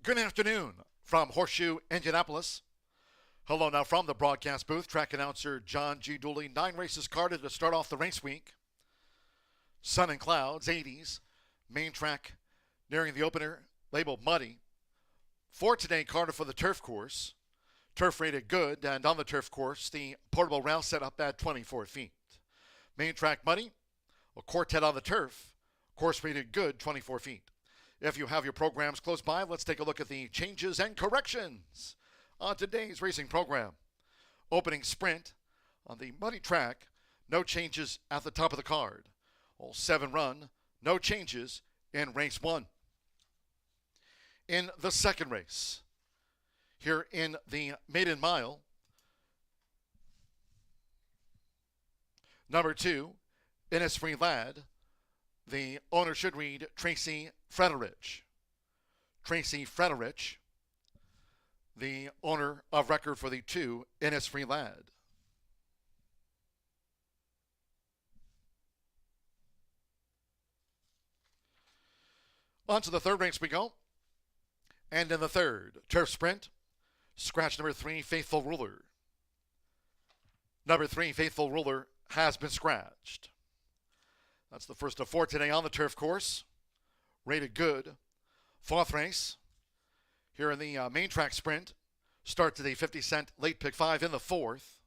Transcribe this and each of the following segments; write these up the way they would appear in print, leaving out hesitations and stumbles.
Good afternoon from Horseshoe Indianapolis. Hello now from the broadcast booth. Track announcer John G. Dooley. 9 races carded to start off the race week. Sun and clouds, 80s. Main track nearing the opener, labeled muddy. For today, carded for the turf course. Turf rated good, and on the turf course, the portable rail set up at 24 feet. Main track muddy, a quartet on the turf. Course rated good, 24 feet. If you have your programs close by, let's take a look at the changes and corrections on today's racing program. Opening sprint on the muddy track, no changes at the top of the card. All 7 run, no changes in race 1. In the second race, here in the maiden mile, number 2, Innisfree Lad. The owner should read Tracy Frederich. Tracy Frederich, the owner of record for the 2, Innisfree Lad. On to the third race we go. And in the third, turf sprint, scratch number 3, Faithful Ruler. Number 3, Faithful Ruler, has been scratched. That's the first of 4 today on the turf course. Rated good. Fourth race, here in the main track sprint. Start to the 50-cent late pick 5 in the fourth.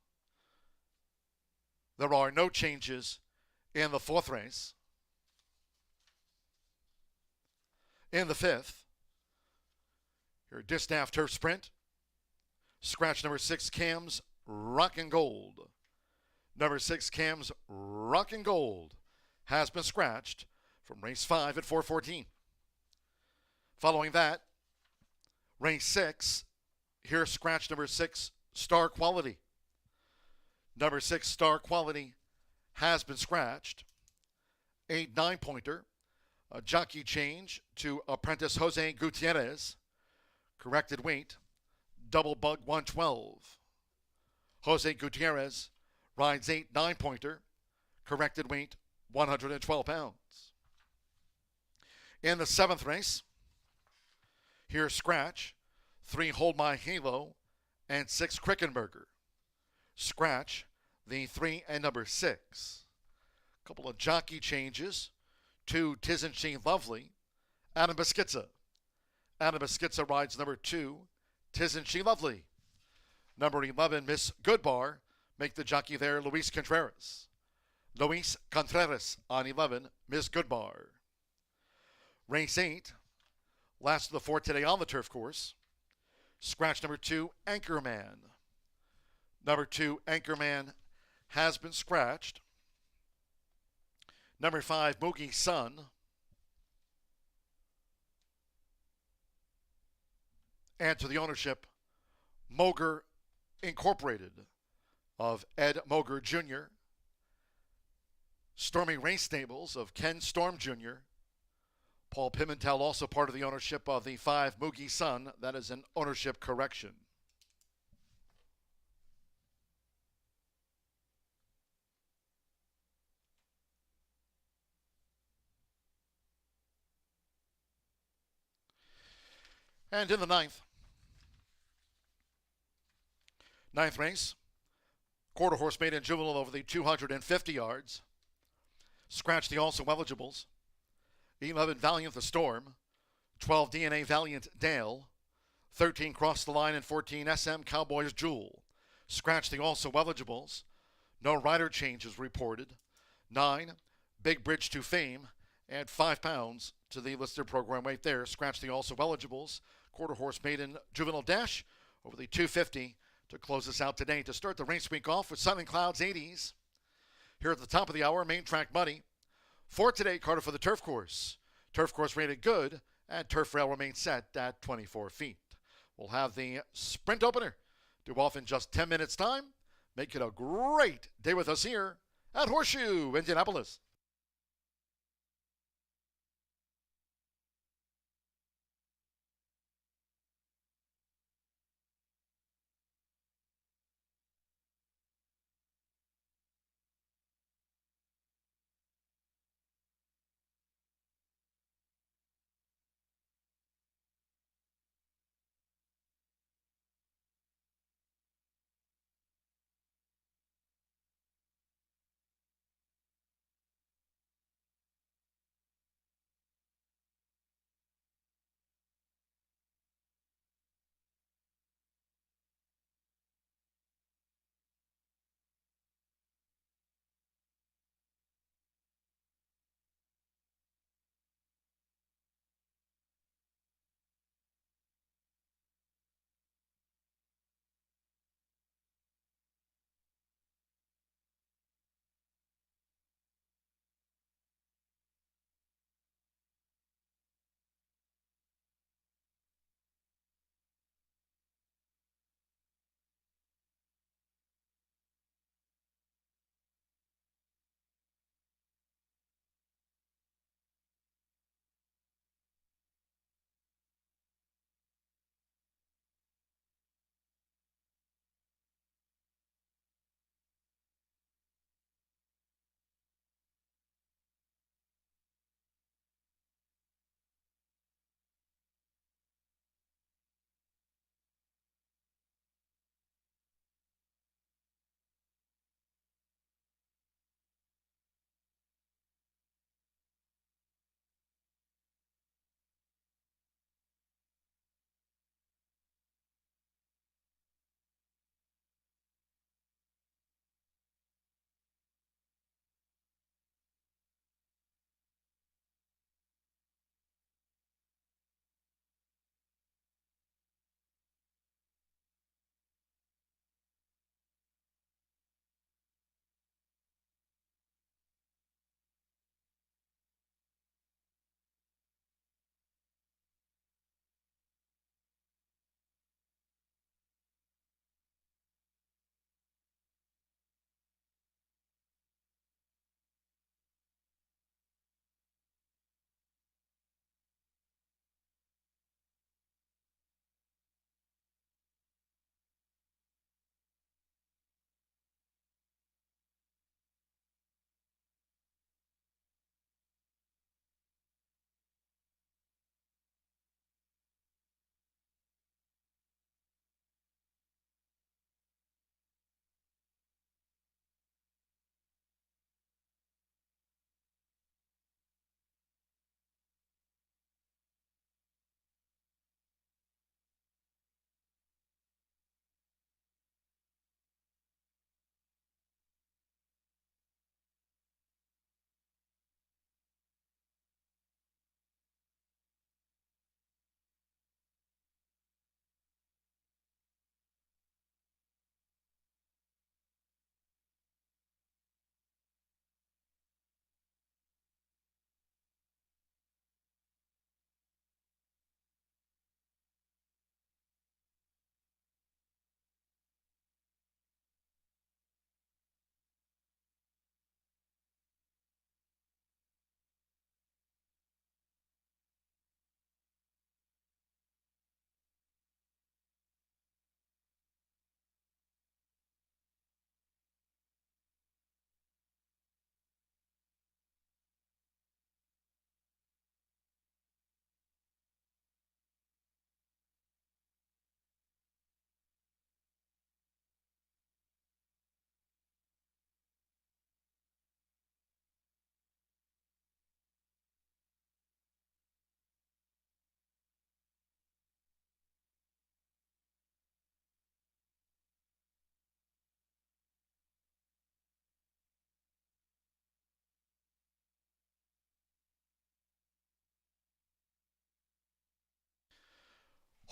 There are no changes in the fourth race. In the fifth, your Distaff Turf Sprint. Scratch number 6, Cam's Rockin' Gold. Number 6, Cam's Rockin' Gold has been scratched from race 5 at 4:14. Following that, race 6, here's scratch number 6, Star Quality. Number 6, Star Quality, has been scratched. 8 9-pointer, a jockey change to apprentice Jose Gutierrez. Corrected weight, double bug 112. Jose Gutierrez rides 8 9-pointer, corrected weight 112 pounds. In the 7th race, here's scratch, 3 Hold My Halo and 6 Krickenberger. Scratch, the 3 and number 6. Couple of jockey changes. 2, Tisn't She Lovely, Adam Beschizza. Adam Beschizza rides number 2, Tisn't She Lovely. Number 11, Miss Goodbar, make the jockey there, Luis Contreras. Luis Contreras on 11, Miss Goodbar. Race 8, last of the 4 today on the turf course. Scratch number 2, Anchorman. Number 2, Anchorman, has been scratched. Number 5, Moogie Sun. And to the ownership, Moger Incorporated of Ed Moger Jr., Stormy Race Stables of Ken Storm Jr., Paul Pimentel also part of the ownership of the 5 Moogie Sun. That is an ownership correction. And in the ninth race, quarter horse maiden juvenile over the 250 yards. Scratch the also eligibles. 11 Valiant the Storm, 12 DNA Valiant Dale, 13 Cross the Line, and 14 SM Cowboys Jewel. Scratch the also eligibles. No rider changes reported. 9 Big Bridge to Fame, add 5 pounds to the listed program weight there. Scratch the also eligibles. Quarter horse maiden juvenile dash over the 250 to close us out today. To start the race week off with Sun and Clouds 80s. Here at the top of the hour, main track muddy. For today, carded for the turf course. Turf course rated good, and turf rail remains set at 24 feet. We'll have the sprint opener due off in just 10 minutes' time. Make it a great day with us here at Horseshoe Indianapolis.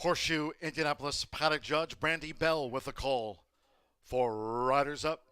Horseshoe Indianapolis paddock judge Brandy Bell with the call for Riders Up.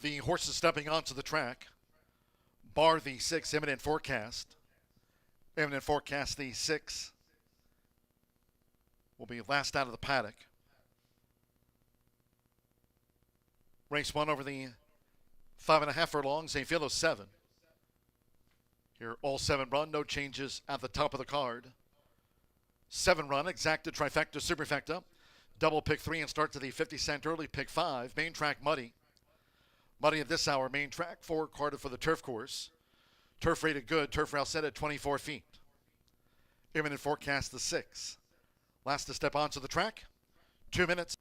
The horses stepping onto the track. Bar the 6 imminent forecast. Imminent forecast, the 6 will be last out of the paddock. Race 1 over the 5.5 furlongs, a field of 7. Here, all 7 run, no changes at the top of the card. 7 run, exacta, trifecta, superfecta. Double pick 3 and start to the 50-cent early pick 5. Main track muddy. Muddy at this hour, main track 4, Cardiff for the turf course. Turf rated good, turf rail set at 24 feet. Imminent forecast the 6. Last to step onto the track, 2 minutes.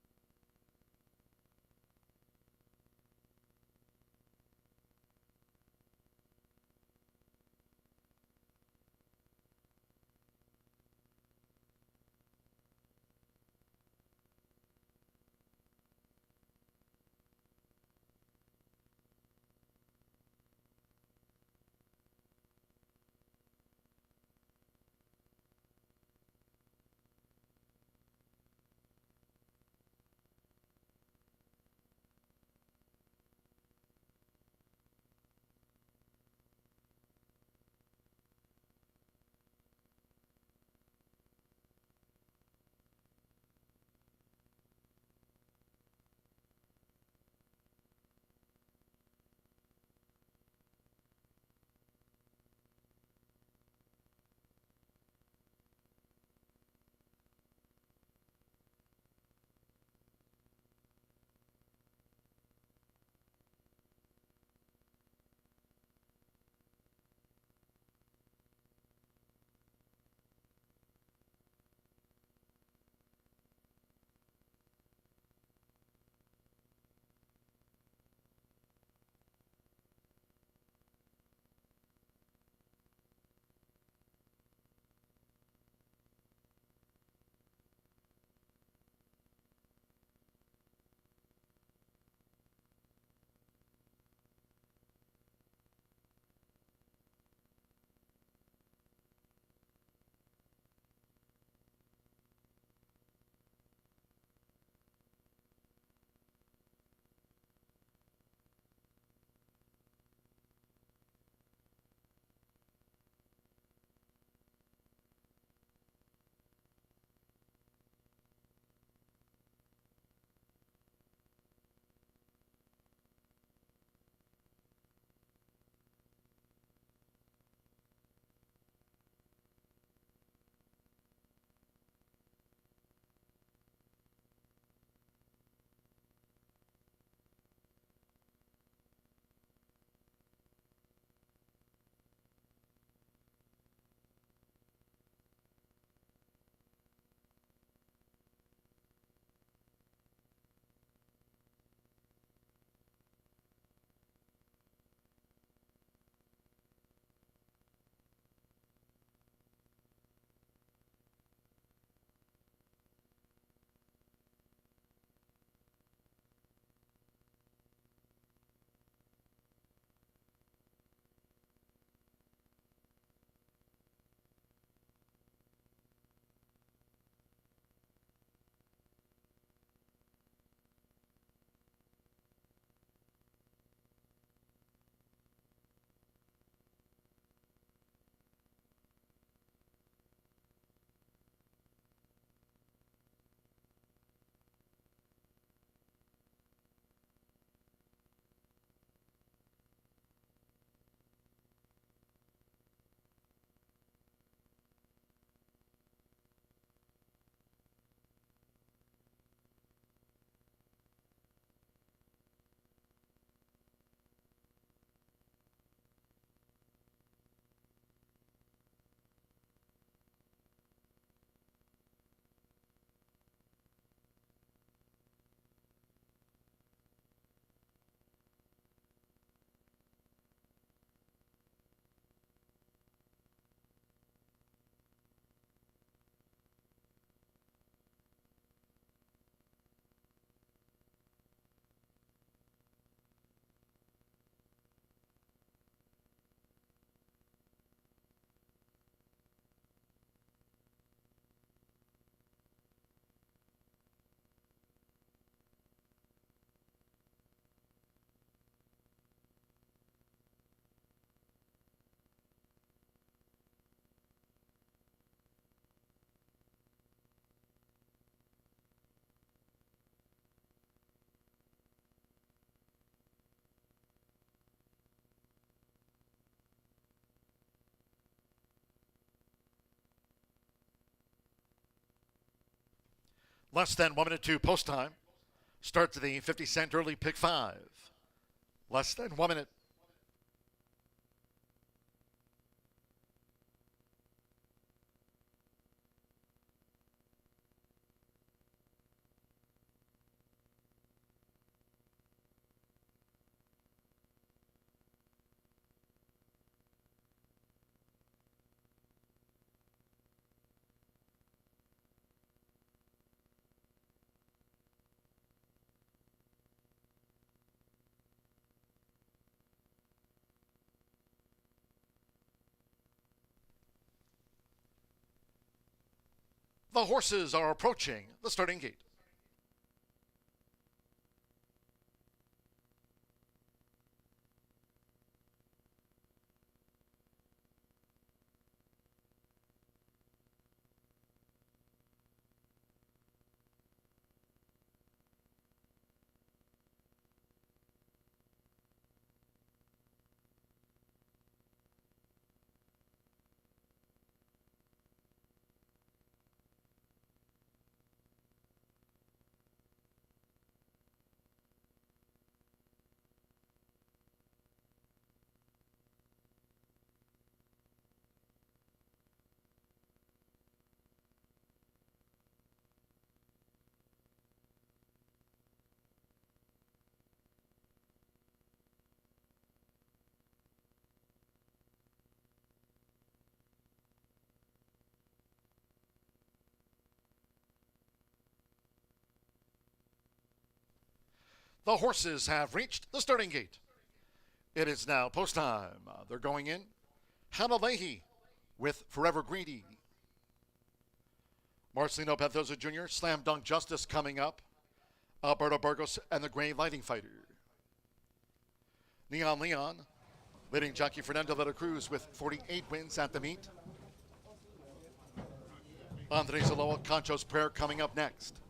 Less than 1 minute to post time. Start to the 50-cent early pick 5. Less than 1 minute. The horses are approaching the starting gate. The horses have reached the starting gate. It is now post time. They're going in. Hannah Leahy with Forever Greedy. Marcelino Pedroza Jr., Slam Dunk Justice coming up. Alberto Burgos and the Gray Lighting Fighter. Neon Leon, leading jockey Fernando de la Cruz with 48 wins at the meet. Andres Aloa, Concho's Prayer coming up next.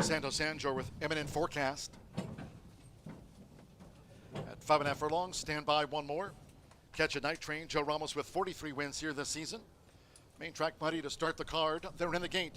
Santos Sanjor with Imminent Forecast. At 5.5 furlongs, stand by one more. Catch a Night Train, Joe Ramos with 43 wins here this season. Main track buddy to start the card. They're in the gate.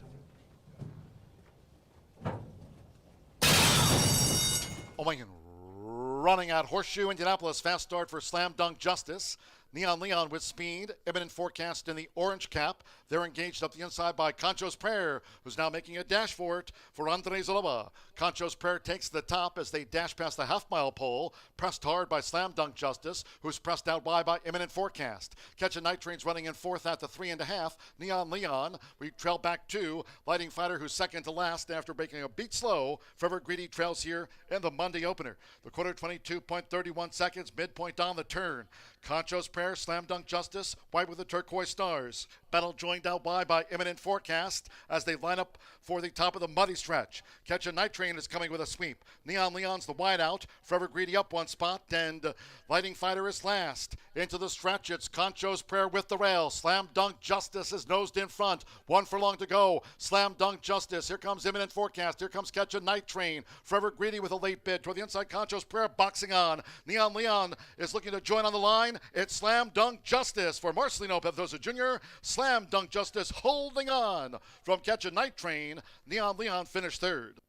Oh my God. Running out Horseshoe Indianapolis. Fast start for Slam Dunk Justice. Neon Leon with speed. Imminent Forecast in the orange cap. They're engaged up the inside by Concho's Prayer, who's now making a dash for it for Andres Aloa. Concho's Prayer takes the top as they dash past the half-mile pole. Pressed hard by Slam Dunk Justice, who's pressed out wide by Imminent Forecast. Catch a Night Train's running in fourth at the 3.5. Neon Leon, we trail back 2. Lighting Fighter, who's second to last after breaking a beat slow. Forever Greedy trails here in the Monday opener. The quarter 22.31 seconds, midpoint on the turn. Concho's Prayer, Slam Dunk Justice, white with the turquoise stars. Battle joined out wide by Imminent Forecast as they line up for the top of the muddy stretch. Catch a Night Train is coming with a sweep. Neon Leon's the wide out. Forever Greedy up one spot, and Lighting Fighter is last. Into the stretch, it's Concho's Prayer with the rail. Slam Dunk Justice is nosed in front. 1 furlong to go. Slam Dunk Justice. Here comes Imminent Forecast. Here comes Catch a Night Train. Forever Greedy with a late bid. Toward the inside, Concho's Prayer boxing on. Neon Leon is looking to join on the line. It's Slam Dunk Justice for Marcelino Pedroza Jr. Slam Dunk Justice holding on from Catch a Night Train. Neon Leon finished third.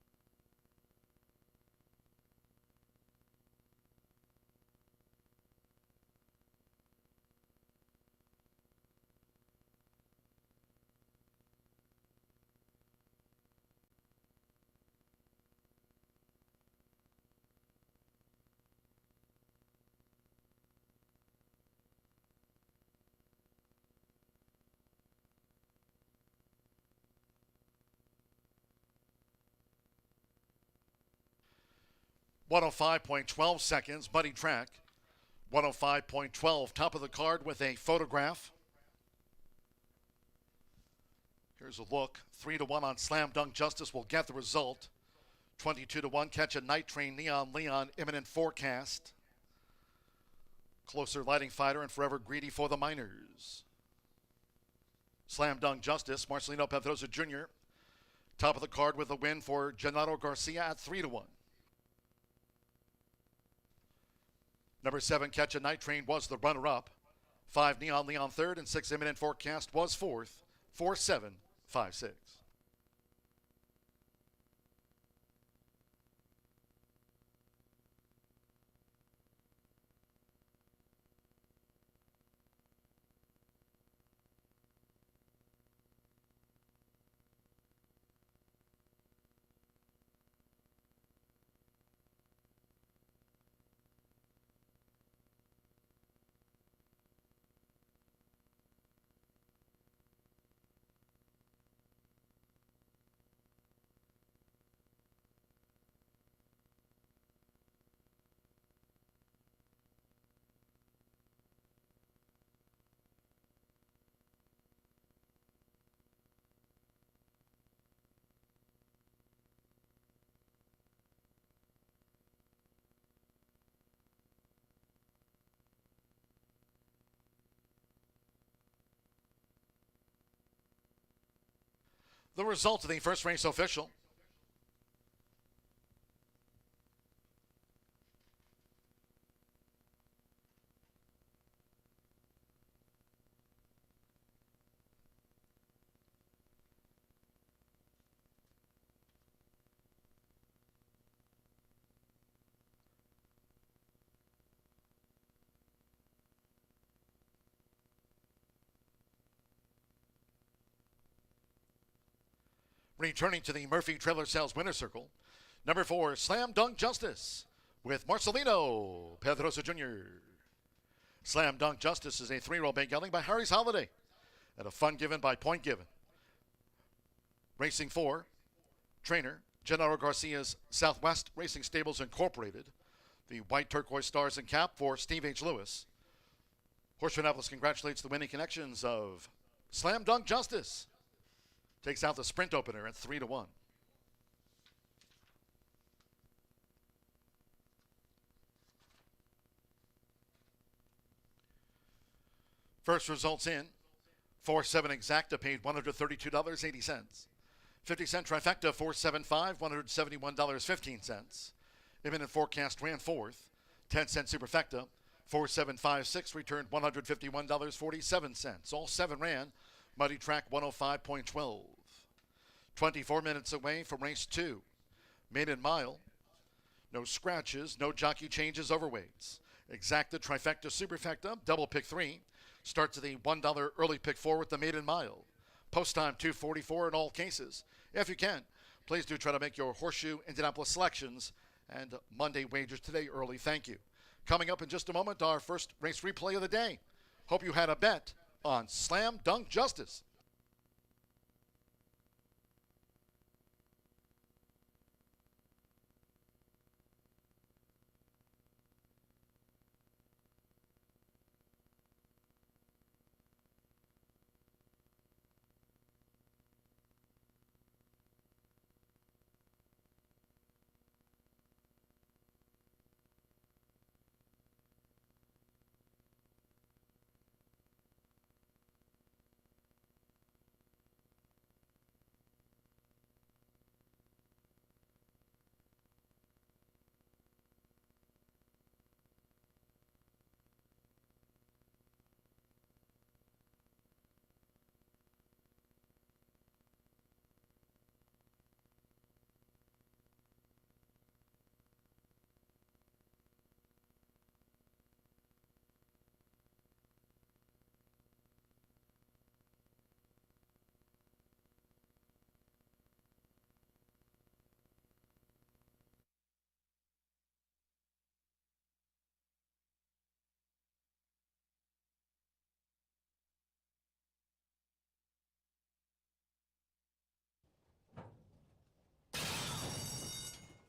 .105.12 seconds, muddy track. 105.12, top of the card with a photograph. Here's a look. 3-1 on Slam Dunk Justice will get the result. 22-1, Catch a Night Train, Neon Leon, Imminent Forecast. Closer Lighting Fighter and Forever Greedy for the Miners. Slam Dunk Justice, Marcelino Pedroza Jr. Top of the card with a win for Gennaro Garcia at 3-1. Number 7, Catch a Night Train was the runner-up. 5, Neon Leon third, and 6, Imminent Forecast was fourth. 4-7, 5-6. The result of the first race official. Returning to the Murphy Trailer Sales Winner Circle, number 4, Slam Dunk Justice with Marcelino Pedrosa Jr. Slam Dunk Justice is a 3-year-old bay gelding by Harry's Holiday and a fun given by Point Given. Racing 4, trainer Gennaro Garcia's Southwest Racing Stables Incorporated. The white turquoise stars and cap for Steve H. Lewis. Horseshoe Indianapolis congratulates the winning connections of Slam Dunk Justice. Takes out the sprint opener at 3-1. First results in. 4-7 exacta paid $132.80. 50-cent trifecta 475, $171.15. Imminent forecast ran fourth. 10-cent superfecta 4756 returned $151.47. All 7 ran. Muddy track 105.12. 24 minutes away from race 2. Maiden mile. No scratches, no jockey changes, overweights. Exacta, trifecta, superfecta, double pick 3. Start to the $1 early pick 4 with the maiden mile. Post time 2:44 in all cases. If you can, please do try to make your Horseshoe Indianapolis selections and Monday wagers today early. Thank you. Coming up in just a moment, our first race replay of the day. Hope you had a bet on Slam Dunk Justice.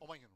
Owing and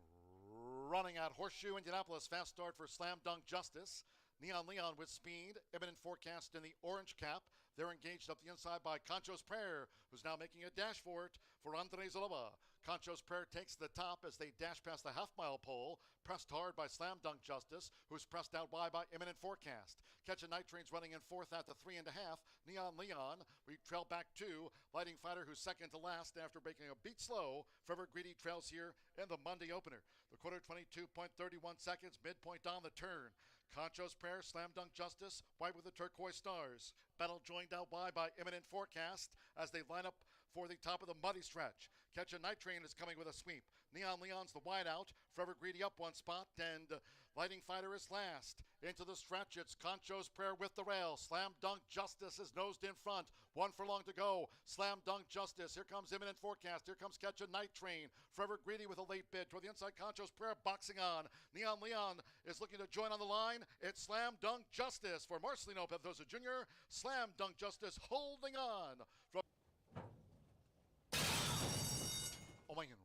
running out Horseshoe Indianapolis. Fast start for Slam Dunk Justice. Neon Leon with speed. Imminent forecast in the orange cap. They're engaged up the inside by Concho's Prayer, who's now making a dash for it for Andres Zaloba. Concho's Prayer takes the top as they dash past the half-mile pole. Pressed hard by Slam Dunk Justice, who's pressed out wide by Imminent Forecast. Catch a Night Train's running in fourth at the 3.5. Neon Leon, we trail back 2. Lighting Fighter, who's second to last after making a beat slow. Forever Greedy trails here in the Monday opener. The quarter 22.31 seconds, midpoint on the turn. Concho's Prayer, Slam Dunk Justice, white with the turquoise stars. Battle joined out wide by Imminent Forecast as they line up for the top of the muddy stretch. Catch a Night Train is coming with a sweep. Neon Leon's the wide out. Forever Greedy up one spot, and Lighting Fighter is last. Into the stretch, it's Concho's Prayer with the rail. Slam Dunk Justice is nosed in front. One furlong to go. Slam Dunk Justice. Here comes Imminent Forecast. Here comes Catch a Night Train. Forever Greedy with a late bid. Toward the inside, Concho's Prayer boxing on. Neon Leon is looking to join on the line. It's Slam Dunk Justice for Marcelino Pedrosa Jr. Slam Dunk Justice holding on from. Oh my God.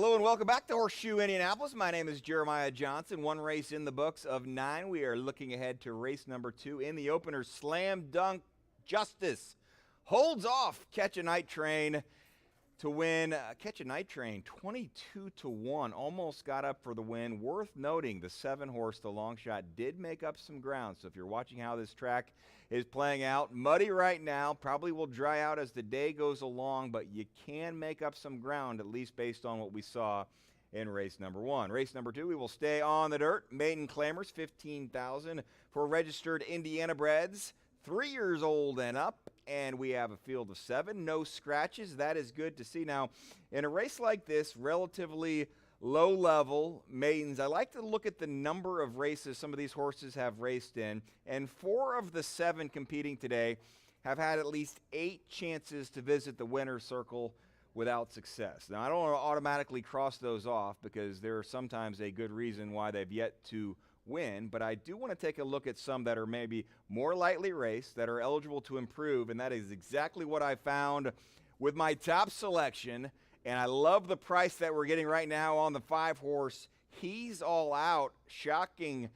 Hello and welcome back to Horseshoe Indianapolis. My name is Jeremiah Johnson. One race in the books of 9. We are looking ahead to race number 2 in the opener. Slam Dunk Justice holds off Catch a Night Train to win. Catch a Night Train 22-1, almost got up for the win. Worth noting, the 7-horse, the long shot, did make up some ground. So if you're watching how this track is playing out, muddy right now, probably will dry out as the day goes along, but you can make up some ground, at least based on what we saw in race number 1. Race number 2, we will stay on the dirt. Maiden Clamors, $15,000 for registered Indiana breds, 3 years old and up, and we have a field of 7, no scratches. That is good to see. Now, in a race like this, relatively low-level maidens, I like to look at the number of races some of these horses have raced in, and 4 of the 7 competing today have had at least 8 chances to visit the winner's circle without success. Now, I don't want to automatically cross those off because there are sometimes a good reason why they've yet to win, but I do want to take a look at some that are maybe more lightly raced, that are eligible to improve, and that is exactly what I found with my top selection. And I love the price that we're getting right now on the 5-horse. He's All Out. Shocking,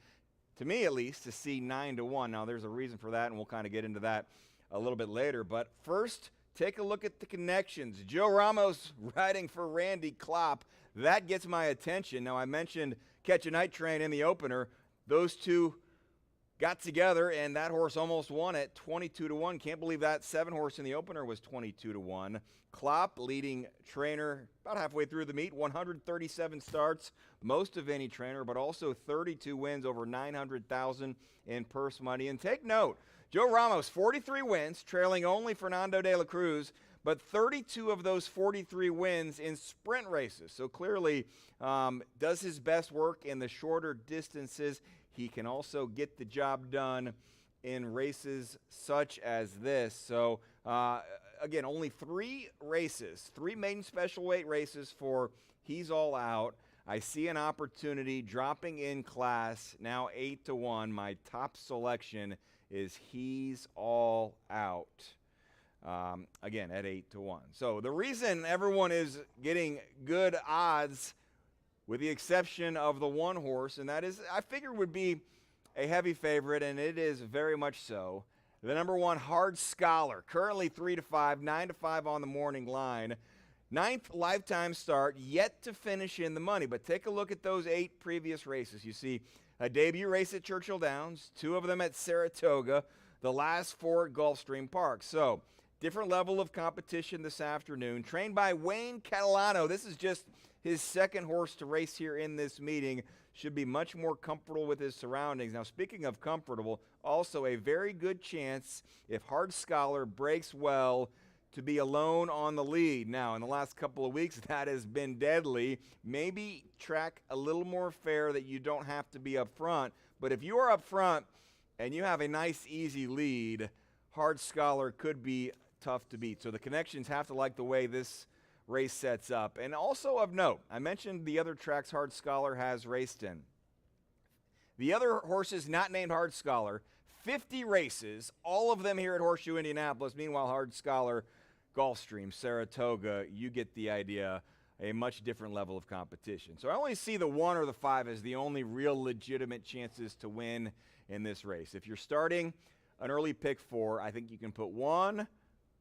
to me at least, to see 9-1. Now, there's a reason for that, and we'll kind of get into that a little bit later. But first, take a look at the connections. Joe Ramos riding for Randy Klopp. That gets my attention. Now, I mentioned Catch a Night Train in the opener. Those two got together, and that horse almost won it, 22-1. Can't believe that 7-horse in the opener was 22-1. Klopp, leading trainer about halfway through the meet, 137 starts, most of any trainer, but also 32 wins, over $900,000 in purse money. And take note, Joe Ramos, 43 wins, trailing only Fernando de la Cruz, but 32 of those 43 wins in sprint races. So clearly does his best work in the shorter distances. He can also get the job done in races such as this. So again, only 3 races, 3 maiden special weight races for He's All Out. I see an opportunity dropping in class, now 8-1. My top selection is He's All Out. Again, at 8-1. So the reason everyone is getting good odds, with the exception of the 1 horse, and that is, I figured would be a heavy favorite, and it is very much so. The number 1, Hard Scholar, currently 3-5, 9-5 on the morning line. 9th lifetime start, yet to finish in the money. But take a look at those 8 previous races. You see a debut race at Churchill Downs, 2 of them at Saratoga, the last 4 at Gulfstream Park. So, different level of competition this afternoon. Trained by Wayne Catalano. This is just his 2nd horse to race here in this meeting. Should be much more comfortable with his surroundings. Now, speaking of comfortable, also a very good chance, if Hard Scholar breaks well, to be alone on the lead. Now, in the last couple of weeks, that has been deadly. Maybe track a little more fair that you don't have to be up front. But if you are up front and you have a nice, easy lead, Hard Scholar could be tough to beat. So the connections have to like the way this race sets up. And also of note, I mentioned the other tracks Hard Scholar has raced in. The other horses not named Hard Scholar, 50 races, all of them here at Horseshoe Indianapolis. Meanwhile, Hard Scholar, Gulfstream, Saratoga, you get the idea, a much different level of competition. So I only see the 1 or the 5 as the only real legitimate chances to win in this race. If you're starting an early pick 4, I think you can put 1,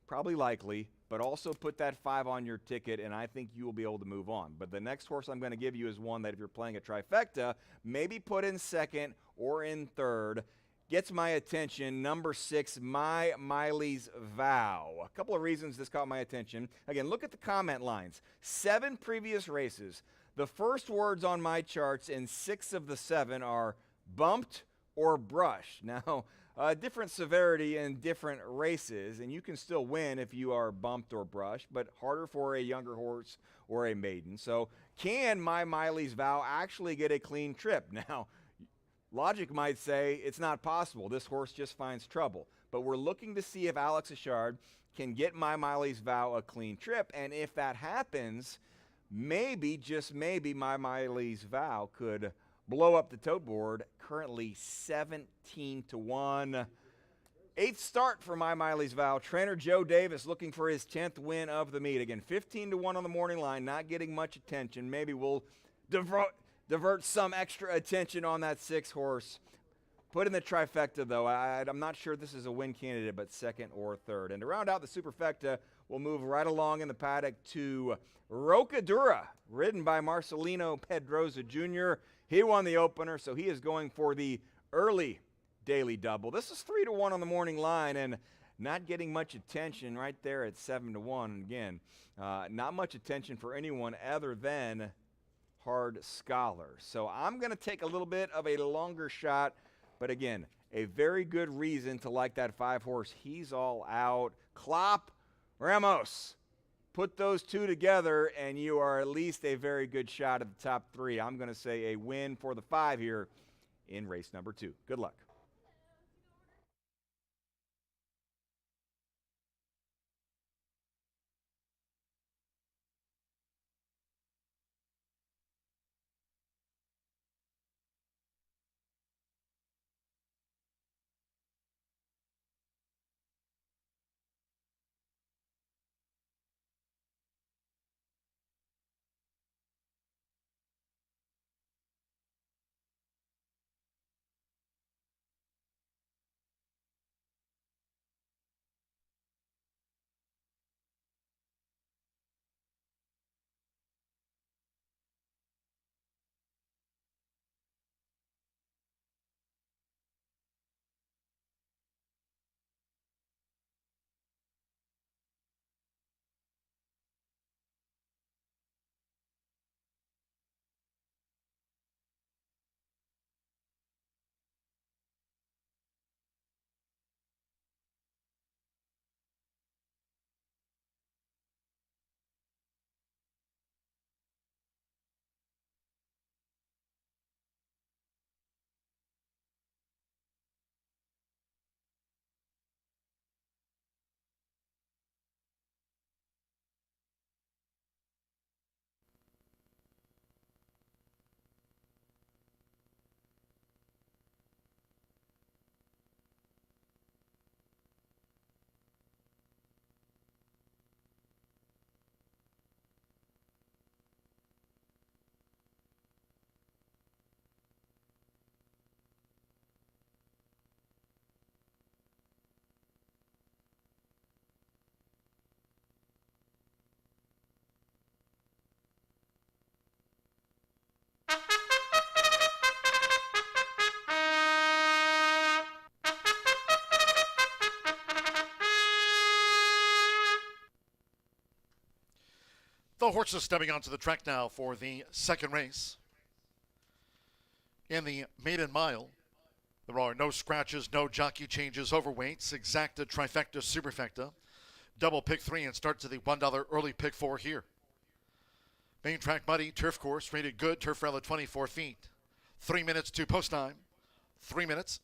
probably likely, but also put that 5 on your ticket, and I think you will be able to move on. But the next horse I'm going to give you is one that if you're playing a trifecta, maybe put in 2nd or in 3rd. Gets my attention, number 6, My Miley's Vow. A couple of reasons this caught my attention. Again, look at the comment lines. 7 previous races. The first words on my charts in 6 of the 7 are bumped or brushed. Now, different severity in different races, and you can still win if you are bumped or brushed, but harder for a younger horse or a maiden. So can My Miley's Vow actually get a clean trip? Now, logic might say it's not possible. This horse just finds trouble. But we're looking to see if Alex Achard can get My Miley's Vow a clean trip, and if that happens, maybe, just maybe, My Miley's Vow could blow up the tote board, currently 17-1. Eighth start for My Miley's Vow. Trainer Joe Davis looking for his 10th win of the meet. Again, 15-1 on the morning line, not getting much attention. Maybe we'll divert some extra attention on that 6-horse. Put in the trifecta, though. I'm not sure this is a win candidate, but second or third. And to round out the superfecta, we'll move right along in the paddock to Rocadura, ridden by Marcelino Pedroza Jr. He won the opener, so he is going for the early daily double. This is 3-1 on the morning line and not getting much attention right there at 7-1. And again, not much attention for anyone other than Hard Scholar. So I'm going to take a little bit of a longer shot, but again, a very good reason to like that 5-horse. He's All Out. Klopp, Ramos. Put those two together, and you are at least a very good shot at the top 3. I'm going to say a win for the 5 here in race number 2. Good luck. The horses stepping onto the track now for the second race. In the maiden mile, there are no scratches, no jockey changes, overweights, exacta, trifecta, superfecta. Double pick 3 and start to the $1 early pick 4 here. Main track muddy, turf course, rated good, turf rail at 24 feet. 3 minutes to post time. 3 minutes.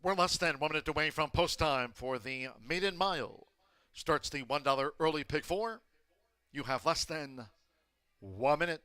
We're less than 1 minute away from post time for the maiden mile. Starts the $1 early pick four. You have less than 1 minute.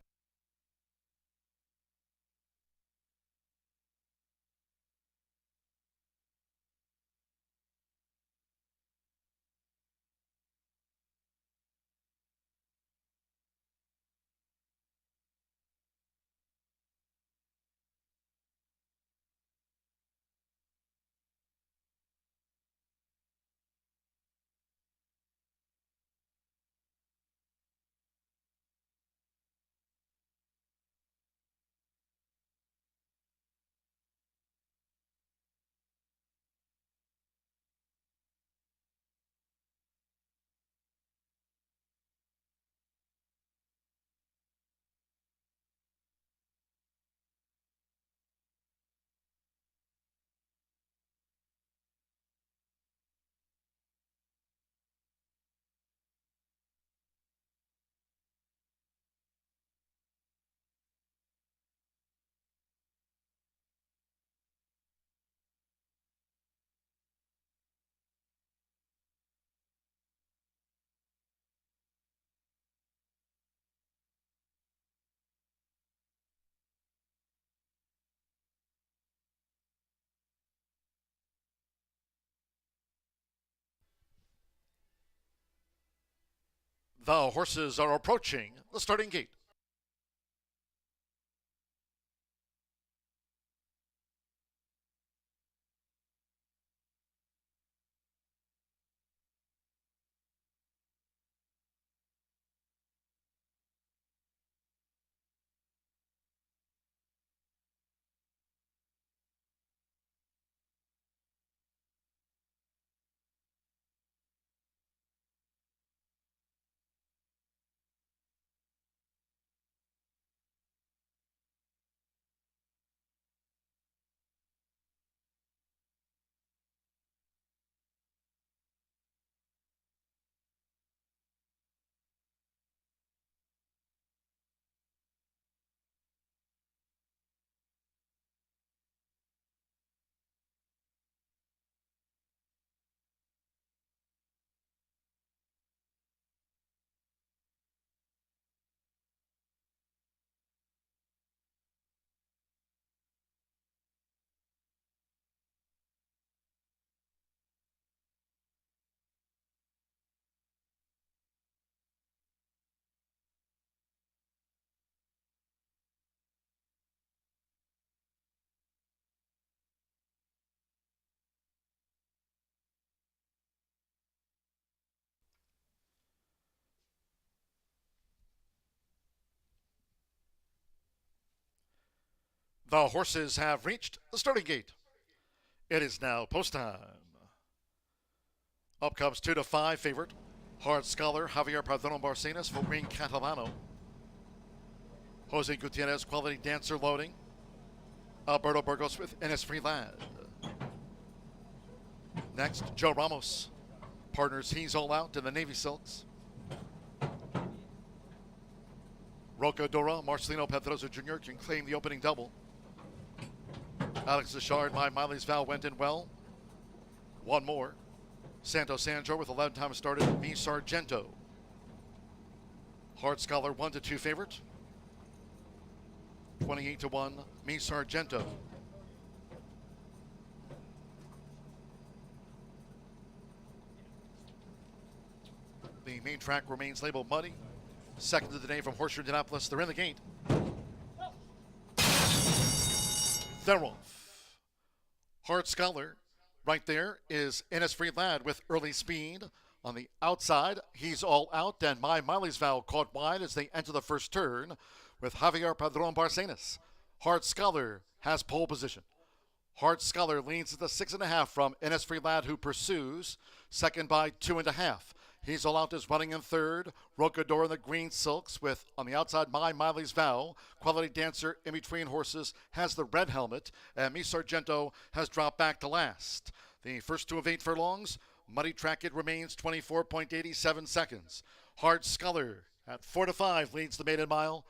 The horses are approaching the starting gate. The horses have reached the starting gate. It is now post time. Up comes 2 to 5 favorite. Hard Scholar Javier Padron Barcenas for Green Catalano. Jose Gutierrez Quality Dancer loading. Alberto Burgos with Innisfree Lad. Next, Joe Ramos. Partners He's All Out in the Navy Silks. Roca Dora, Marcelino Pedroza Jr. can claim the opening double. Alex Richard, My Miley's Vow went in well. One more. Santo Sandro with 11 times started. Mi Sargento. Hard Scholar 1 to 2 favorite. 28 to 1. Mi Sargento. The main track remains labeled muddy. Second of the day from Horseshoe Indianapolis. They're in the gate. They're off. Hard Scholar right there is Innisfree Lad with early speed. On the outside, He's All Out, and My Miley's Vow caught wide as they enter the first turn with Javier Padron Barcenas. Hard Scholar has pole position. Hard Scholar leads at the 6.5 from Innisfree Lad, who pursues. Second by 2.5. He's All Out is running in third. Rocador in the green silks with, on the outside, My Miley's Vow. Quality Dancer in between horses has the red helmet. And Mi Sargento has dropped back to last. The first 2 of 8 furlongs. Muddy track, it remains 24.87 seconds. Hard Scholar at 4 to 5 leads the maiden mile.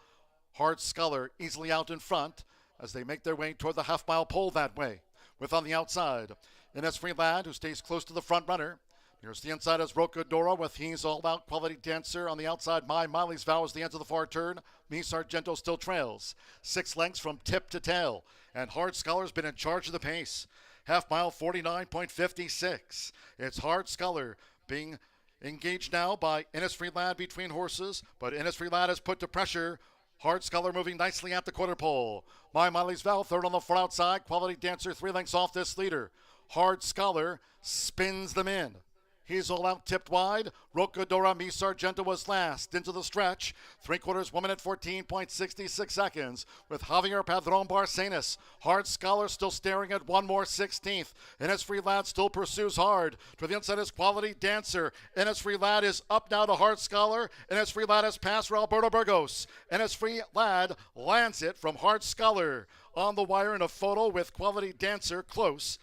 Hard Scholar easily out in front as they make their way toward the half-mile pole that way. With on the outside, Innisfree Lad, who stays close to the front runner. Here's the inside as Rocadora with He's All Out Quality Dancer on the outside. My Miley's Vow is the end of the far turn. Me Sargento still trails. 6 lengths from tip to tail. And Hard Scholar's been in charge of the pace. Half mile 49.56. It's Hard Scholar being engaged now by Innisfree Lad between horses. But Innisfree Lad is put to pressure. Hard Scholar moving nicely at the quarter pole. My Miley's Vow third on the far outside. Quality Dancer 3 lengths off this leader. Hard Scholar spins them in. He's All Out tipped wide. Rocadora Mi Sargento was last into the stretch. 3/4 1 minute 14.66 seconds with Javier Padron Barcenas. Hard Scholar still staring at 1 more 16th. Innisfree Lad still pursues hard. To the inside is Quality Dancer. Innisfree Lad is up now to Hard Scholar. Innisfree Lad has passed for Alberto Burgos. Innisfree Lad lands it from Hard Scholar. On the wire in a photo with Quality Dancer close.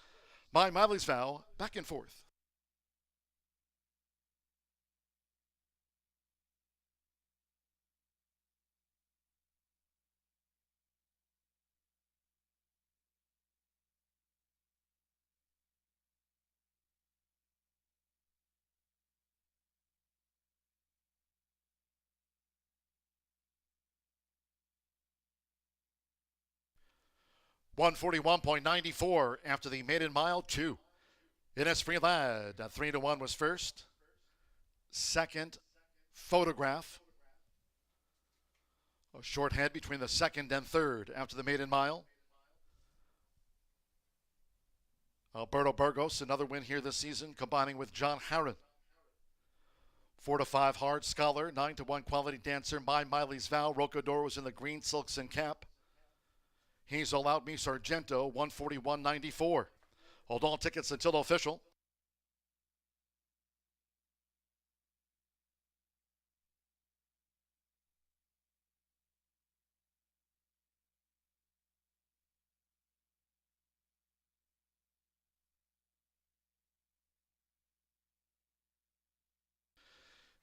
My Miley's Vow back and forth. $141.94 after the maiden mile 2. Innisfree Lad at 3-1 was first. Second, Photograph. A short head between the second and third after the maiden mile. Alberto Burgos, another win here this season, combining with John Harron. 4-5 Hard Scholar, 9-1 Quality Dancer, My Miley's Vow. Rocador was in the green silks and cap. He's All Out Mi Sargento, 141.94. Hold all tickets until official.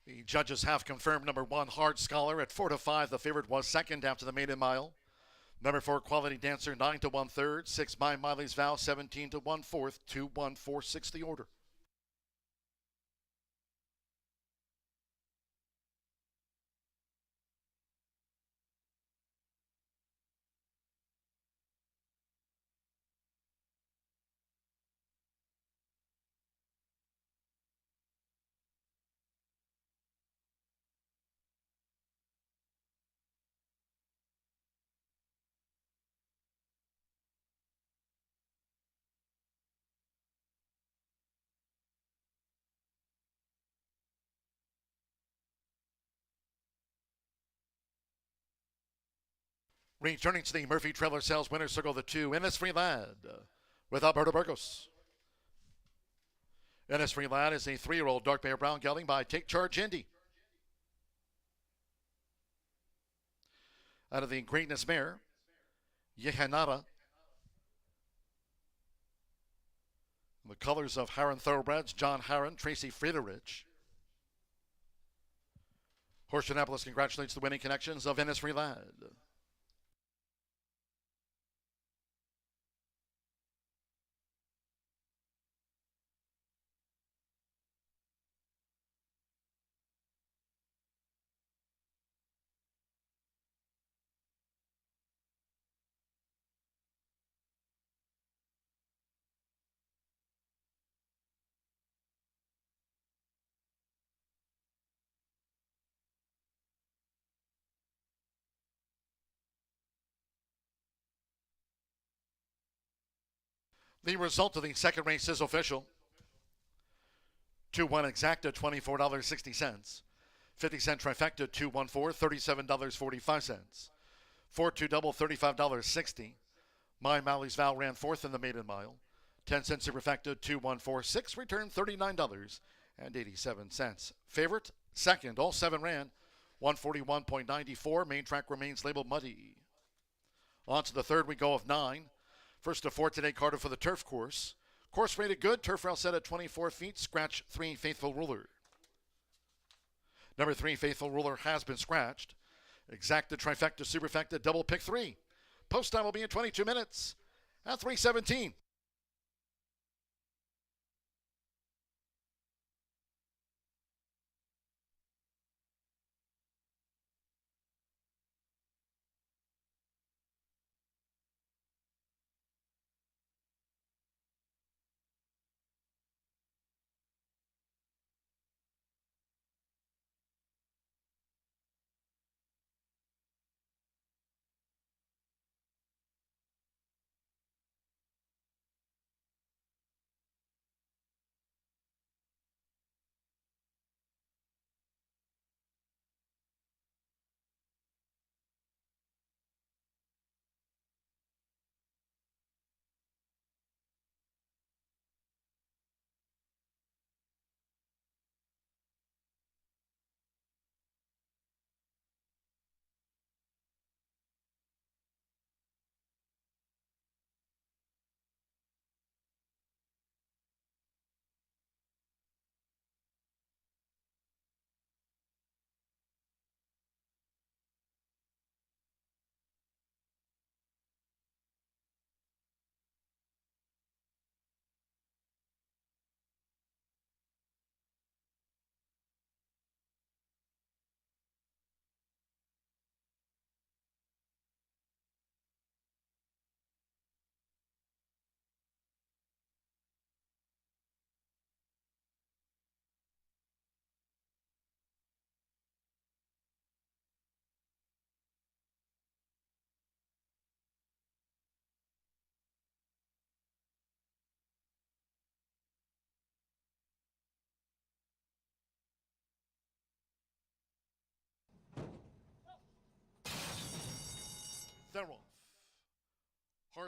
The judges have confirmed number 1 Hard Scholar at 4-5. The favorite was second after the maiden mile. Number 4, Quality Dancer, 9-1 third. 6, My Miley's Vow, 17-1 fourth. 2-1 4 6 the order. Returning to the Murphy Trailer Sales Winner's Circle, the 2, Innisfree Lad with Alberto Burgos. Innisfree Lad is a 3-year-old dark bear brown gelding by Take Charge Indy. Out of the Greatness Mare, Yehanada. The colors of Harron Thoroughbreds, John Harron, Tracy Friederich. Horseshoe Indianapolis congratulates the winning connections of Innisfree Lad. The result of the second race is official. 2-1 exacta, $24.60. 50-cent trifecta, 2-1-4, $37.45. 4-2 double, $35.60. My Miley's Vow ran fourth in the maiden mile. 10-cent superfecta, 2-1-4-6, returned $39.87. Favorite, second, all 7 ran. 141.94, main track remains labeled muddy. On to the third we go of 9. First to 4 today, Carter for the turf course. Course rated good. Turf rail set at 24 feet. Scratch 3, Faithful Ruler. Number 3, Faithful Ruler has been scratched. Exacta, trifecta, superfecta, double pick 3. Post time will be in 22 minutes at 3:17.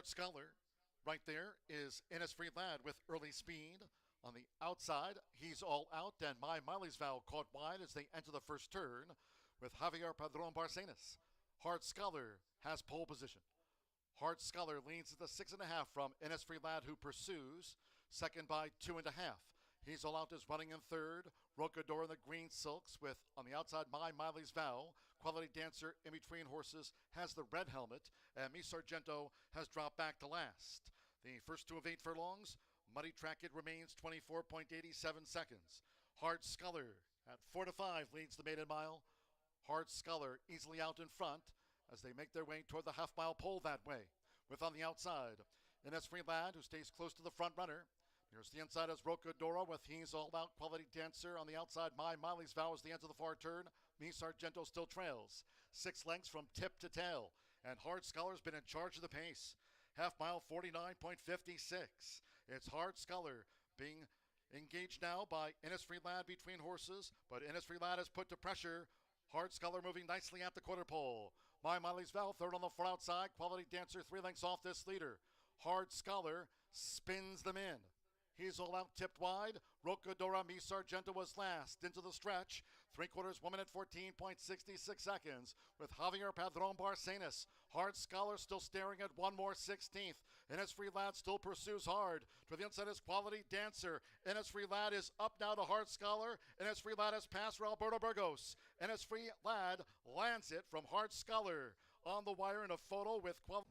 Hard Scholar. Right there is Innisfree Lad with early speed. On the outside, he's all out, and My Miley's Vow caught wide as they enter the first turn with Javier Padron Barcenas. Hard Scholar has pole position. Hard Scholar leans at the 6.5 from Innisfree Lad, who pursues. Second by 2.5. He's all out is running in third. Rocador in the green silks with, on the outside, My Miley's Vow. Quality Dancer in between horses has the red helmet, and Miss Sargento has dropped back to last. The first 2 of 8 furlongs. Muddy Track, it remains 24.87 seconds. Hard Scholar at 4-5 leads the maiden mile. Hard Scholar easily out in front as they make their way toward the half-mile pole that way. With on the outside, Innisfree Lad, who stays close to the front runner. Here's the inside as Rocadora with He's All Out, Quality Dancer. On the outside, My Miley's Vow is the end of the far turn. Miss Sargento still trails. 6 lengths from tip to tail. And Hard Scholar's been in charge of the pace. Half mile 49.56. It's Hard Scholar being engaged now by Innisfree Lad between horses, but Innisfree Lad is put to pressure. Hard Scholar moving nicely at the quarter pole. My Miley's Vow third on the far outside. Quality Dancer 3 lengths off this leader. Hard Scholar spins them in. He's all out, tipped wide. Rocadora, Miss Sargento was last into the stretch. 3/4 1 minute 14.66 seconds with Javier Padron Barcenas. Hard Scholar still staring at 1 more 16th. Innisfree Lad still pursues hard. To the inside is Quality Dancer. Innisfree Lad is up now to Hard Scholar. Innisfree Lad has passed Alberto Burgos. Innisfree Lad lands it from Hard Scholar. On the wire in a photo with Quality.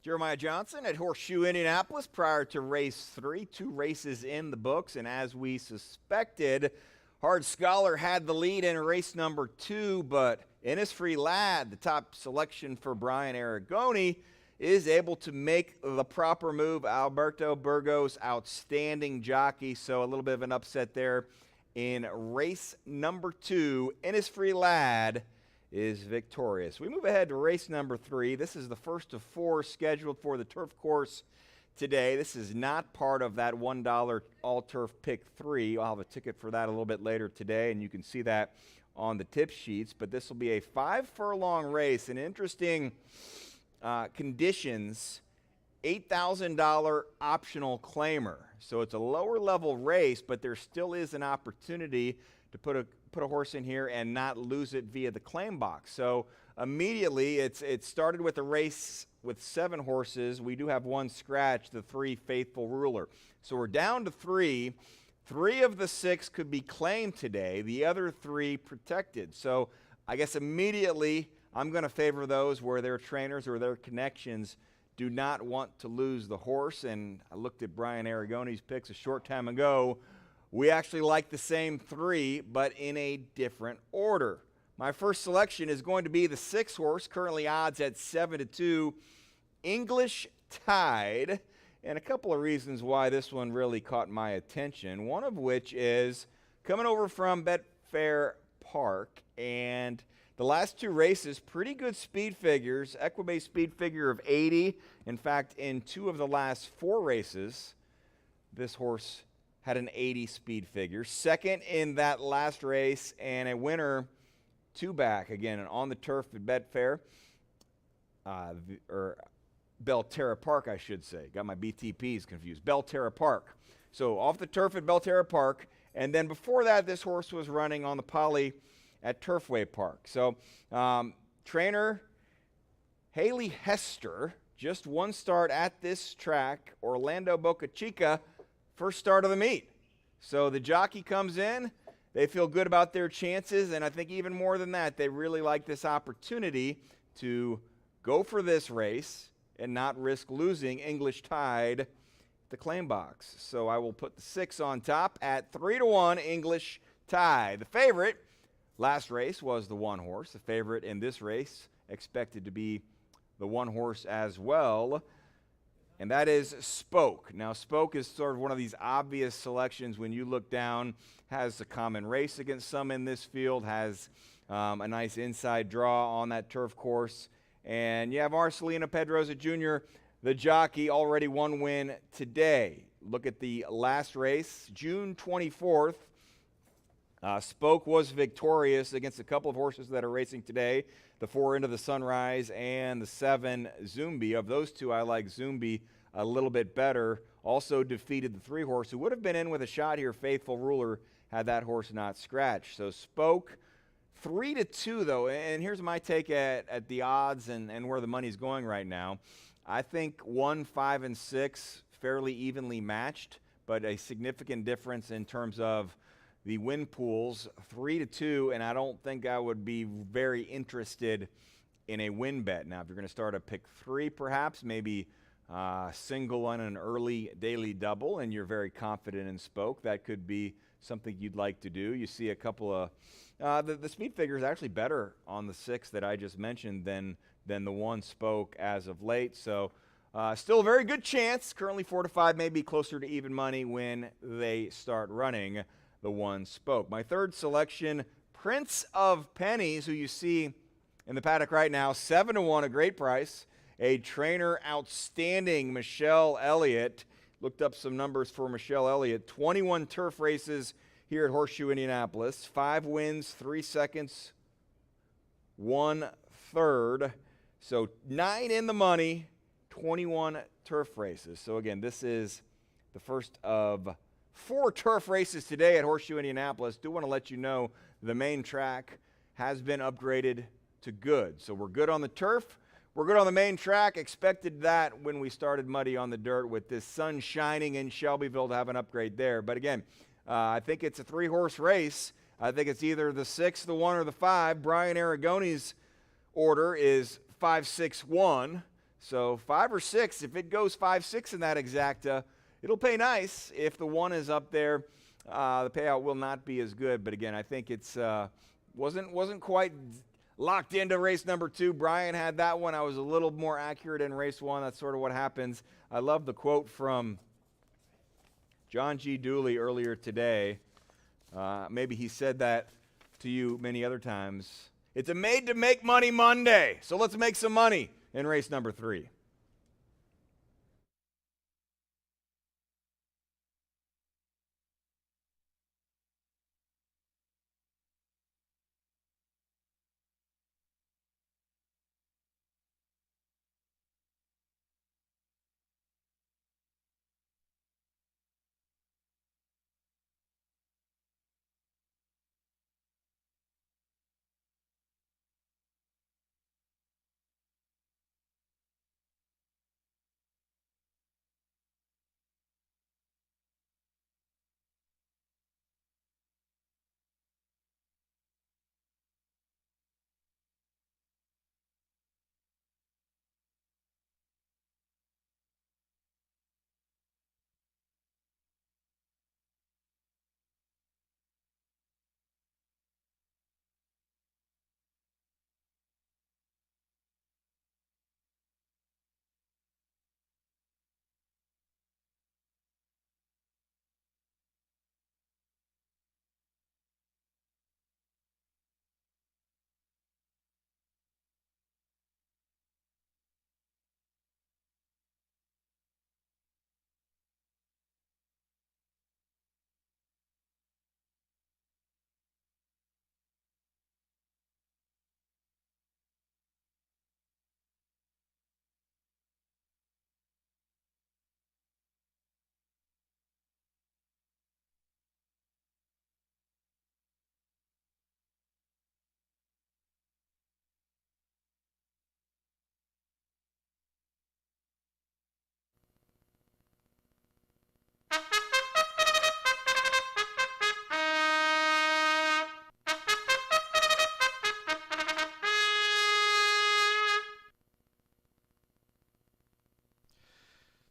Jeremiah Johnson at Horseshoe Indianapolis prior to race 3. 2 races in the books, and as we suspected, Hard Scholar had the lead in race number 2, but Innisfree Lad, the top selection for Brian Aragoni, is able to make the proper move. Alberto Burgos, outstanding jockey, so a little bit of an upset there in race number 2. Innisfree Lad is victorious. We move ahead to race number 3. This is the first of 4 scheduled for the turf course today. This is not part of that $1 all-turf pick 3. I'll have a ticket for that a little bit later today, and you can see that on the tip sheets. But this will be a 5-furlong race, and interesting conditions, $8,000 optional claimer. So it's a lower level race, but there still is an opportunity to put a horse in here and not lose it via the claim box. So immediately it started with a race with 7 horses. We do have 1 scratch, the 3 Faithful Ruler. So we're down to 3. 3 of the 6 could be claimed today, the other 3 protected. So I guess immediately I'm going to favor those where their trainers or their connections do not want to lose the horse. And I looked at Brian Aragoni's picks a short time ago. We actually like the same 3, but in a different order. My first selection is going to be the 6 horse, currently odds at 7-2, English Tide. And a couple of reasons why this one really caught my attention, one of which is coming over from Betfair Park, and the last 2 races, pretty good speed figures. Equibase speed figure of 80. In fact, in 2 of the last 4 races, this horse had an 80 speed figure. Second in that last race, and a winner 2 back, again, on the turf at Betfair, or Belterra Park, I should say. Got my BTPs confused. Belterra Park. So off the turf at Belterra Park, and then before that, this horse was running on the poly at Turfway Park. So trainer Haley Hester, just 1 start at this track. Orlando Boca Chica, first start of the meet. So the jockey comes in, they feel good about their chances, and I think even more than that, they really like this opportunity to go for this race and not risk losing English Tide, the claim box. So I will put the 6 on top at 3-1 English Tide. The favorite last race was the 1 horse. The favorite in this race expected to be the 1 horse as well, and that is Spoke. Now, Spoke is sort of one of these obvious selections when you look down, has a common race against some in this field, has a nice inside draw on that turf course. And you have Marcelino Pedrosa Jr., the jockey, already 1 win today. Look at the last race, June 24th. Spoke was victorious against a couple of horses that are racing today, the 4 Into the Sunrise and the 7 Zumbi. Of those 2, I like Zumbi a little bit better. Also defeated the 3 horse who would have been in with a shot here, Faithful Ruler, had that horse not scratched. So Spoke 3-2 though, and here's my take at the odds and where the money's going right now. I think 1, 5, and 6 fairly evenly matched, but a significant difference in terms of the win pools, 3-2, and I don't think I would be very interested in a win bet. Now, if you're going to start a pick 3, perhaps, maybe single on an early daily double, and you're very confident in Spoke, that could be something you'd like to do. You see a couple of the speed figure is actually better on the 6 that I just mentioned than the 1 Spoke as of late. So still a very good chance. Currently 4-5, maybe closer to even money when they start running the 1 Spoke. My third selection, Prince of Pennies, who you see in the paddock right now, 7-1, a great price. A trainer outstanding, Michelle Elliott. Looked up some numbers for Michelle Elliott. 21 turf races here at Horseshoe Indianapolis. 5 wins, 3 seconds, 1 third. So 9 in the money, 21 turf races. So again, this is the first of 4 turf races today at Horseshoe Indianapolis. Do want to let you know the main track has been upgraded to good. So we're good on the turf. We're good on the main track. Expected that when we started muddy on the dirt with this sun shining in Shelbyville to have an upgrade there. But again, I think it's a 3-horse race. I think it's either the 6, the 1, or the 5. Brian Aragoni's order is 5, 6, 1. So 5 or 6, if it goes 5-6 in that exacta, it'll pay nice. If the 1 is up there, the payout will not be as good. But again, I think it's wasn't quite locked into race number 2. Brian had that one. I was a little more accurate in race 1. That's sort of what happens. I love the quote from John G. Dooley earlier today. Maybe he said that to you many other times. It's a made-to-make money Monday, so let's make some money in race number 3.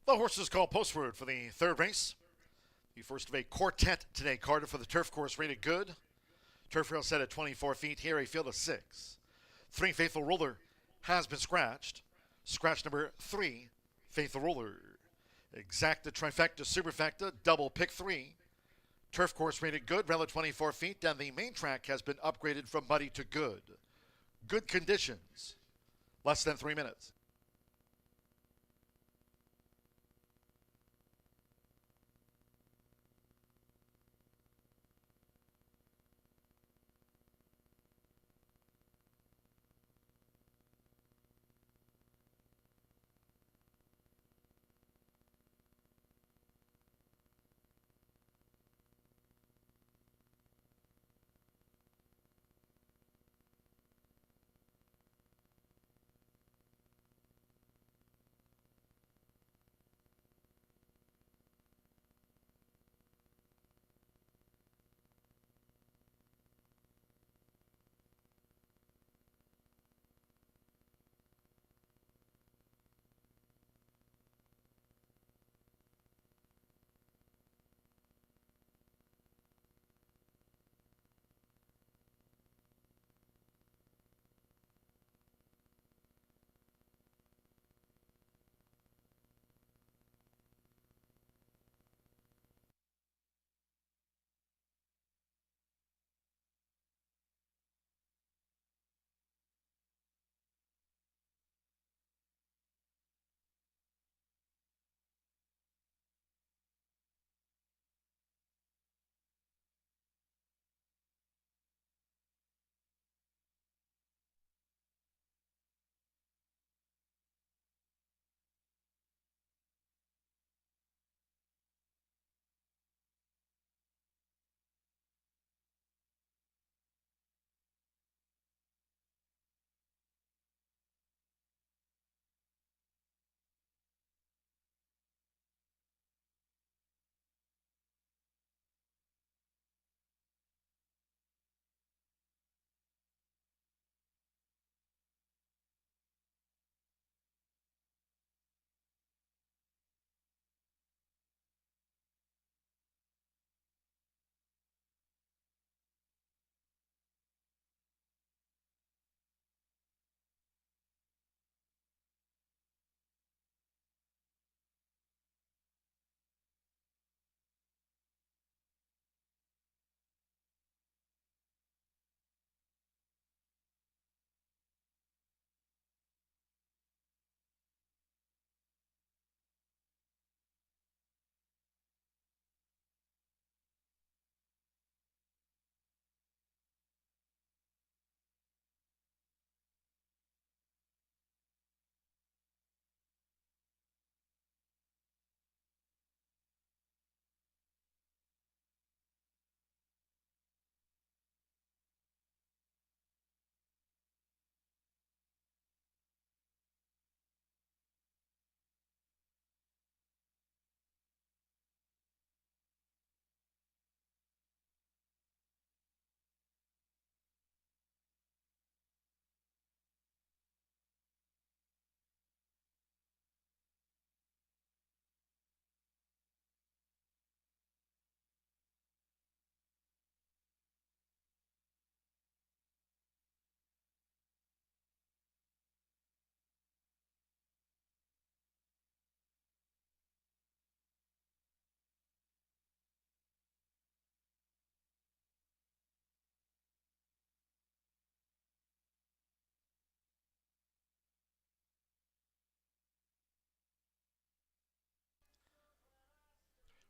The horses called postword for the third race. The first of a quartet today, Carter, for the turf course, rated good. Turf rail set at 24 feet. Here, a field of 6. 3, Faithful Ruler, has been scratched. Scratch number 3, Faithful Ruler. Exacta, trifecta, superfecta, double pick 3. Turf course rated good, rail at 24 feet, and the main track has been upgraded from muddy to good. Good conditions. Less than 3 minutes.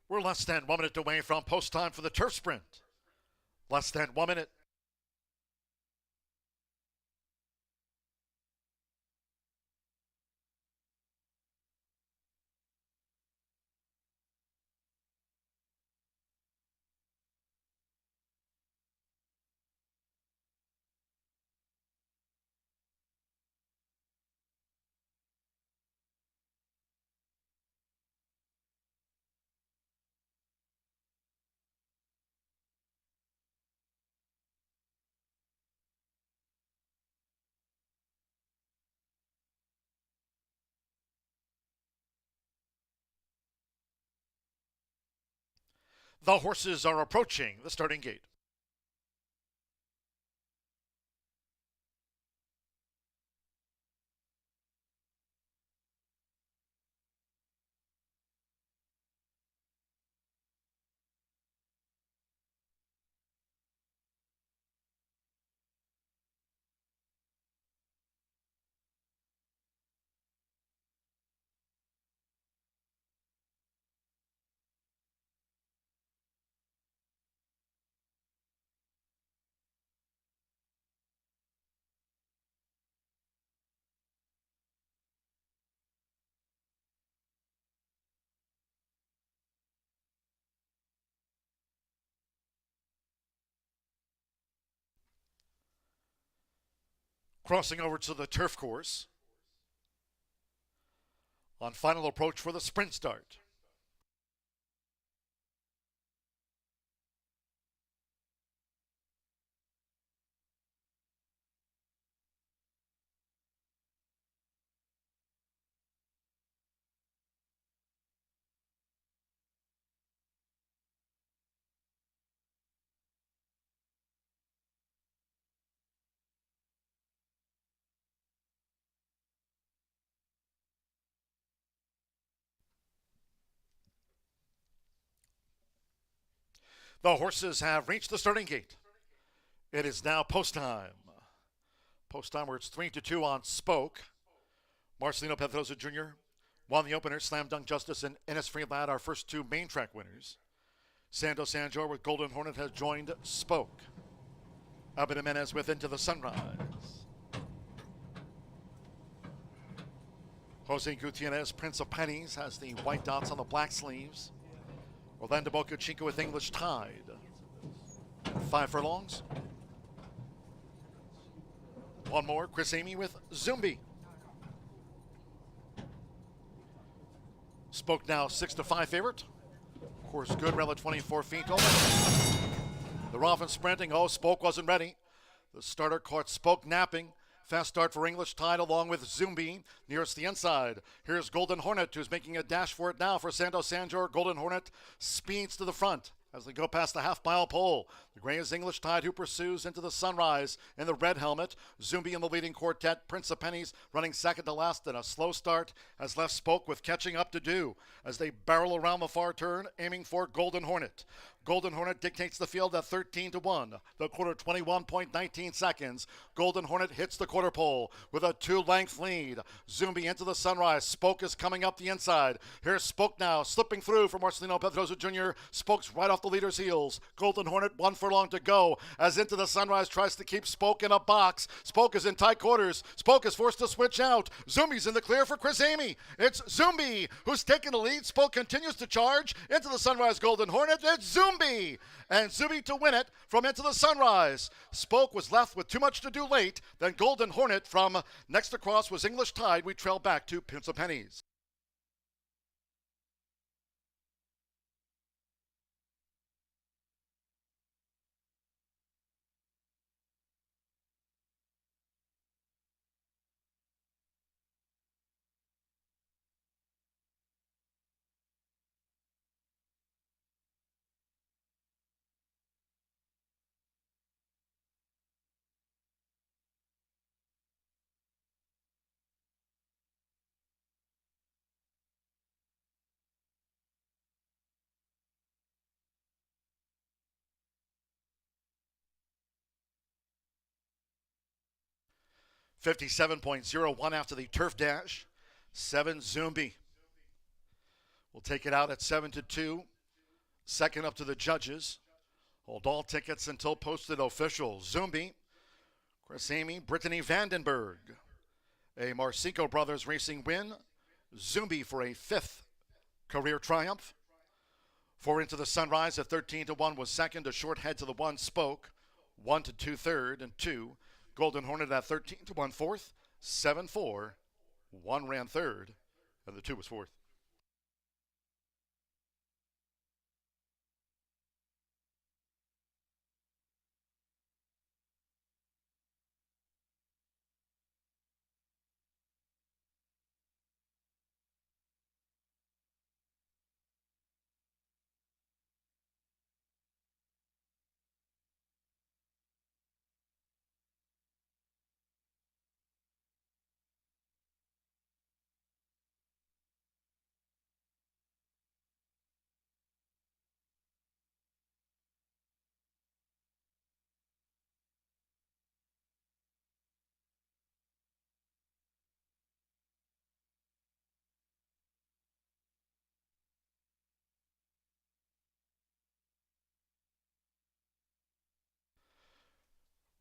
We're less than 1 minute away from post time for the turf sprint. Less than 1 minute. The horses are approaching the starting gate. Crossing over to the turf course on final approach for the sprint start. The horses have reached the starting gate. It is now post time. Post time where it's 3-2 on Spoke. Marcelino Pedrosa Jr. won the opener. Slam Dunk Justice and Innisfree Lad, our first two main track winners. Sando Sanjor with Golden Hornet has joined Spoke. Abed Jimenez with Into the Sunrise. Jose Gutierrez, Prince of Pennies, has the white dots on the black sleeves. Orlando Boca Chica with English Tide. 5 furlongs. One more, Chris Amy with Zumbi. Spoke now 6-5 favorite. Of course, good rail at 24 feet. Oh, the Roffin sprinting. Oh, Spoke wasn't ready. The starter caught Spoke napping. Fast start for English Tide along with Zumbi nearest the inside. Here's Golden Hornet, who's making a dash for it now for Sando Sanjor. Golden Hornet speeds to the front as they go past the half-mile pole. The gray is English Tide, who pursues Into the Sunrise in the red helmet. Zumbi in the leading quartet. Prince of Pennies running second to last in a slow start has left Spoke with catching up to do as they barrel around the far turn, aiming for Golden Hornet. Golden Hornet dictates the field at 13-1. The quarter 21.19 seconds. Golden Hornet hits the quarter pole with a 2-length lead. Zumbi Into the Sunrise. Spoke is coming up the inside. Here's Spoke now slipping through for Marcelino Pedrosa Jr. Spoke's right off the leader's heels. Golden Hornet 1 furlong to go as Into the Sunrise tries to keep Spoke in a box. Spoke is in tight quarters. Spoke is forced to switch out. Zumbi's in the clear for Chris Amy. It's Zumbi who's taking the lead. Spoke continues to charge. Into the Sunrise Golden Hornet. It's Zumbi. And Zumbi to win it from Into the Sunrise. Spoke was left with too much to do late. Then Golden Hornet from next across was English Tide. We trail back to Prince of Pennies. .01 after the turf dash. 7 Zumbi. We'll take it out at 7-2. Second up to the judges. Hold all tickets until posted official. Zumbi, Chris Amy, Brittany Vandenberg. A Marsico Brothers Racing win. Zumbi for a 5th career triumph. 4 Into the Sunrise at 13-1 was second. A short head to the 1 Spoke. 1 to 2 third and 2. Golden Hornet at 13-1 fourth. 7-4. 1 ran third and the 2 was fourth.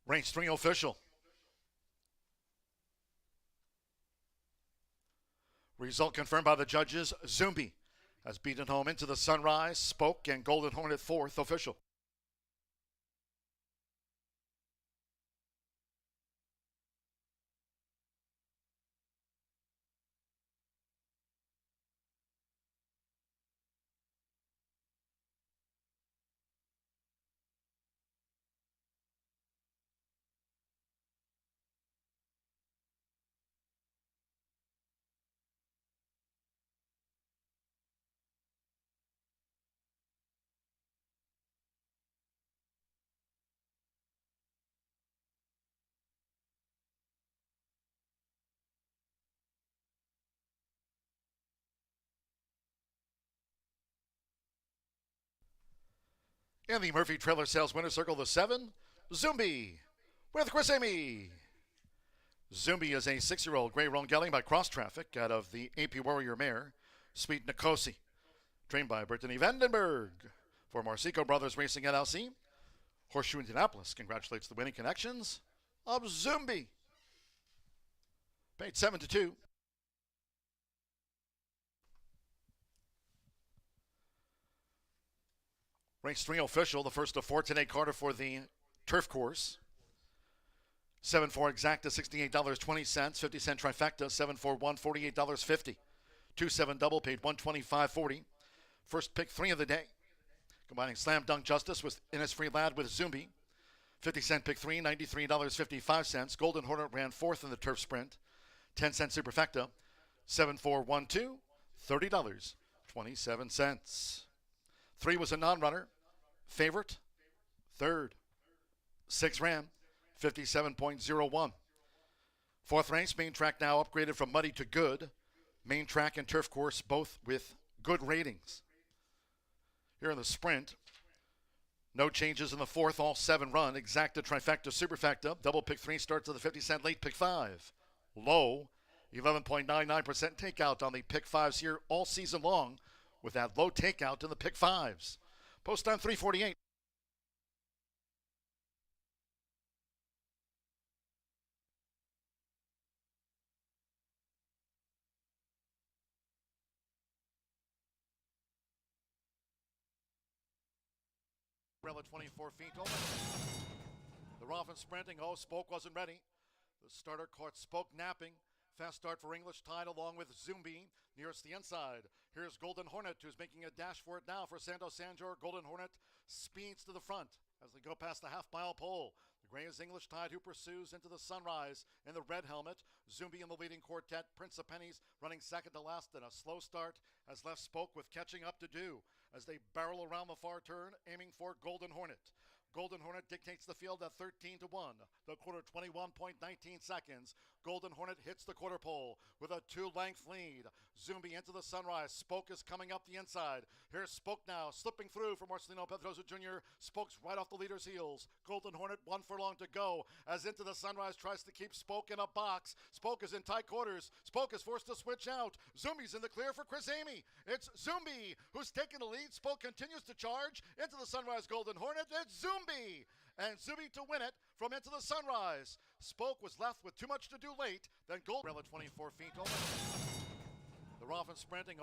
Race 3 official. Result confirmed by the judges. Zumbi has beaten home Into the Sunrise, Spoke, and Golden Hornet 4th official. In the Murphy Trailer Sales Winner Circle, the 7, Zumbi with Chris Amy. Zumbi is a 6-year-old gray roan gelding by cross traffic out of the AP Warrior mare, Sweet Nikosi, trained by Brittany Vandenberg. For Marsico Brothers Racing LLC, Horseshoe Indianapolis congratulates the winning connections of Zumbi. Paid 7-2. Race 3 official, the first of 4 today, Carter for the turf course. 7-4 exacta, $68.20. 50-cent trifecta, 7-4-1, $48.50. 2-7 double paid $125.40. First pick 3 of the day, combining Slam Dunk Justice with Innisfree Lad with Zumbi. 50-cent pick 3, $93.55. Golden Hornet ran 4th in the turf sprint. 10-cent superfecta, 7-4-1-2, $30.27. 3 was a non-runner. Favorite, 3rd. 6 ran, 57.01. 4th race, main track now upgraded from muddy to good. Main track and turf course both with good ratings. Here in the sprint, no changes in the 4th, all 7 run. Exacta, trifecta, superfecta. Double pick 3 starts to the 50-cent late pick 5. Low, 11.99% takeout on the pick 5s here all season long, with that low takeout in the pick 5s. Post time 3:48. Umbrella 24 feet open. The Roffin sprinting. Oh, Spoke wasn't ready. The starter caught Spoke napping. Fast start for English Tide along with Zumbi nearest the inside. Here's Golden Hornet, who's making a dash for it now for Santos Sanjor. Golden Hornet speeds to the front as they go past the half-mile pole. The gray is English Tide, who pursues into the Sunrise in the red helmet. Zumbi in the leading quartet. Prince of Pennies running second to last in a slow start has left Spoke with catching up to do as they barrel around the far turn, aiming for Golden Hornet. Golden Hornet dictates the field at 13-1. The quarter 21.19 seconds. Golden Hornet hits the quarter pole with a 2-length lead. Zumbi into the Sunrise. Spoke is coming up the inside. Here's Spoke now, slipping through for Marcelino Pedrosa Jr. Spoke's right off the leader's heels. Golden Hornet 1 furlong to go as Into the Sunrise tries to keep Spoke in a box. Spoke is in tight quarters. Spoke is forced to switch out. Zumbi's in the clear for Chris Amy. It's Zumbi who's taking the lead. Spoke continues to charge. Into the Sunrise Golden Hornet. It's Zumbi. And Zumbi to win it from Into the Sunrise. Spoke was left with too much to do late. Then Gold Umbrella 24 feet only. They're off and sprinting.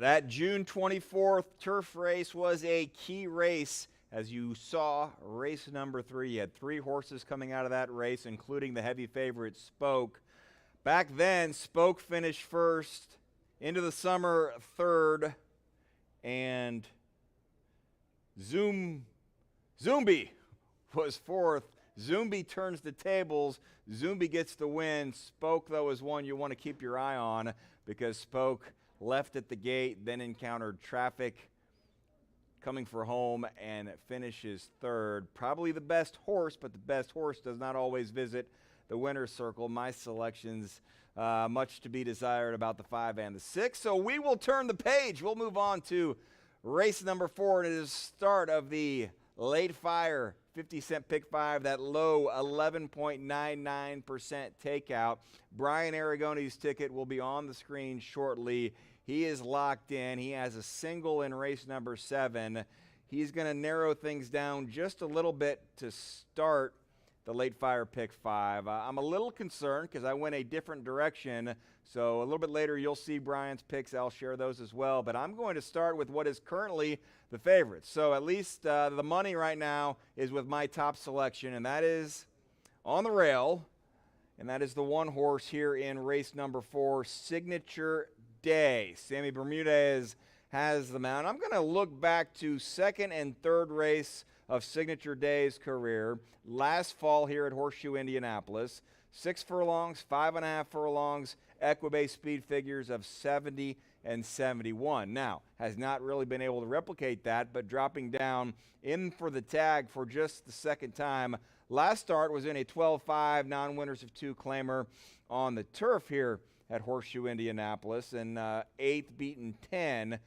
That June 24th turf race was a key race. As you saw, race number 3, you had 3 horses coming out of that race, including the heavy favorite Spoke. Back then, Spoke finished first, into the summer 3rd, and Zumbi was 4th. Zumbi turns the tables. Zumbi gets the win. Spoke, though, is one you want to keep your eye on because Spoke left at the gate, then encountered traffic coming for home and finishes 3rd. Probably the best horse, but the best horse does not always visit the winner's circle. My selections, much to be desired about the 5 and the 6. So we will turn the page. We'll move on to race number 4, and it is the start of the late fire 50-cent pick 5, that low 11.99% takeout. Brian Aragone's ticket will be on the screen shortly. He is locked in. He has a single in race number 7. He's going to narrow things down just a little bit to start the late fire pick 5. I'm a little concerned because I went a different direction. So a little bit later you'll see Brian's picks. I'll share those as well. But I'm going to start with what is currently the favorites. So at least the money right now is with my top selection, and that is on the rail. And that is the 1 horse here in race number 4, Signature Day. Sammy Bermudez has the mount. I'm going to look back to 2nd and 3rd race of Signature Day's career. Last fall here at Horseshoe Indianapolis. 6 furlongs, 5.5 furlongs, equibase speed figures of 70 and 71. Now, has not really been able to replicate that, but dropping down in for the tag for just the 2nd time. Last start was in a 12-5 non-winners of 2 claimer on the turf here at Horseshoe Indianapolis, and 8th beaten 10.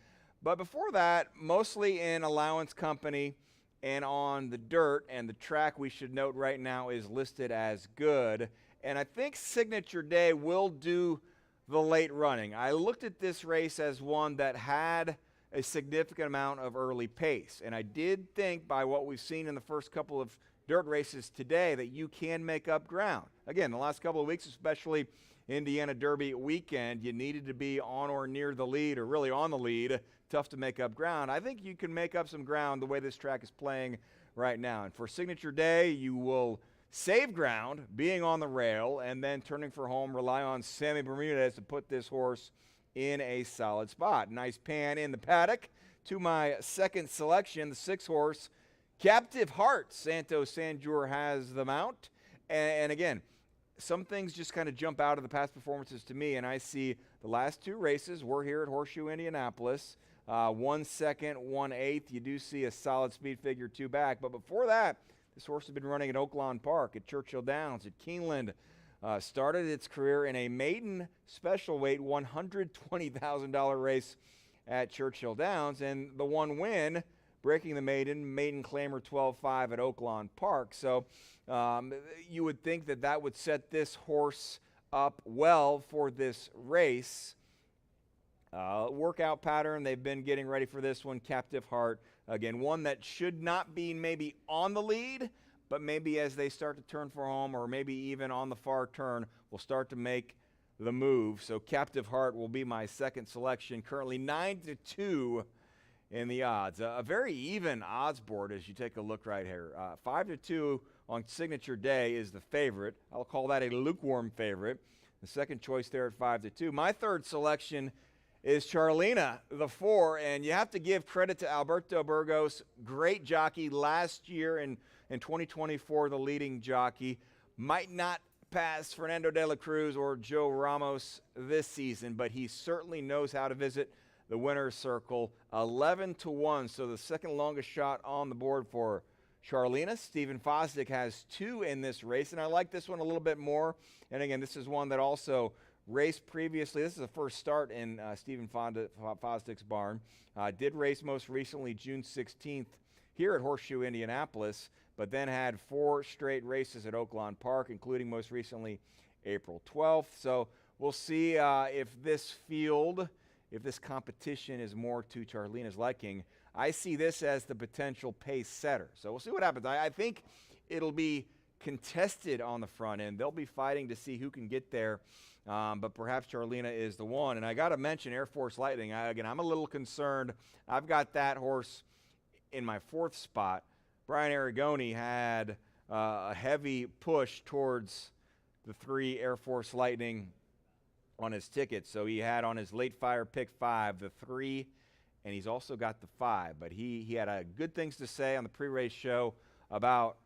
But before that, mostly in allowance company and on the dirt, and the track we should note right now is listed as good. And I think Signature Day will do the late running. I looked at this race as one that had a significant amount of early pace, and I did think by what we've seen in the first couple of dirt races today that you can make up ground. Again, the last couple of weeks, especially Indiana Derby weekend, you needed to be on or near the lead, or really on the lead. Tough to make up ground. I think you can make up some ground the way this track is playing right now. And for Signature Day, you will save ground being on the rail, and then turning for home, rely on Sammy Bermudez to put this horse in a solid spot. Nice pan in the paddock to my 2nd selection, the 6 horse, Captive Heart. Santos Sanjur has the mount. And again, some things just kind of jump out of the past performances to me, and I see the last 2 races were here at Horseshoe Indianapolis. 1 second, 1 eighth. You do see a solid speed figure 2 back. But before that, this horse has been running at Oaklawn Park, at Churchill Downs, at Keeneland. Started its career in a maiden special weight $120,000 race at Churchill Downs, and the 1 win, breaking the maiden claimer 12-5 at Oaklawn Park. So you would think that that would set this horse up well for this race. Workout pattern, they've been getting ready for this one. Captive Heart, again, one that should not be maybe on the lead, but maybe as they start to turn for home, or maybe even on the far turn, will start to make the move. So Captive Heart will be my 2nd selection, currently 9-2 in the odds. A very even odds board as you take a look right here. 5-2 on Signature Day is the favorite. I'll call that a lukewarm favorite. The 2nd choice there at 5-2. My 3rd selection is Charlina, the 4, and you have to give credit to Alberto Burgos, great jockey last year in 2024, the leading jockey. Might not pass Fernando de la Cruz or Joe Ramos this season, but he certainly knows how to visit the winner's circle. 11-1, so the 2nd longest shot on the board for Charlina. Stephen Fosdick has 2 in this race, and I like this one a little bit more. And again, this is one that also raced previously. This is the first start in Stephen Fosdick's barn. Did race most recently June 16th here at Horseshoe Indianapolis, but then had 4 straight races at Oaklawn Park, including most recently April 12th. So we'll see if this field, if this competition is more to Charlina's liking. I see this as the potential pace setter. So we'll see what happens. I think it'll be contested on the front end. They'll be fighting to see who can get there but perhaps Charlena is the one. And I got to mention Air Force Lightning. I'm a little concerned. I've got that horse in my 4th spot. Brian Aragoni had a heavy push towards the 3 Air Force Lightning on his ticket. So he had on his late fire pick 5, the 3, and he's also got the 5. But he had good things to say on the pre-race show about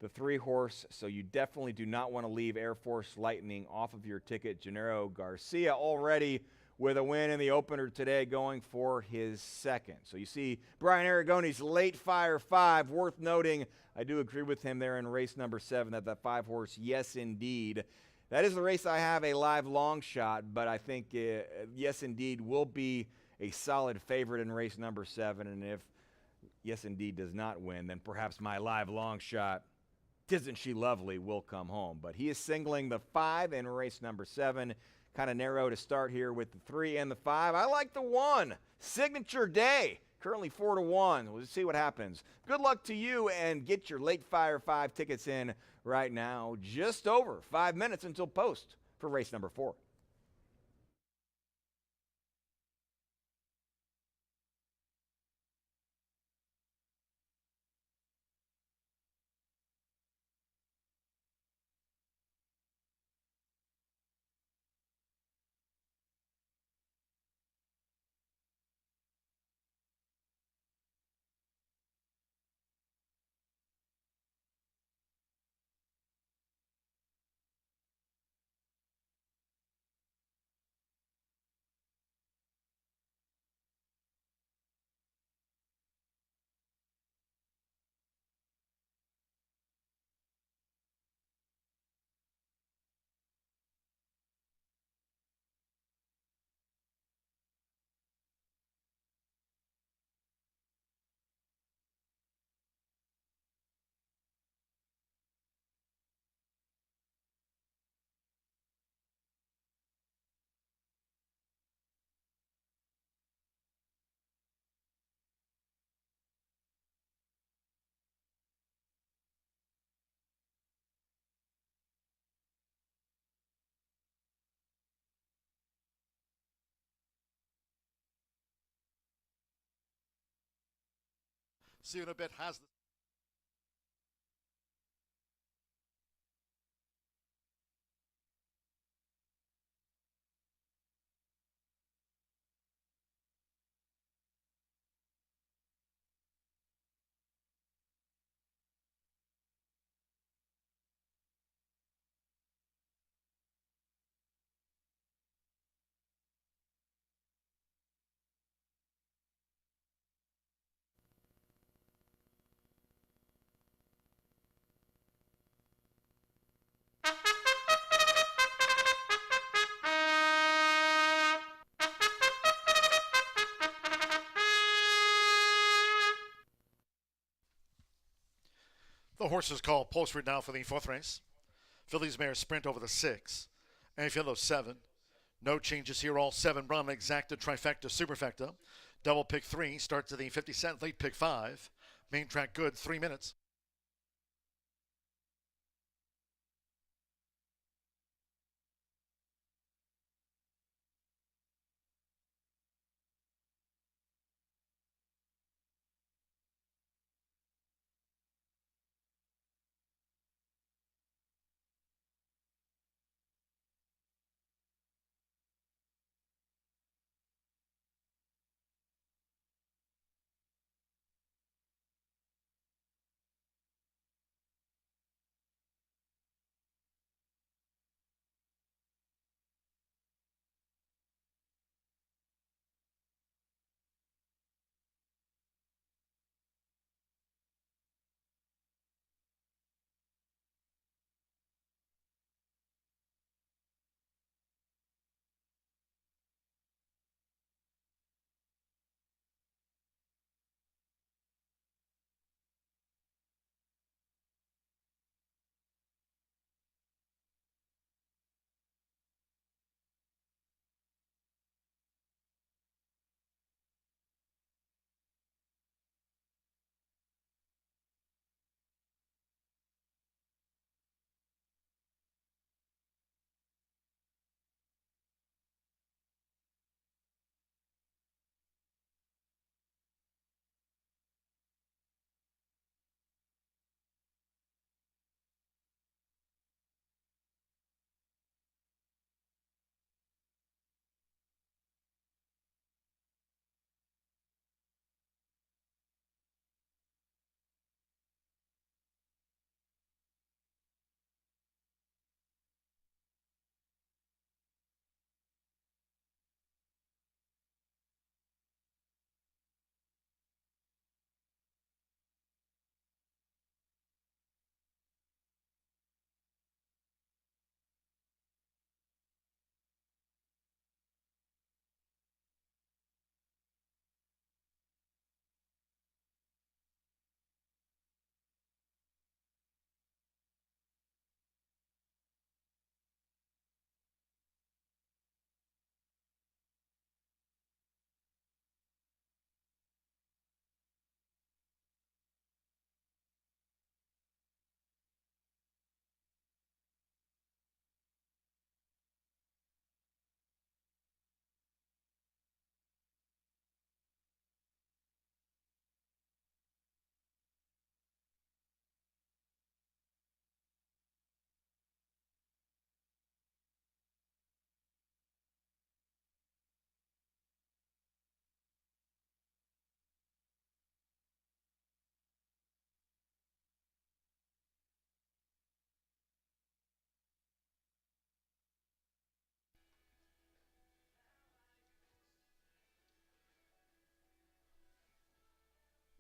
the 3 horse, so you definitely do not want to leave Air Force Lightning off of your ticket. Gennaro Garcia already with a win in the opener today, going for his 2nd. So you see Brian Aragoni's late fire 5, worth noting. I do agree with him there in race number 7 that 5 horse, Yes Indeed. That is the race I have a live long shot, but I think Yes Indeed will be a solid favorite in race number 7, and if Yes Indeed does not win, then perhaps my live long shot, Isn't She Lovely, will come home. But he is singling the 5 in race number 7. Kind of narrow to start here with the 3 and the 5. I like the 1, Signature Day. Currently 4-1. We'll see what happens. Good luck to you, and get your late fire 5 tickets in right now. Just over 5 minutes until post for race number 4. See you in a bit. Has the horses called posted now for the 4th race. Phillies Mare Sprint over the 6. Anfield 7. No changes here. All 7 run exacta, trifecta, superfecta. Double pick 3 starts at the 50 cent. Late pick 5. Main track good. 3 minutes.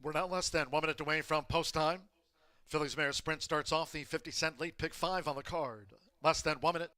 We're now less than 1 minute away from post time. Phillies Mare Sprint starts off the 50-cent late pick 5 on the card. Less than 1 minute.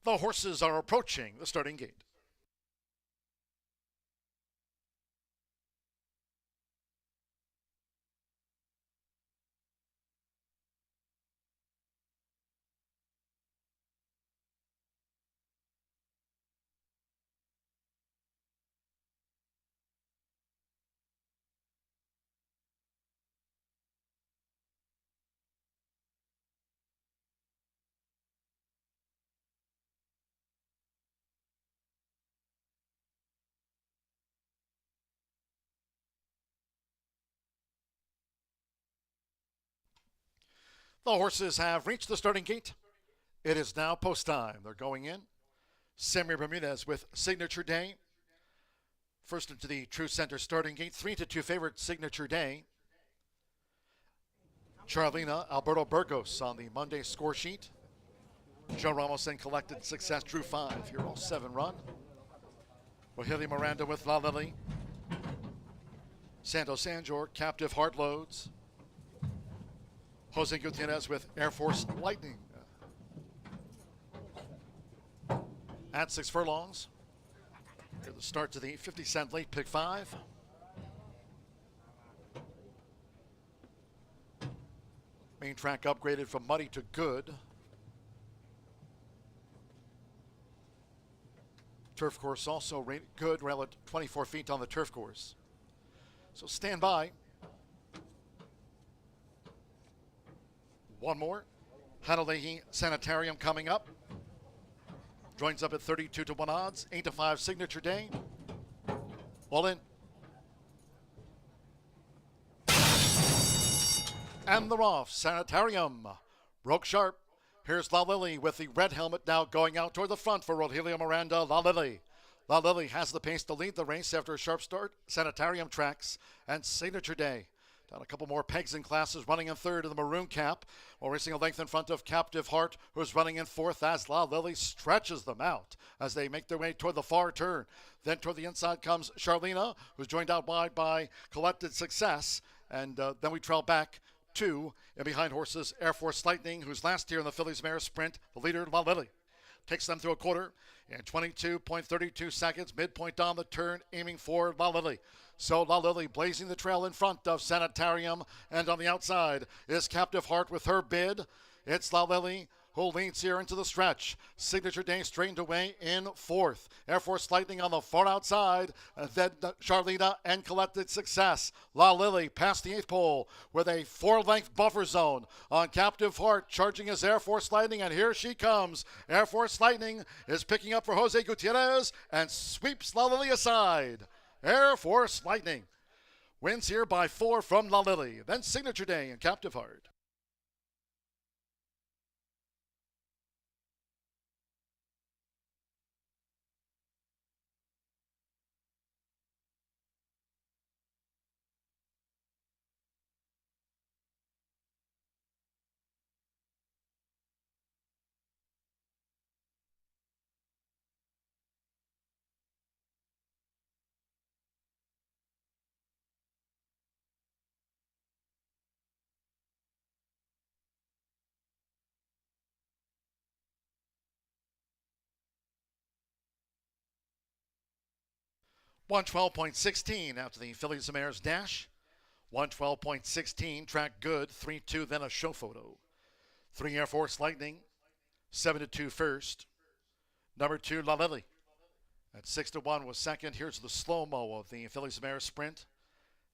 The horses are approaching the starting gate. The horses have reached the starting gate. It is now post time. They're going in. Sammy Bermudez with Signature Day. First into the True Center starting gate. 3-2 favorite Signature Day. Charlina Alberto Burgos on the Monday score sheet. Joe Ramos and Collected Success True 5. Here all 7 run. Rogelio Miranda with La Lily. Santos Sanjor, Captive Heart Loads. Jose Gutierrez with Air Force Lightning. At 6 furlongs. Here the start to the 50-cent late pick 5. Main track upgraded from muddy to good. Turf course also rated good, relative 24 feet on the turf course. So stand by. One more. Hanalehi Sanitarium coming up. Joins up at 32-1 odds. 8-5 Signature Day. All in. And they're off. Sanitarium broke sharp. Here's La Lily with the red helmet now going out toward the front for Rogelio Miranda. La Lily. La Lily has the pace to lead the race after a sharp start. Sanitarium tracks and Signature Day. Down a couple more pegs and classes, running in third in the maroon cap, while racing a length in front of Captive Heart, who's running in fourth as La Lily stretches them out as they make their way toward the far turn. Then toward the inside comes Charlena, who's joined out wide by Collected Success, and then we trail back two and behind horses Air Force Lightning, who's last year in the Fillies Mare Sprint, the leader La Lily. Takes them through a quarter in 22.32 seconds, midpoint on the turn, aiming for La Lily. So La Lily blazing the trail in front of Sanitarium, and on the outside is Captive Heart with her bid. It's La Lily who leads here into the stretch. Signature Day straightened away in fourth. Air Force Lightning on the far outside, and then Charlena and Collected Success. La Lily past the eighth pole with a 4-length buffer zone on Captive Heart, charging his Air Force Lightning, and here she comes. Air Force Lightning is picking up for Jose Gutierrez and sweeps La Lily aside. Air Force Lightning wins here by 4 from La Lily. Then Signature Day and Captive Heart. $112.16 after the Fillies and Mares dash. 112.16, track good, 3-2, then a show photo. 3 Air Force Lightning, 7-2 first. Number 2, La Lily. At 6-1 was second. Here's the slow-mo of the Fillies and Mares sprint.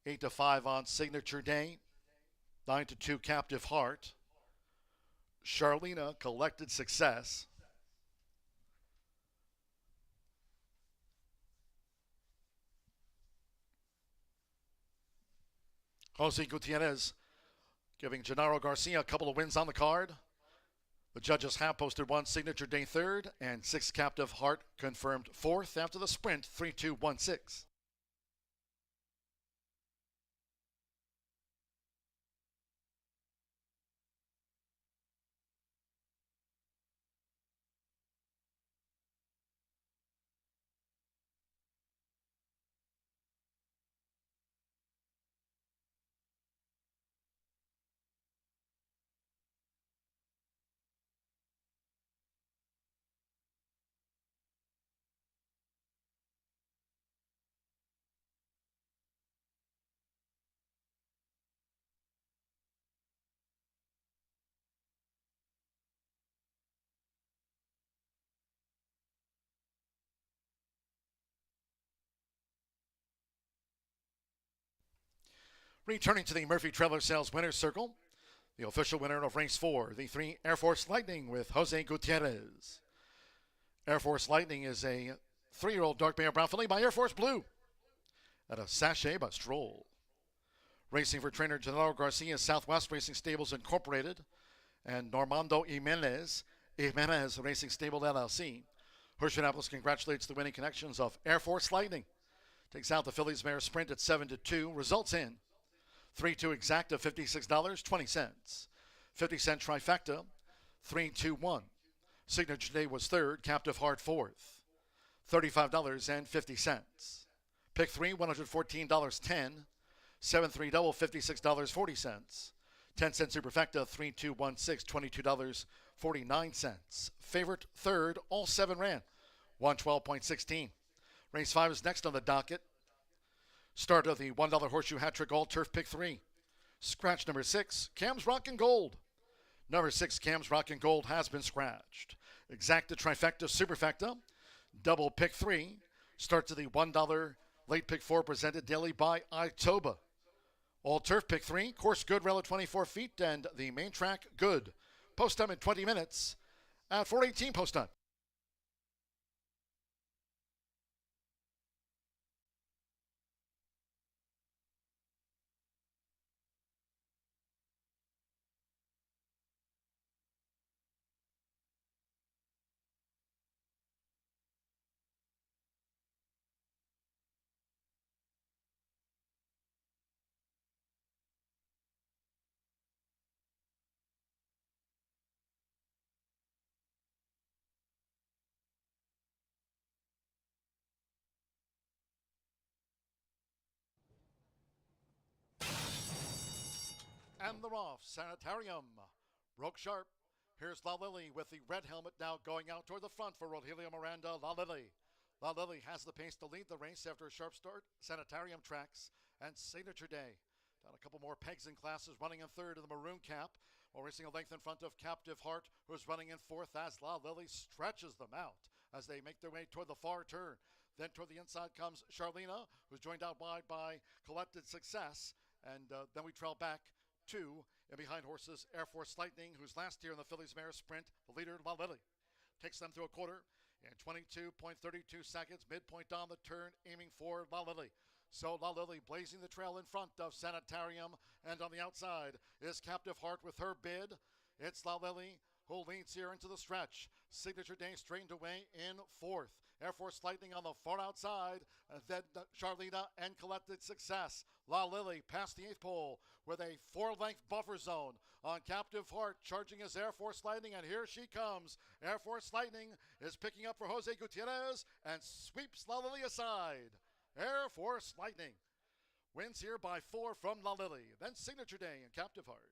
8-5 on Signature Day. 9-2 Captive Heart. Charlena Collected Success. Jose Gutierrez giving Gennaro Garcia a couple of wins on the card. The judges have posted 1 Signature Day third and 6 Captive Heart confirmed fourth after the sprint 3-2-1-6. Returning to the Murphy Trailer Sales Winners Circle, the official winner of race 4, the 3 Air Force Lightning with Jose Gutierrez. Air Force Lightning is a 3-year-old dark bear brown filly by Air Force Blue at a sachet by Stroll. Racing for trainer Gennaro Garcia, Southwest Racing Stables Incorporated, and Normando Jimenez Racing Stable LLC. Horseshoe Indianapolis congratulates the winning connections of Air Force Lightning. Takes out the Fillies Mare Sprint at 7-2. Results in 3-2 exacta, $56.20. 50-cent trifecta, 3-2-1. Signature Day was third, Captive Heart fourth, $35.50. Pick 3, $114.10. 7-3 double, $56.40. 10-cent superfecta, 3-2-1-6, $22.49. Favorite third, all 7 ran, 112.16. Race 5 is next on the docket. Start of the $1 Horseshoe Hat Trick All Turf Pick 3. Scratch number 6, Cam's Rockin' Gold. Number 6, Cam's Rockin' Gold has been scratched. Exacta trifecta superfecta. Double Pick 3. Starts of the $1 Late Pick 4 presented daily by Itoba. All Turf Pick 3. Course good, rel at 24 feet, and the main track good. Post time in 20 minutes at 4:18 post time. and they're off. Sanitarium broke sharp. Here's La Lily with the red helmet now going out toward the front for Rogelio Miranda. La Lily. La Lily has the pace to lead the race after a sharp start. Sanitarium tracks and Signature Day. Down a couple more pegs in classes, running in third in the maroon cap, while racing a length in front of Captive Heart, who's running in fourth as La Lily stretches them out as they make their way toward the far turn. Then toward the inside comes Charlena, who's joined out wide by Collected Success, and then we trail back two and behind horses Air Force Lightning, who's last year in the Fillies Mare Sprint, the leader La Lily. Takes them through a quarter in 22.32 seconds, midpoint on the turn, aiming for La Lily. So La Lily blazing the trail in front of Sanitarium, and on the outside is Captive Heart with her bid. It's La Lily who leads here into the stretch. Signature Day straightened away in fourth. Air Force Lightning on the far outside, and then Charlena and Collected Success. La Lily past the eighth pole with a 4-length buffer zone on Captive Heart, charging as Air Force Lightning, and here she comes. Air Force Lightning is picking up for Jose Gutierrez and sweeps La Lily aside. Air Force Lightning wins here by 4 from La Lily. Then Signature Day and Captive Heart.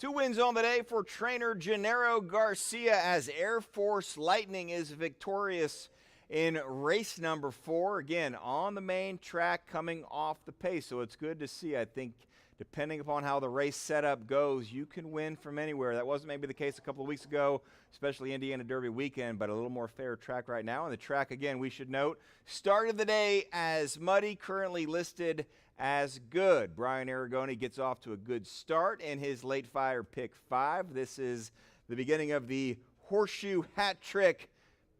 2 wins on the day for trainer Gennaro Garcia as Air Force Lightning is victorious in race number 4. Again, on the main track coming off the pace, so it's good to see. I think depending upon how the race setup goes, you can win from anywhere. That wasn't maybe the case a couple of weeks ago, especially Indiana Derby weekend, but a little more fair track right now. And the track, again, we should note, started the day as muddy, currently listed as good. Brian Aragoni gets off to a good start in his late fire pick 5. This is the beginning of the Horseshoe hat trick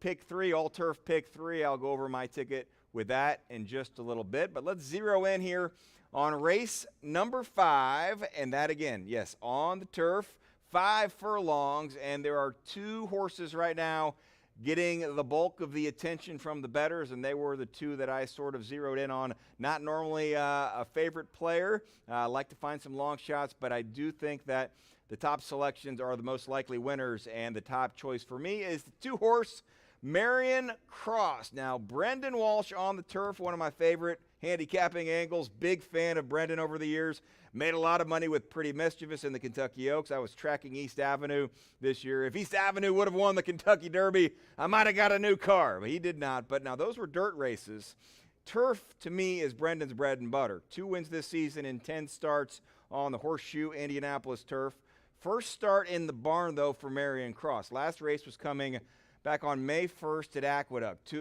pick 3, all-turf pick 3. I'll go over my ticket with that in just a little bit, but let's zero in here on race number 5, and that again, yes, on the turf, 5 furlongs, and there are 2 horses right now getting the bulk of the attention from the bettors, and they were the 2 that I sort of zeroed in on. Not normally a favorite player. I like to find some long shots, but I do think that the top selections are the most likely winners, and the top choice for me is the 2-horse Marion Cross. Now, Brendan Walsh on the turf, one of my favorite handicapping angles. Big fan of Brendan over the years. Made a lot of money with Pretty Mischievous in the Kentucky Oaks. I was tracking East Avenue this year. If East Avenue would have won the Kentucky Derby, I might have got a new car, but he did not. But now those were dirt races. Turf, to me, is Brendan's bread and butter. 2 wins this season in 10 starts on the Horseshoe Indianapolis turf. First start in the barn, though, for Marion Cross. Last race was coming back on May 1st at Aqueduct.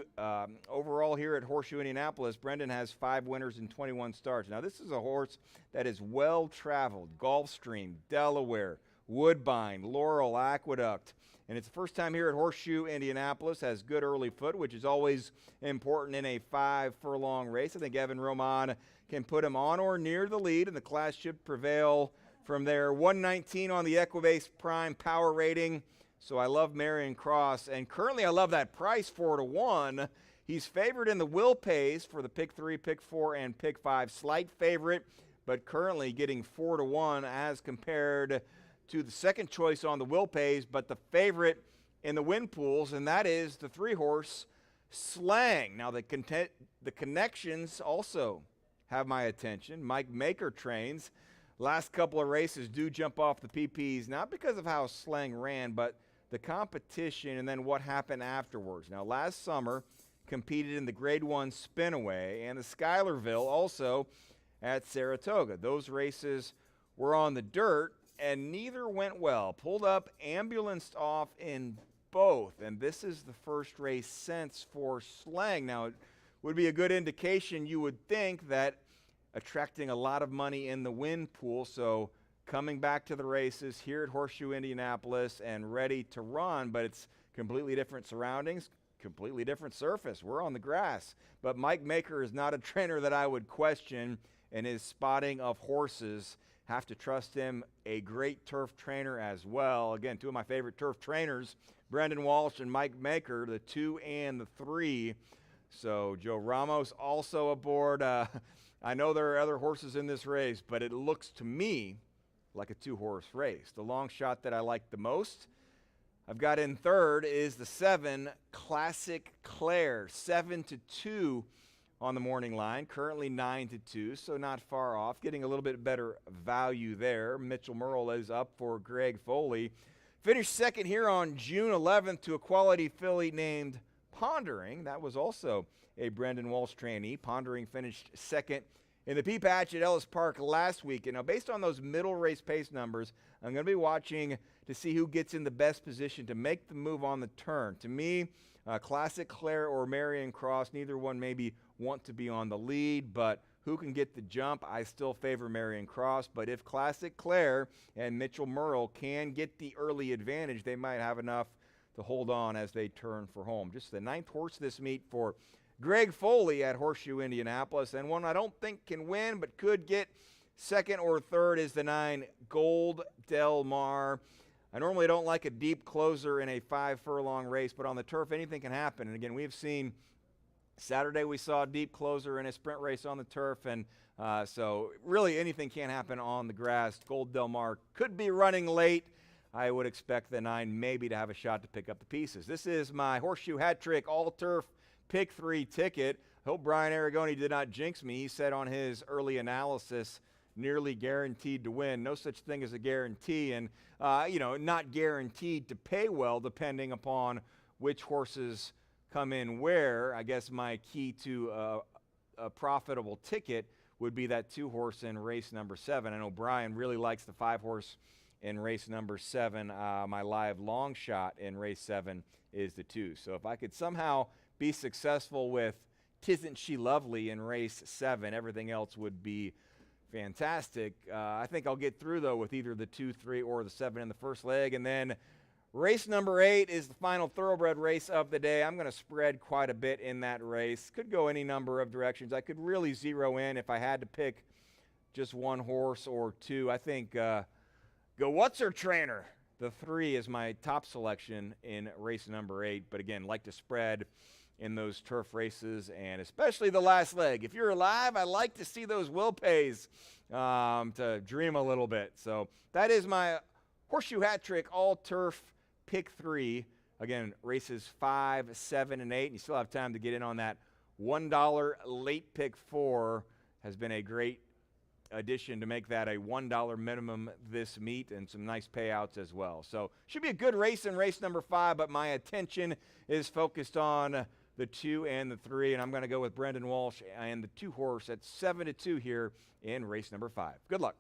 Overall here at Horseshoe Indianapolis, Brendan has 5 winners and 21 starts. Now, this is a horse that is well-traveled. Gulfstream, Delaware, Woodbine, Laurel, Aqueduct. And it's the first time here at Horseshoe Indianapolis. Has good early foot, which is always important in a 5-furlong race. I think Evan Roman can put him on or near the lead, and the class should prevail from there. 119 on the Equibase Prime Power Rating. So I love Marion Cross, and currently I love that price, 4-1. He's favored in the Will Pays for the pick 3, pick 4, and pick 5. Slight favorite, but currently getting 4-1 as compared to the second choice on the Will Pays, but the favorite in the win pools, and that is the 3-horse Slang. Now the connections also have my attention. Mike Maker trains. Last couple of races do jump off the PPs, not because of how Slang ran, but the competition and then what happened afterwards. Now, last summer, competed in the Grade 1 Spinaway and the Schuylerville also at Saratoga. Those races were on the dirt, and neither went well. Pulled up, ambulanced off in both, and this is the first race since for Slang. Now, it would be a good indication, you would think, that attracting a lot of money in the win pool, so coming back to the races here at Horseshoe Indianapolis and ready to run, but it's completely different surroundings, completely different surface. We're on the grass. But Mike Maker is not a trainer that I would question in his spotting of horses. Have to trust him. A great turf trainer as well. Again, 2 of my favorite turf trainers, Brendan Walsh and Mike Maker, the 2 and the 3. So Joe Ramos also aboard. I know there are other horses in this race, but it looks to me like a 2-horse race. The long shot that I like the most, I've got in third, is the 7 Classic Claire. 7-2 on the morning line, currently 9-2, so not far off. Getting a little bit better value there. Mitchell Merle is up for Greg Foley. Finished second here on June 11th to a quality filly named Pondering. That was also a Brendan Walsh trainee. Pondering finished second in the P-Patch at Ellis Park last week. And now, based on those middle race pace numbers, I'm going to be watching to see who gets in the best position to make the move on the turn. To me, Classic Claire or Marion Cross, neither one maybe want to be on the lead, but who can get the jump? I still favor Marion Cross, but if Classic Claire and Mitchell Merle can get the early advantage, they might have enough to hold on as they turn for home. Just the 9th horse this meet for Greg Foley at Horseshoe Indianapolis, and one I don't think can win but could get second or third is the 9 Gold Del Mar. I normally don't like a deep closer in a 5-furlong race, but on the turf anything can happen. And again, we've seen Saturday we saw a deep closer in a sprint race on the turf, and so really anything can happen on the grass. Gold Del Mar could be running late. I would expect the 9 maybe to have a shot to pick up the pieces. This is my Horseshoe hat trick all-turf pick 3 ticket. Hope Brian Aragoni did not jinx me. He said on his early analysis nearly guaranteed to win. No such thing as a guarantee, and not guaranteed to pay well depending upon which horses come in where. I guess my key to a profitable ticket would be that 2-horse in race number 7. I know Brian really likes the 5-horse in race number 7. My live long shot in race 7 is the 2. So if I could somehow be successful with Tisn't She Lovely in race 7, everything else would be fantastic. I think I'll get through, though, with either the 2, 3, or the 7 in the first leg. And then race number 8 is the final thoroughbred race of the day. I'm going to spread quite a bit in that race. Could go any number of directions. I could really zero in if I had to pick just one horse or two. I think go What's Her Trainer. The 3 is my top selection in race number 8. But again, like to spread in those turf races, and especially the last leg. If you're alive, I like to see those will pays to dream a little bit. So that is my Horseshoe Hat Trick all turf pick 3. Again, races 5, 7, and 8. And you still have time to get in on that $1 late pick 4. Has been a great addition to make that a $1 minimum this meet, and some nice payouts as well. So should be a good race in race number 5, but my attention is focused on the 2 and the 3, and I'm going to go with Brendan Walsh and the 2-horse at 7-2 here in race number 5. Good luck.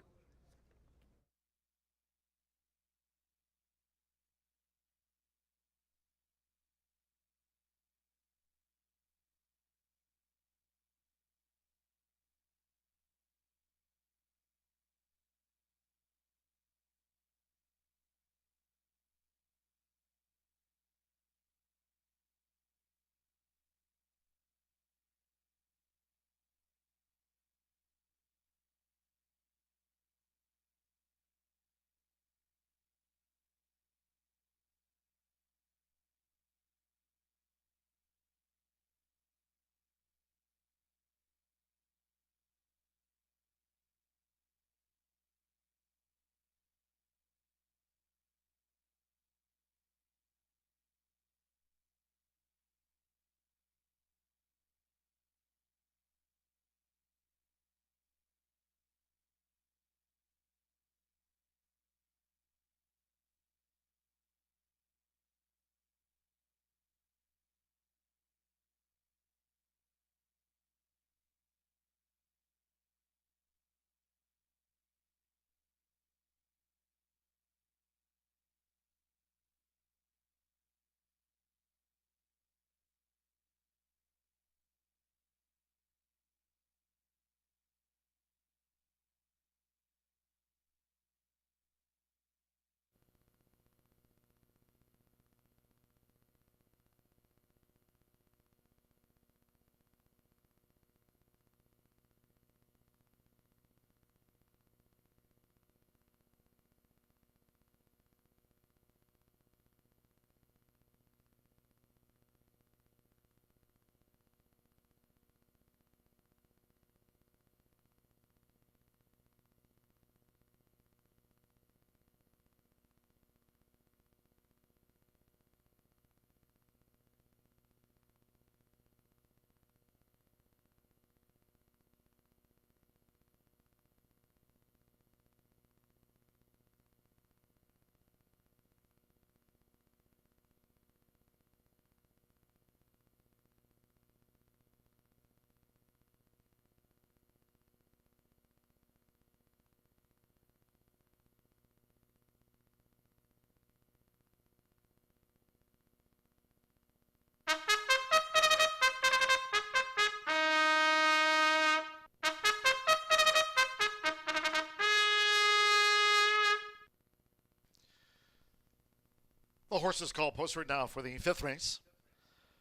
The horses call posted now for the 5th race.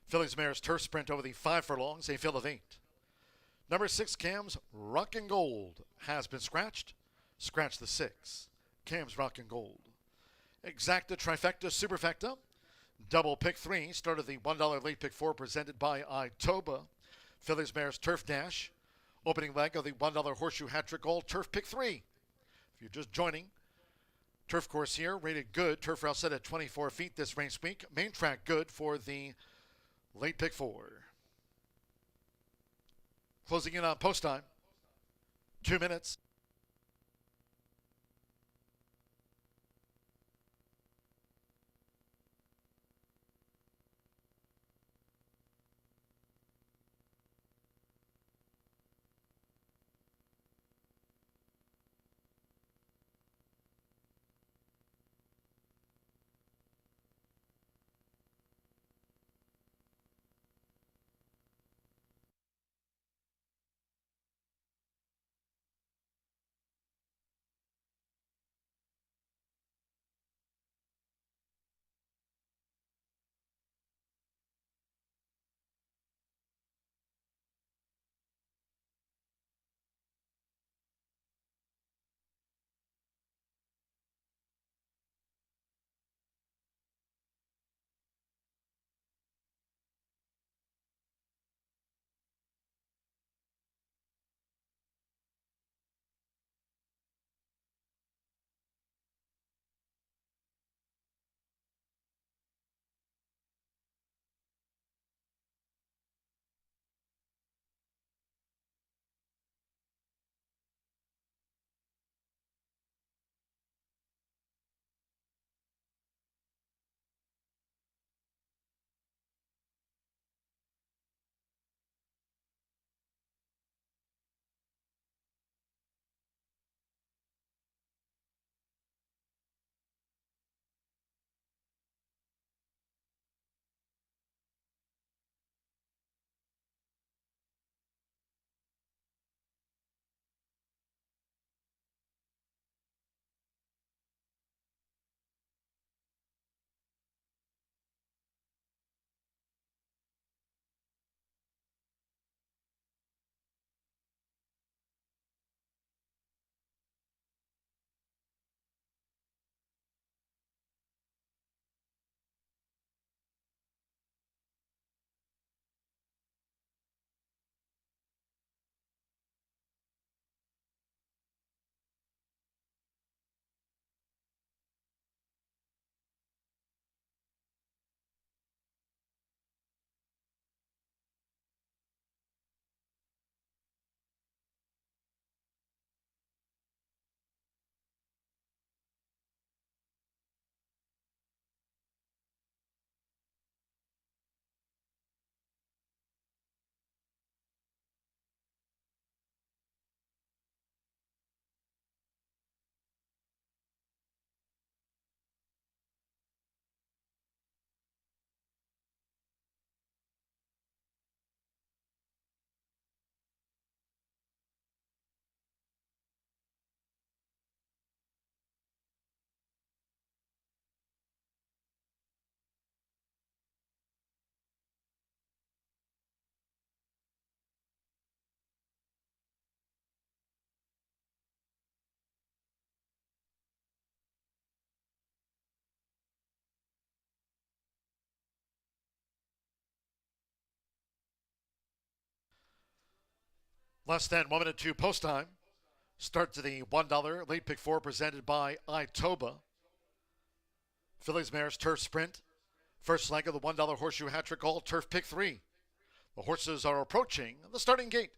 Fillies Mares Turf Sprint over the 5 furlongs, a field of 8. Number 6, Cam's Rockin' Gold has been scratched. Scratch the 6. Cam's Rockin' Gold. Exacta Trifecta Superfecta. Double pick 3. Started the $1 late pick 4 presented by Itoba. Fillies Mares Turf Dash. Opening leg of the $1 Horseshoe Hat Trick All Turf pick 3. If you're just joining, turf course here, rated good. Turf rail set at 24 feet this race week. Main track good for the late pick 4. Closing in on post time. 2 minutes. Less than 1 minute to post time. Start to the $1 late pick 4 presented by Itoba. Phillies Mares Turf Sprint. First leg of the $1 Horseshoe Hat Trick All Turf Pick 3. The horses are approaching the starting gate.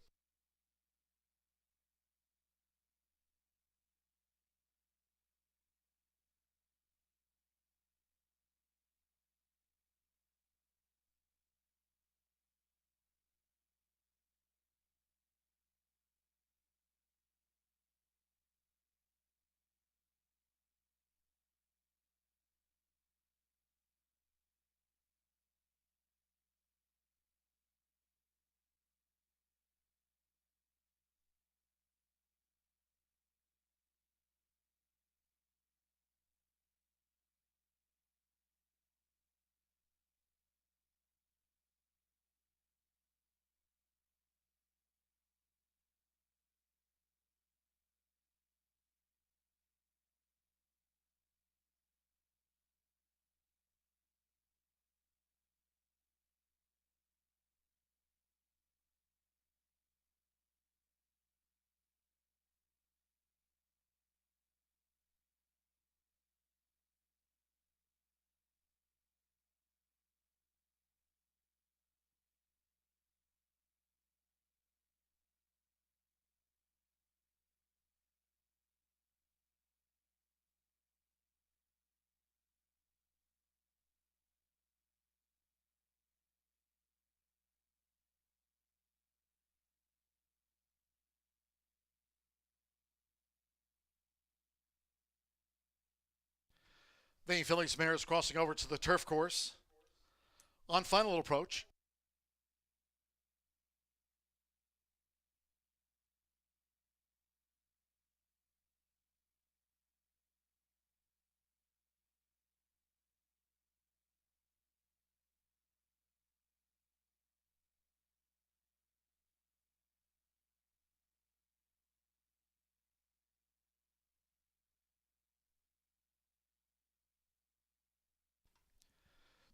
The Phillies Mares crossing over to the turf course. On final approach.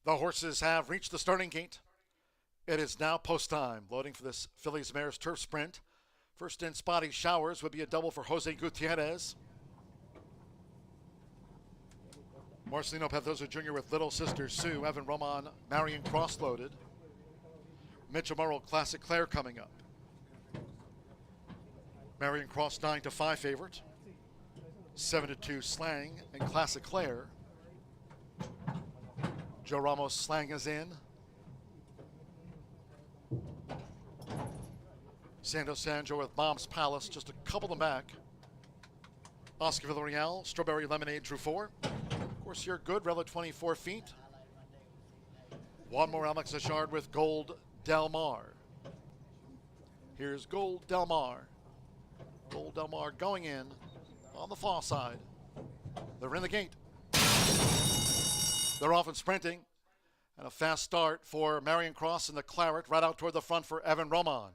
The horses have reached the starting gate. It is now post time. Loading for this Phillies Mares Turf Sprint. First in Spotty Showers would be a double for Jose Gutierrez. Marcelino Pedroza Jr. with Little Sister Sue. Evan Roman, Marion Cross loaded. Mitchell Morrow, Classic Claire coming up. Marion Cross 9-5 favorite. 7-2 Slang and Classic Claire. Joe Ramos Slang is in. Santo Sanjo with Mom's Palace, just a couple of them back. Oscar Villarreal, Strawberry Lemonade drew 4. Of course, you're good, Rella 24 feet. One more Alex Achard with Gold Del Mar. Here's Gold Del Mar. Gold Del Mar going in on the far side. They're in the gate. They're off and sprinting. And a fast start for Marion Cross and the Claret, right out toward the front for Evan Roman.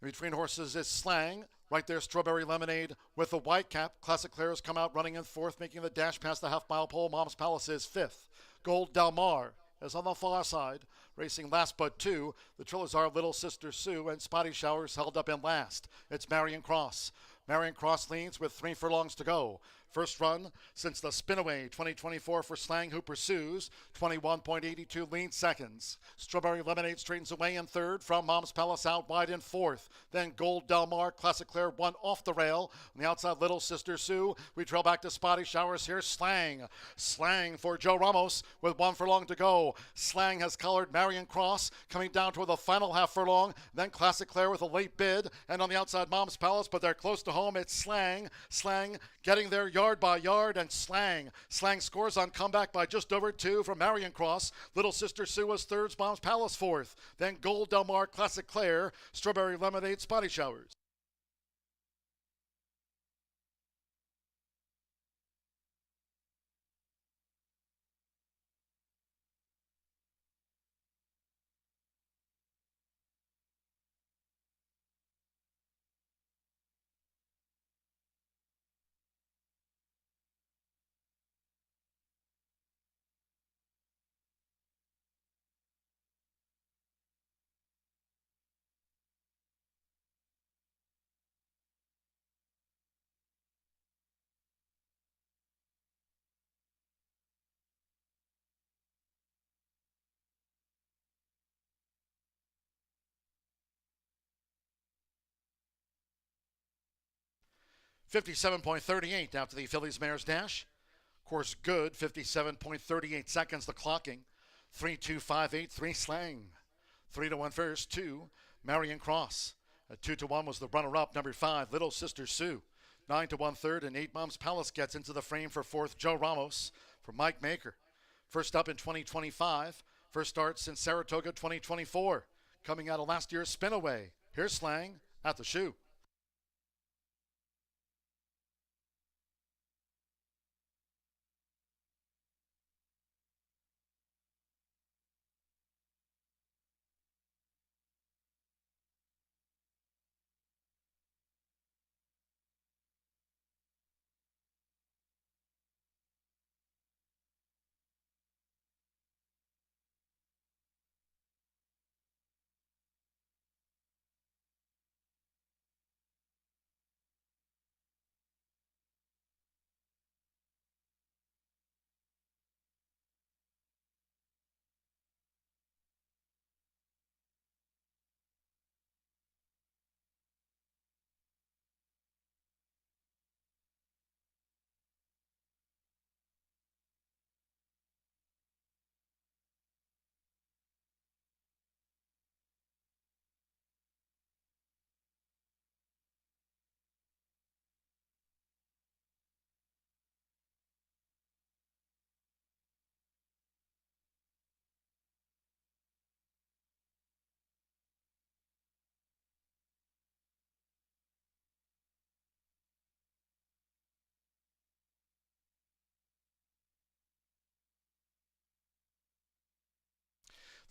Between horses is Slang. Right there, Strawberry Lemonade with the white cap. Classic Claire has come out running in fourth, making the dash past the half-mile pole. Mom's Palace is fifth. Gold Del Mar is on the far side, racing last but two. The Trillers are Little Sister Sue, and Spotty Showers held up in last. It's Marion Cross. Marion Cross leads with 3 furlongs to go. First run since the Spinaway 2024 for Slang, who pursues. 21.82 lean seconds. Strawberry Lemonade straightens away in third from Mom's Palace out wide in fourth. Then Gold Del Mar, Classic Claire one off the rail. On the outside, Little Sister Sue. We trail back to Spotty Showers here. Slang. Slang for Joe Ramos with 1 furlong to go. Slang has collared Marion Cross coming down toward the final half furlong. Then Classic Claire with a late bid. And on the outside, Mom's Palace, but they're close to home. It's Slang. Slang getting there yard by yard, and Slang. Slang scores on comeback by just over 2 from Marion Cross. Little Sister Sue was third, Mom's Palace fourth. Then Gold Del Mar, Classic Claire, Strawberry Lemonade, Spotty Showers. 57.38 after the Phillies Mares dash. Course good, 57.38 seconds the clocking. 3-2-5-8, 3 Slang. 3-1 first, 2 Marion Cross. At 2-1 was the runner-up, number 5, Little Sister Sue. 9-1 third, and 8 Mom's Palace gets into the frame for fourth, Joe Ramos for Mike Maker. First up in 2025, first start since Saratoga 2024. Coming out of last year's Spinaway. Here's Slang at the shoe.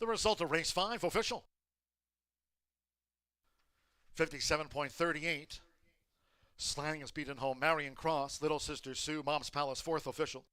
The result of race 5 official. 57.38. Slang has beaten home Marion Cross. Little Sister Sue, Mom's Palace, fourth official.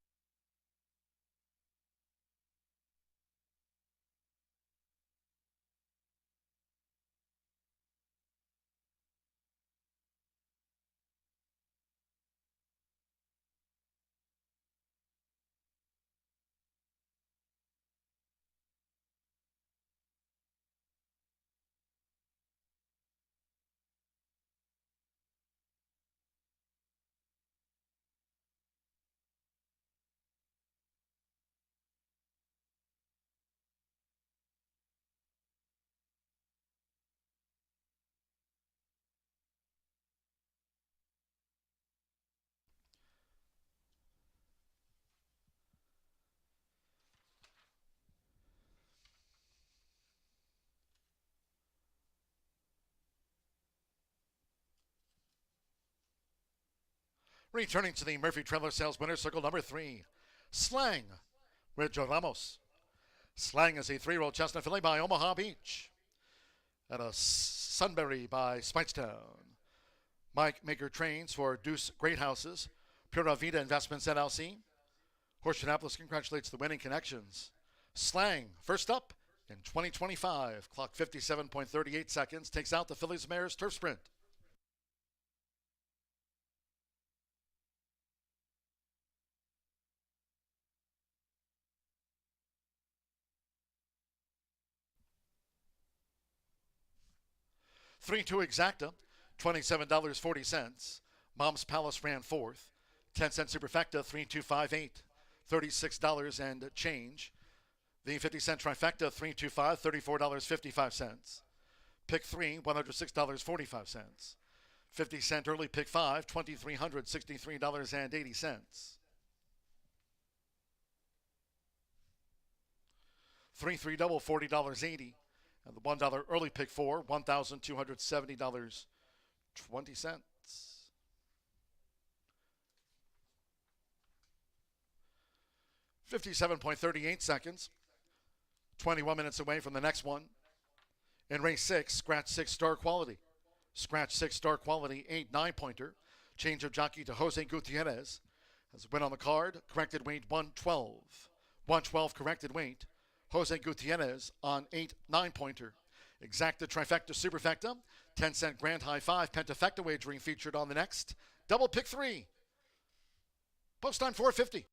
Returning to the Murphy Trailer Sales winner circle number 3, Slang with Joe Ramos. Slang is a 3-year-old chestnut filly by Omaha Beach. And a Sunbury by Spikestown. Mike Maker trains for Deuce Great Houses, Pura Vida Investments LLC. Horseshoe Indianapolis congratulates the winning connections. Slang, first up in 2025. Clock 57.38 seconds. Takes out the Phillies Mares Turf Sprint. 3-2 exacta, $27.40. Mom's Palace ran fourth. 10-cent superfecta, 3-2-5-8, $36 and change. The 50-cent trifecta, 3-2-5, $34.55. Pick 3, $106.45. 50-cent early pick 5, $2,363.80. 3-3 double, $40.80. And the $1 early pick 4, $1,270.20. 57.38 seconds. 21 minutes away from the next one. In race 6, scratch 6 star quality. Scratch 6 star quality, 8 9-pointer. Change of jockey to Jose Gutierrez. Has a win on the card. Corrected weight 112. 112 corrected weight. Jose Gutierrez on 8 9-pointer. Exacta trifecta superfecta. 10-cent grand high 5 pentafecta wagering featured on the next. Double pick 3. Post time 450.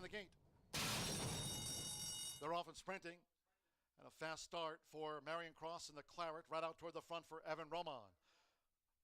the gate. They're off and sprinting. And a fast start for Marion Cross and the Claret, right out toward the front for Evan Roman.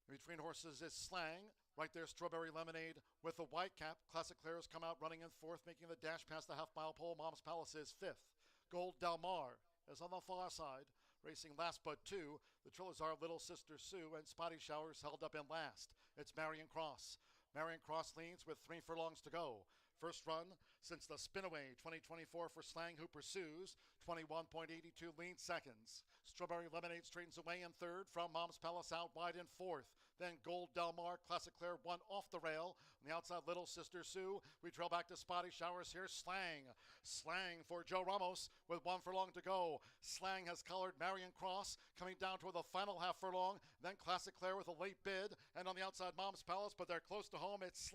Between horses is Slang. Right there, Strawberry Lemonade with the white cap. Classic Claire's come out running in fourth, making the dash past the half-mile pole. Mom's Palace is fifth. Gold Del Mar is on the far side, racing last but two. The Trillers are Little Sister Sue, and Spotty Showers held up in last. It's Marion Cross. Marion Cross leads with 3 furlongs to go. First run since the Spinaway 2024 for Slang, who pursues. 21.82 lean seconds. Strawberry Lemonade straightens away in third from Mom's Palace out wide in fourth. Then Gold Del Mar, Classic Claire, one off the rail. On the outside, Little Sister Sue. We trail back to Spotty Showers here. Slang for Joe Ramos with 1 furlong to go. Slang has collared Marion Cross, coming down toward the final half furlong. Then Classic Claire with a late bid. And on the outside, Mom's Palace, but they're close to home. It's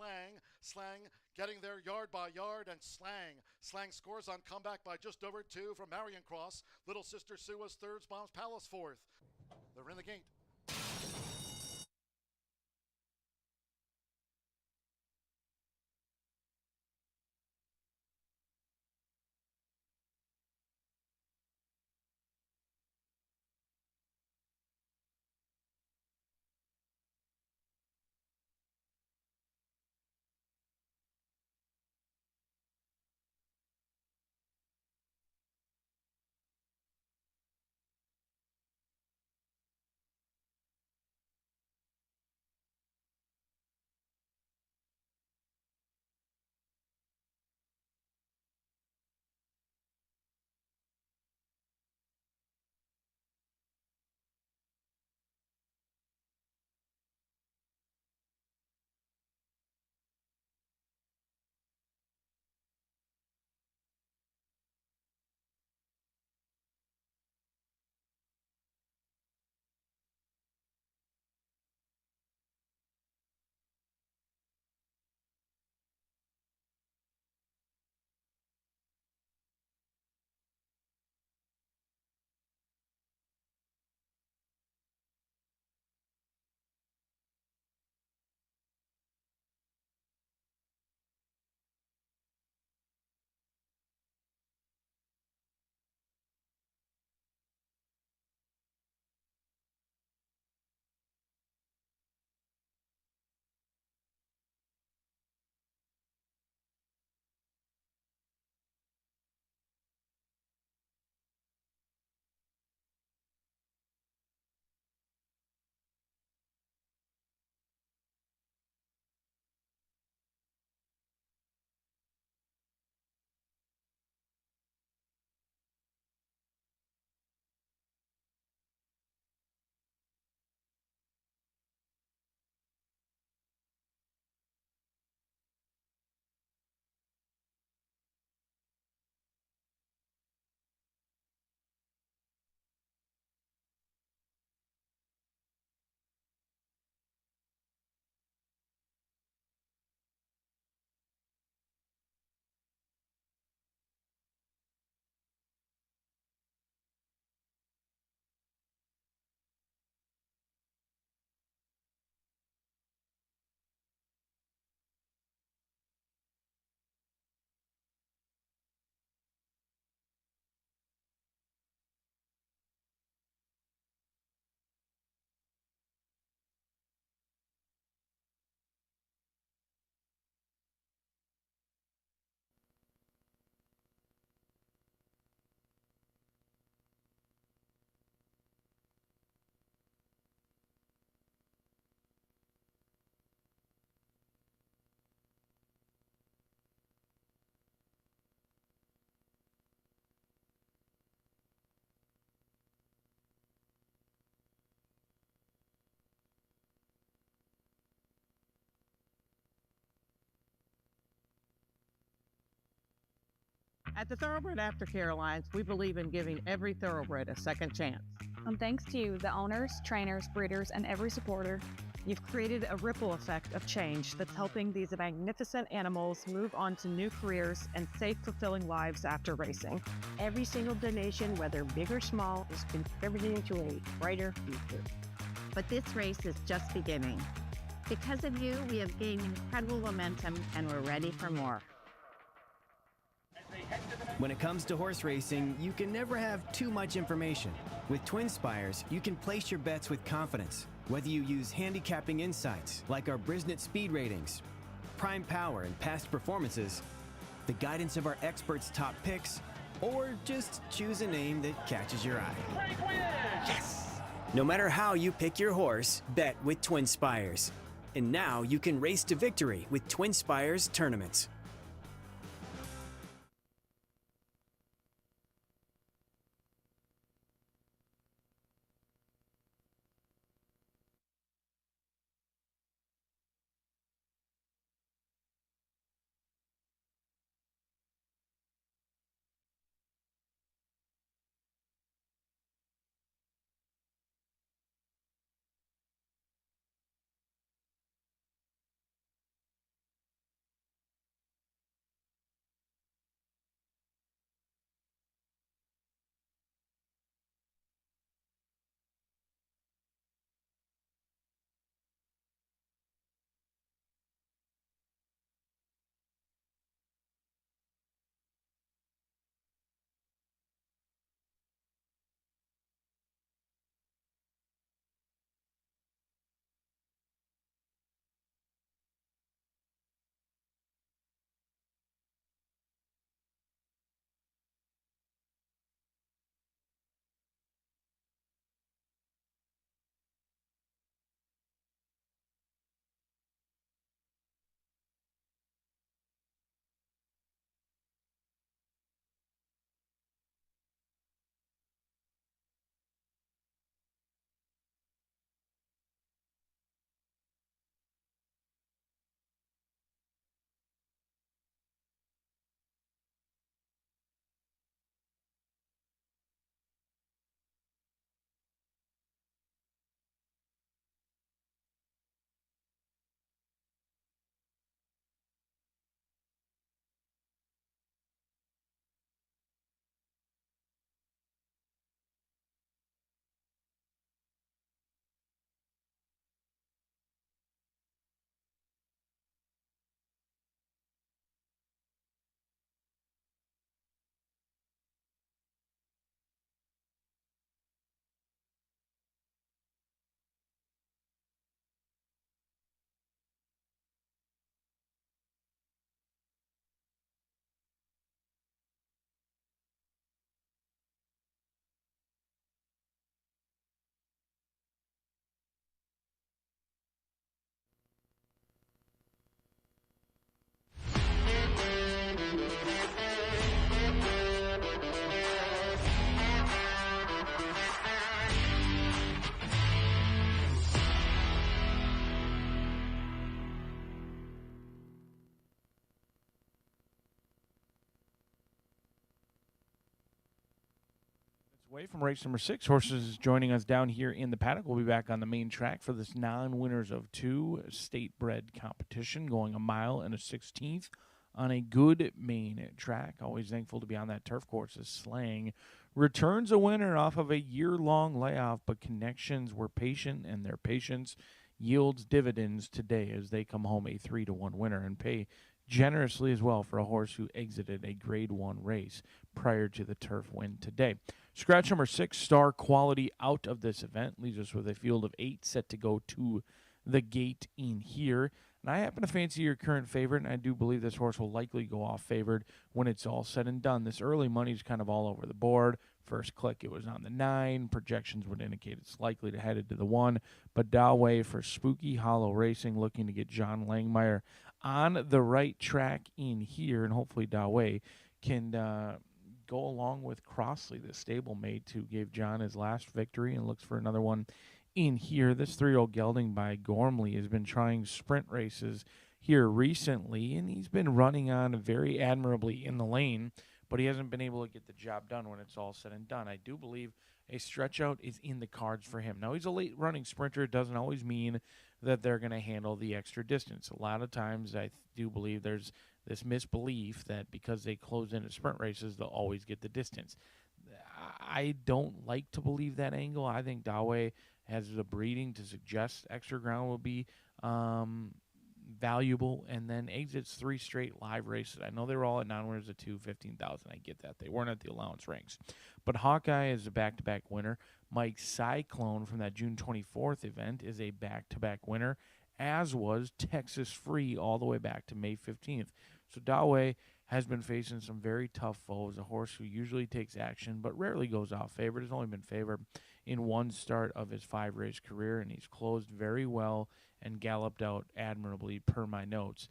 Slang getting there yard by yard, and Slang scores on comeback by just over 2 from Marion Cross. Little Sister Sue was third, Mom's Palace fourth. They're in the gate. At the Thoroughbred Aftercare Alliance, we believe in giving every thoroughbred a second chance. And thanks to the owners, trainers, breeders, and every supporter, you've created a ripple effect of change that's helping these magnificent animals move on to new careers and safe, fulfilling lives after racing. Every single donation, whether big or small, is contributing to a brighter future. But this race is just beginning. Because of you, we have gained incredible momentum and we're ready for more. When it comes to horse racing, you can never have too much information. With Twin Spires, you can place your bets with confidence. Whether you use handicapping insights like our Brisnet speed ratings, prime power and past performances, the guidance of our experts' top picks, or just choose a name that catches your eye. Yes! No matter how you pick your horse, bet with Twin Spires. And now you can race to victory with Twin Spires tournaments. Away from race number 6, horses is joining us down here in the paddock. We'll be back on the main track for this non-winners of 2 state-bred competition, going 1 mile and a 16th on a good main track. Always thankful to be on that turf course as Slang returns a winner off of a year-long layoff, but Connections were patient, and their patience yields dividends today as they come home a 3-1 winner and pay generously as well for a horse who exited a Grade 1 race prior to the turf win today. Scratch number 6, Star Quality, out of this event, leaves us with a field of 8 set to go to the gate in here. And I happen to fancy your current favorite, and I do believe this horse will likely go off favored when it's all said and done. This early money's kind of all over the board. First click, it was on the 9. Projections would indicate it's likely to head into the 1. But Doway for Spooky Hollow Racing, looking to get John Langmeyer on the right track in here, and hopefully Doway can go along with Crossley, the stablemate who gave John his last victory and looks for another one in here. This 3-year-old gelding by Gormley has been trying sprint races here recently, and he's been running on very admirably in the lane, but he hasn't been able to get the job done when it's all said and done. I do believe a stretch out is in the cards for him. Now, he's a late running sprinter. It doesn't always mean that they're going to handle the extra distance. A lot of times I do believe there's this misbelief that because they close in at sprint races, they'll always get the distance. I don't like to believe that angle. I think Doway has the breeding to suggest extra ground will be valuable, and then exits 3 straight live races. I know they were all at non-winners of 2, 15,000. I get that. They weren't at the allowance ranks. But Hawkeye is a back-to-back winner. Mike Cyclone from that June 24th event is a back-to-back winner, as was Texas Free all the way back to May 15th. So Dawei has been facing some very tough foes, a horse who usually takes action but rarely goes out favored. Has only been favored in one start of his 5-race career, and he's closed very well and galloped out admirably per my notes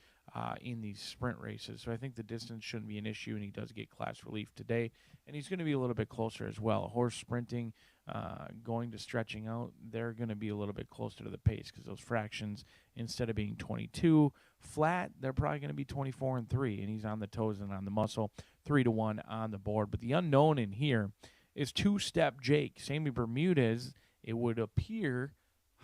in these sprint races. So I think the distance shouldn't be an issue, and he does get class relief today, and he's going to be a little bit closer as well. A horse sprinting, going to stretching out, they're going to be a little bit closer to the pace because those fractions, instead of being 22 flat, they're probably going to be 24 and 3, and he's on the toes and on the muscle, 3-1 on the board. But the unknown in here is Two-Step Jake. Sammy Bermudez, it would appear,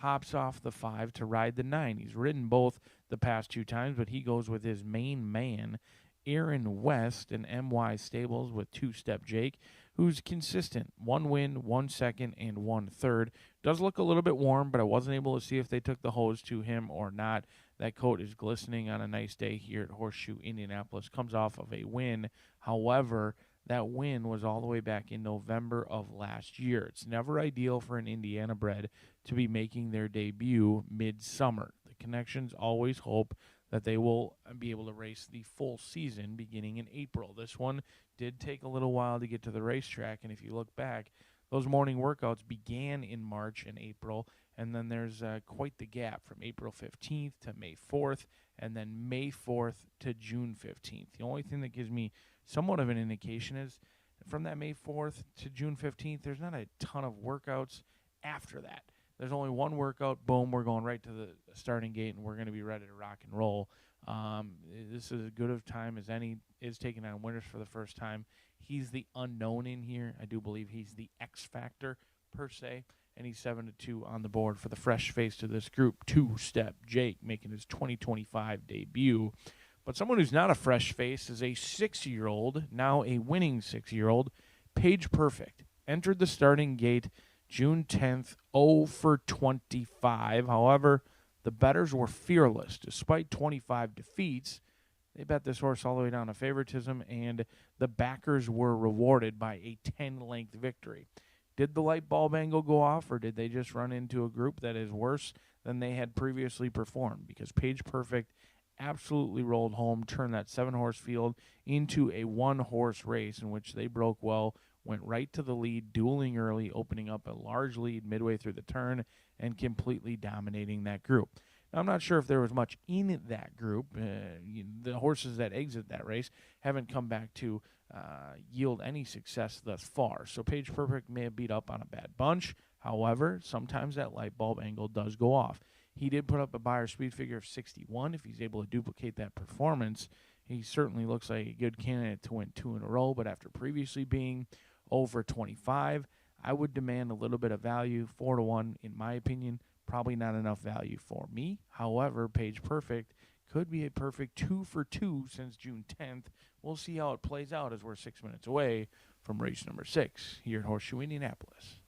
hops off the 5 to ride the 9. He's ridden both the past 2 times, but he goes with his main man, Aaron West, and MY Stables with Two-Step Jake, who's consistent. 1 win, 1 second, and 1 third. Does look a little bit warm, but I wasn't able to see if they took the hose to him or not. That coat is glistening on a nice day here at Horseshoe Indianapolis. Comes off of a win. However, that win was all the way back in November of last year. It's never ideal for an Indiana bred to be making their debut midsummer. The Connections always hope that they will be able to race the full season beginning in April. This one did take a little while to get to the racetrack, and if you look back, those morning workouts began in March and April, and then there's quite the gap from April 15th to May 4th, and then May 4th to June 15th. The only thing that gives me somewhat of an indication is from that May 4th to June 15th, there's not a ton of workouts after that. There's only one workout, boom, we're going right to the starting gate, and we're going to be ready to rock and roll. This is as good of time as any, is taking on winners for the first time. He's the unknown in here. I do believe he's the X factor, per se, and he's 7-2 on the board for the fresh face to this group, Two-Step Jake, making his 2025 debut. But someone who's not a fresh face is a 6-year-old, now a winning 6-year-old, Page Perfect. Entered the starting gate June 10th, 0 for 25. However, the bettors were fearless. Despite 25 defeats, they bet this horse all the way down to favoritism, and the backers were rewarded by a 10-length victory. Did the light bulb angle go off, or did they just run into a group that is worse than they had previously performed? Because Page Perfect absolutely rolled home, turned that 7-horse field into a 1-horse race in which they broke well, went right to the lead, dueling early, opening up a large lead midway through the turn, and completely dominating that group. Now, I'm not sure if there was much in that group. The horses that exit that race haven't come back to yield any success thus far. So Page Perfect may have beat up on a bad bunch. However, sometimes that light bulb angle does go off. He did put up a Beyer speed figure of 61. If he's able to duplicate that performance, he certainly looks like a good candidate to win 2 in a row. But after previously being over 25, I would demand a little bit of value. 4-1, in my opinion, probably not enough value for me. However, Page Perfect could be a perfect 2 for 2 since June 10th. We'll see how it plays out as we're 6 minutes away from race number 6 here at Horseshoe Indianapolis.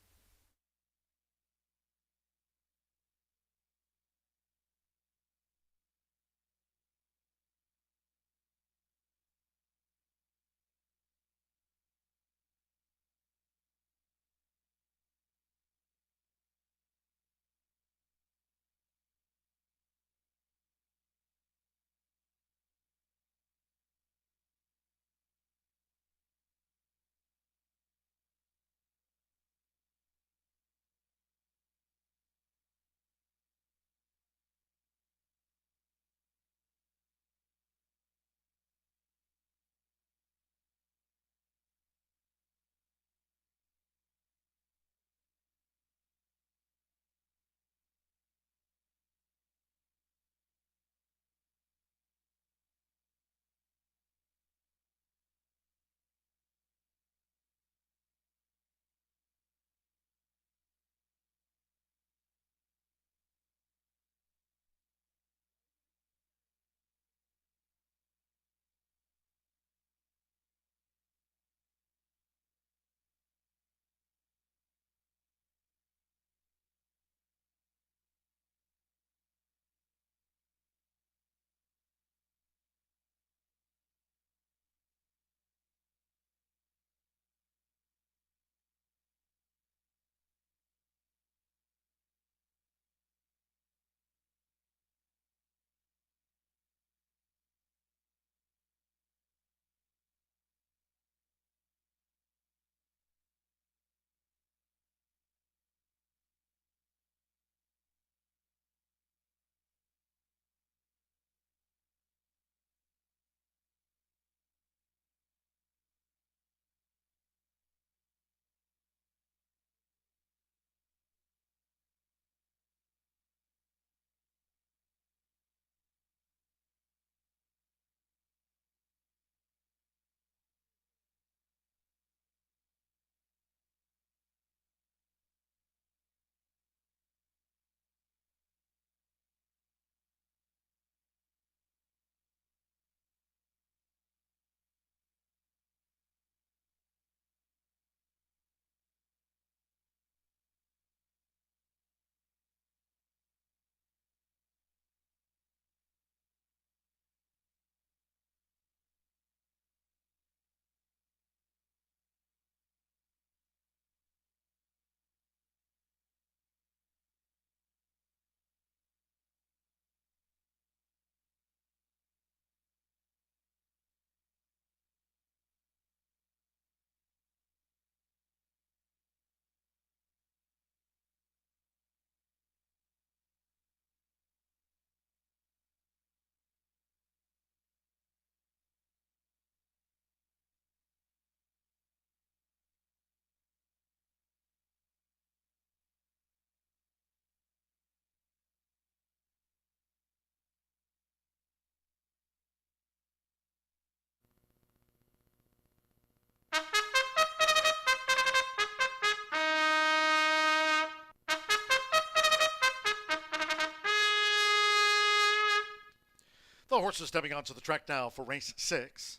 the horses stepping onto the track now for race 6.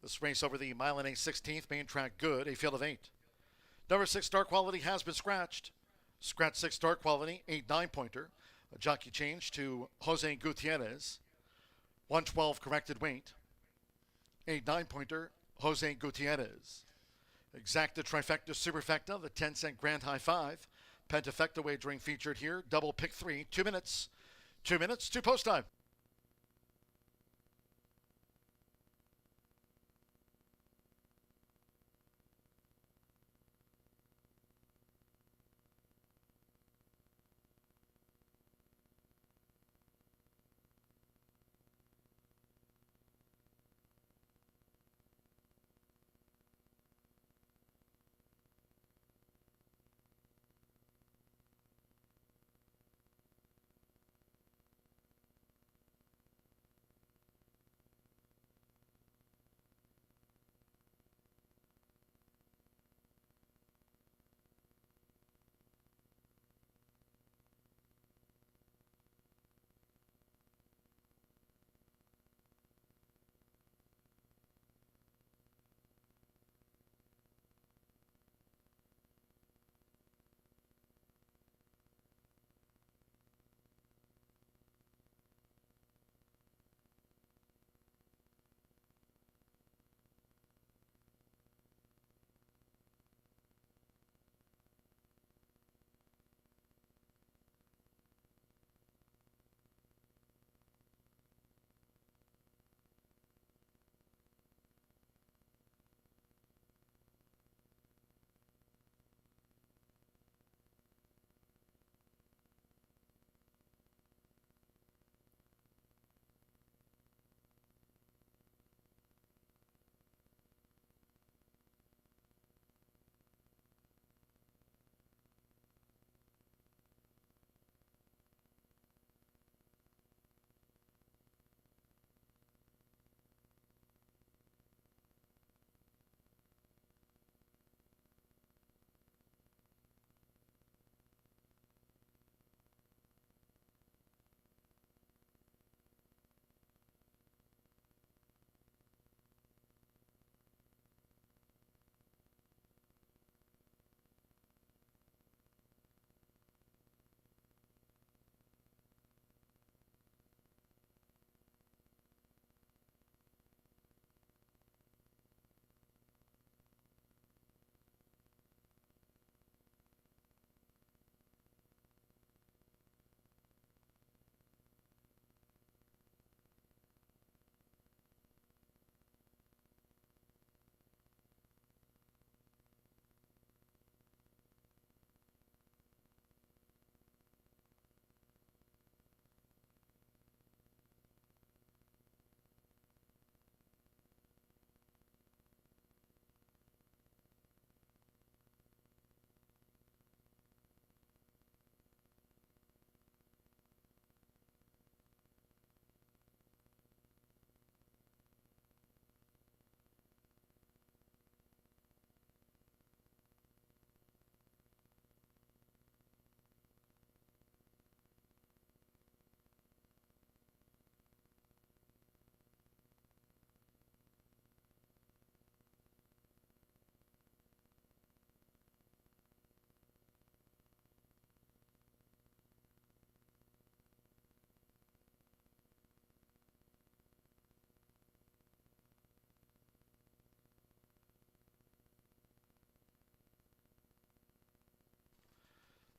This race over the mile and a 16th, main track good, a field of 8. Number 6, Star Quality, has been scratched. Scratch 6, Star Quality, 8-9-pointer. A jockey change to Jose Gutierrez. 112 corrected weight. 8-9-pointer, Jose Gutierrez. Exacta, trifecta, superfecta, the 10-cent grand high 5. Pentafecta wagering featured here. Double pick 3, 2 minutes. 2 minutes to post time.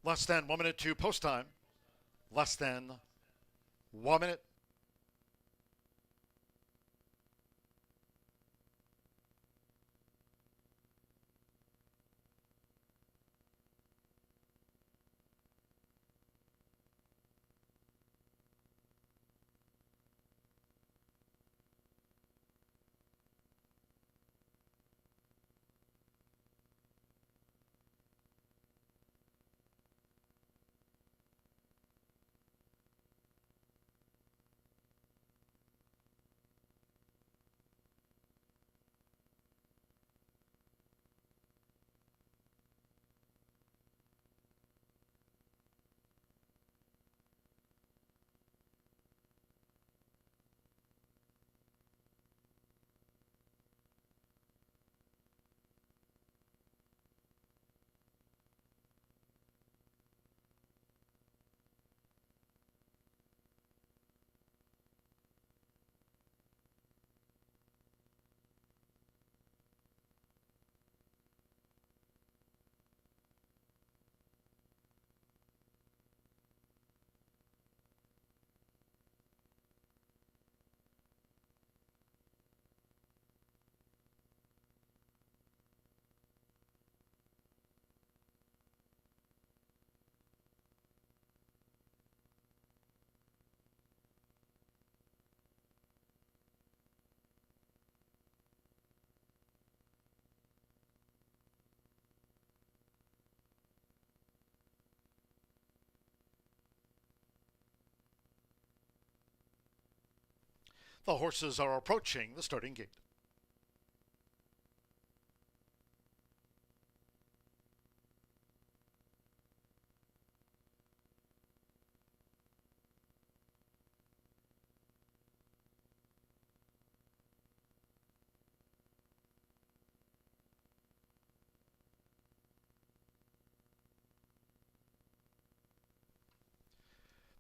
Less than 1 minute to post time. Less than 1 minute. The horses are approaching the starting gate.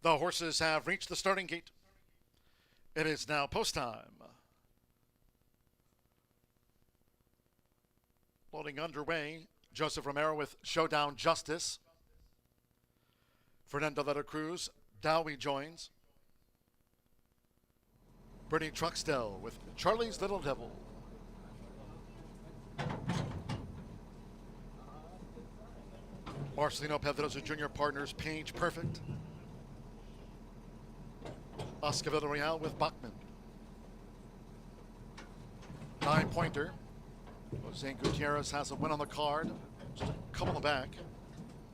The horses have reached the starting gate. It is now post time. Loading underway. Joseph Romero with Showdown Justice. Fernando de la Cruz, Dowie joins. Bernie Truxtell with Charlie's Little Devil. Marcelino Pedrosa Jr. partners Page Perfect. Oscar Villarreal with Bachman. 9-pointer. Jose Gutierrez has a win on the card. Just a couple back.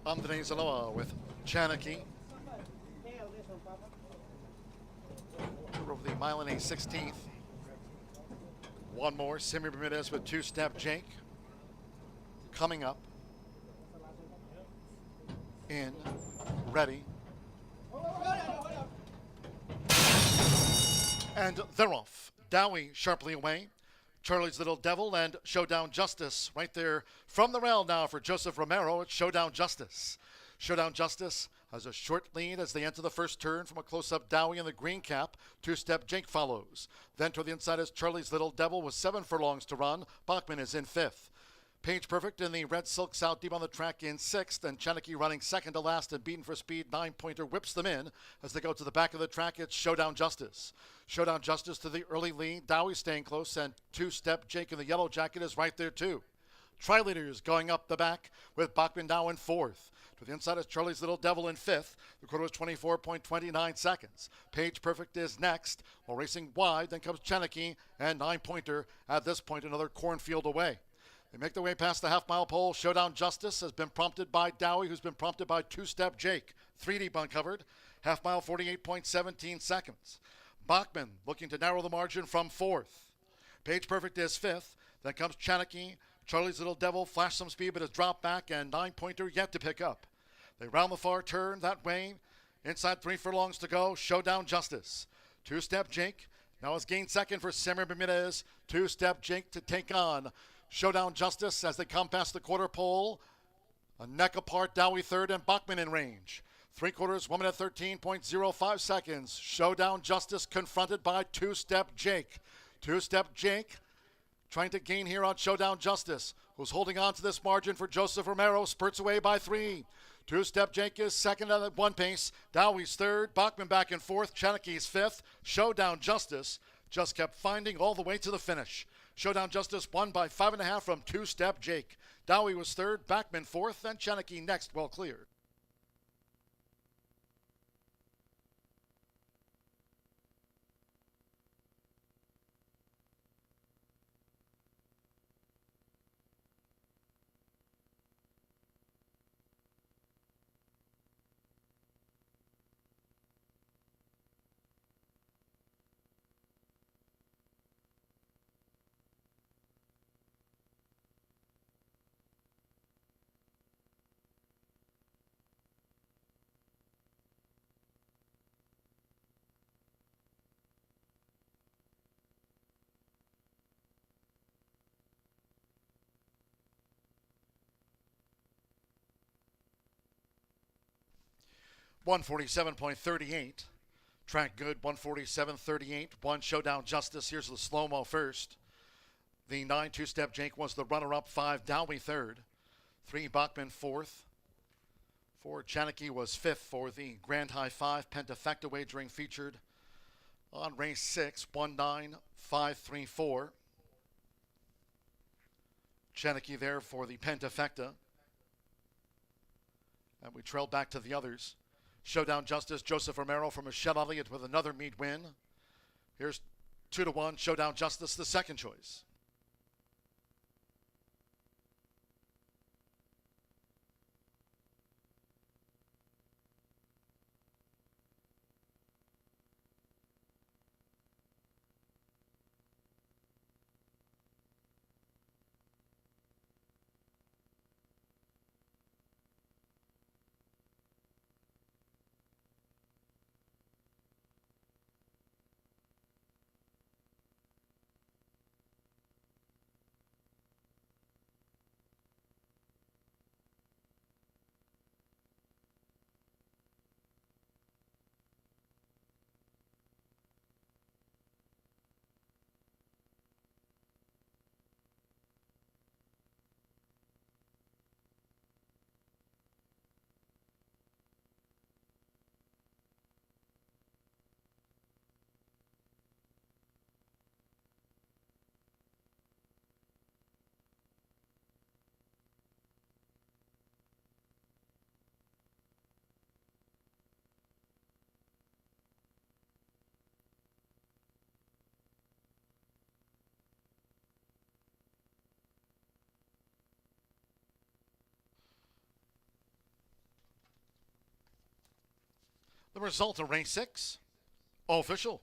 Andres Aloa with Chanakee. Over the mile and a 16th. One more. Simi Bermudez with Two-Step Jake. Coming up. In. Ready. And they're off. Dowie sharply away. Charlie's Little Devil and Showdown Justice right there from the rail now for Joseph Romero. It's Showdown Justice. Showdown Justice has a short lead as they enter the first turn from a close-up Dowie in the green cap. Two-step Jake follows. Then to the inside is Charlie's Little Devil with 7 furlongs to run. Bachman is in 5th. Page Perfect in the red silks out deep on the track in 6th, and Chanakee running second to last and beaten for speed. 9-pointer whips them in as they go to the back of the track. It's Showdown Justice. Showdown Justice to the early lead. Dowie staying close, and Two-Step Jake in the yellow jacket is right there too. Tri-leaders going up the back with Bachman now in 4th. To the inside is Charlie's Little Devil in 5th. The quarter was 24.29 seconds. Page Perfect is next. While racing wide, then comes Chanakee and 9-pointer at this point another cornfield away. They make their way past the half-mile pole. Showdown Justice has been prompted by Dowie, who's been prompted by Two-Step Jake. 3 deep uncovered. Half-mile, 48.17 seconds. Bachman looking to narrow the margin from 4th. Page Perfect is 5th. Then comes Chanakee. Charlie's Little Devil flashed some speed, but has dropped back, and 9-pointer yet to pick up. They round the far turn that way. Inside 3 furlongs to go. Showdown Justice. Two-Step Jake now has gained second for Simi Bermudez. Two-Step Jake to take on Showdown Justice as they come past the quarter pole. A neck apart, Dowie third and Bachman in range. 3/4, 1 minute 13.05 seconds. Showdown Justice confronted by Two-Step Jake. Two-Step Jake trying to gain here on Showdown Justice, who's holding on to this margin for Joseph Romero, spurts away by 3. Two-Step Jake is second at 1 pace. Dowie's third, Bachman back in 4th, Chanakee's 5th. Showdown Justice just kept finding all the way to the finish. Showdown Justice won by 5.5 from Two-Step Jake. Dowie was third, Bachman 4th, and Chanakee next, well cleared. .147.38. Track good, 147.38. 1 Showdown Justice. Here's the slow-mo first. The 9 Two-Step Jake was the runner-up. 5 Dowie third. 3 Bachman 4th. 4 Chanakee was 5th for the Grand High 5 Pentafecta wagering featured on race 6. 1-9-5-3-4. Chanakee there for the Pentafecta. And we trailed back to the others. Showdown Justice, Joseph Romero from Michelle Elliott with another meet win. Here's 2-1, Showdown Justice, the second choice. The result of race 6, official.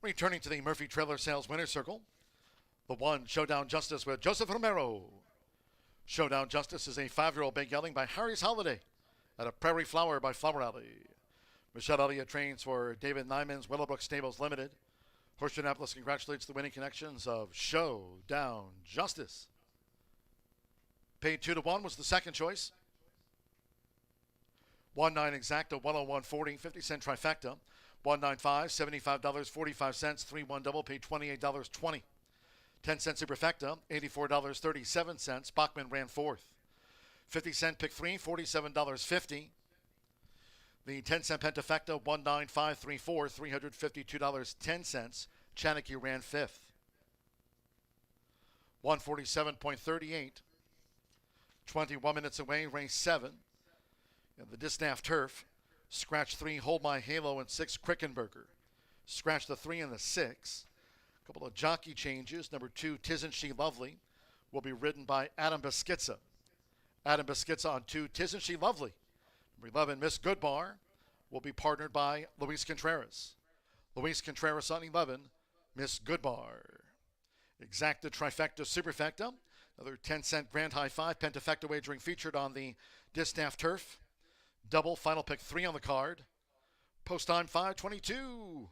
Returning to the Murphy Trailer Sales Winner's Circle, the 1, Showdown Justice with Joseph Romero. Showdown Justice is a 5-year-old big gelding by Harry's Holiday at a Prairie Flower by Flower Alley. Michelle Elliott trains for David Nyman's Willowbrook Stables Limited. Horseshoe Indianapolis congratulates the winning connections of Showdown Justice. Paid 2-1 was the second choice. 1-9 exacta, 101.40, 50-cent trifecta. 195, $75.45, 3-1 double, paid $28.20. 10-cent superfecta, $84.37. Bachman ran fourth. 50-cent pick 3, $47.50. The 10-cent pentafecta, 19534, $352.10. Chanakey ran fifth. 147.38. 21 minutes away, race 7. In the Disnaff Turf, scratch 3, Hold My Halo, and 6, Krickenberger. Scratch the 3 and the 6. A couple of jockey changes. Number 2, Tisn't She Lovely, will be ridden by Adam Beschizza. Adam Beschizza on 2, Tisn't She Lovely. Number 11, Miss Goodbar, will be partnered by Luis Contreras. Luis Contreras on 11, Miss Goodbar. Exacta, trifecta, superfecta. Another 10-cent grand high 5 pentafecta wagering featured on the Distaff Turf. Double, final pick 3 on the card. Post time 5:22.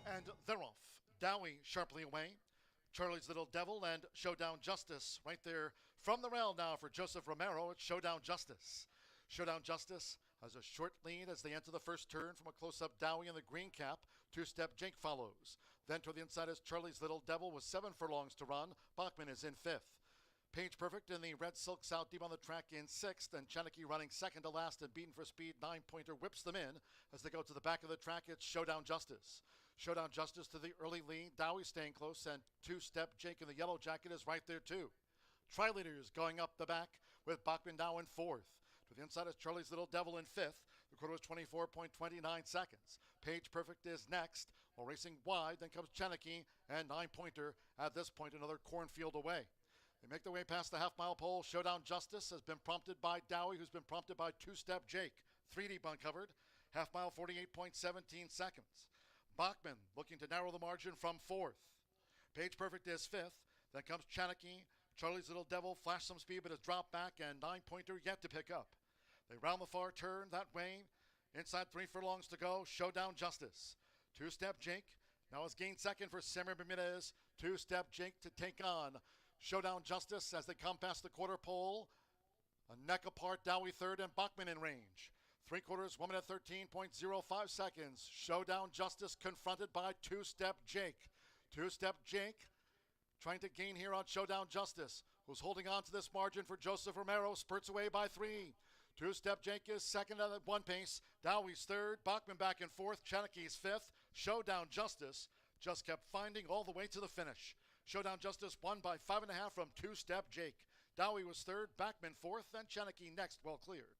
And they're off. Dowie sharply away. Charlie's Little Devil and Showdown Justice right there from the rail now for Joseph Romero. It's Showdown Justice. Showdown Justice has a short lead as they enter the first turn from a close-up Dowie in the green cap. Two-step Jake follows. Then to the inside is Charlie's Little Devil with 7 furlongs to run. Bachman is in 5th. Page Perfect in the red silk South deep on the track in 6th, and Chanakey running second to last and beaten for speed. 9-pointer whips them in as they go to the back of the track. It's Showdown Justice. Showdown Justice to the early lead. Dowie staying close, and two-step Jake in the yellow jacket is right there too. Tri-leaders going up the back with Bachman now in 4th. To the inside is Charlie's Little Devil in 5th. The quarter was 24.29 seconds. Page Perfect is next. While racing wide, then comes Chanakey and 9-pointer at this point, another cornfield away. They make their way past the half-mile pole. Showdown Justice has been prompted by Dowie, who's been prompted by two-step Jake. 3 deep uncovered. Half-mile, 48.17 seconds. Bachman looking to narrow the margin from 4th. Page Perfect is 5th. Then comes Chanakey. Charlie's Little Devil flashed some speed but has dropped back, and 9-pointer yet to pick up. They round the far turn that way. Inside 3 furlongs to go. Showdown Justice. Two-step Jake now has gained second for Samuel Bermudez. Two-step Jake to take on Showdown Justice as they come past the quarter pole. A neck apart, Dowie third, and Bachman in range. 3/4, 1 minute 13.05 seconds. Showdown Justice confronted by two-step Jake. Two-step Jake trying to gain here on Showdown Justice, who's holding on to this margin for Joseph Romero. Spurts away by 3. Two-step Jake is second at 1 pace. Dowie's third. Bachman back and 4th. Chanakey's 5th. Showdown Justice just kept finding all the way to the finish. Showdown Justice won by 5.5 from two-step Jake. Dowie was third, Bachman 4th, and Chanakey next, well cleared.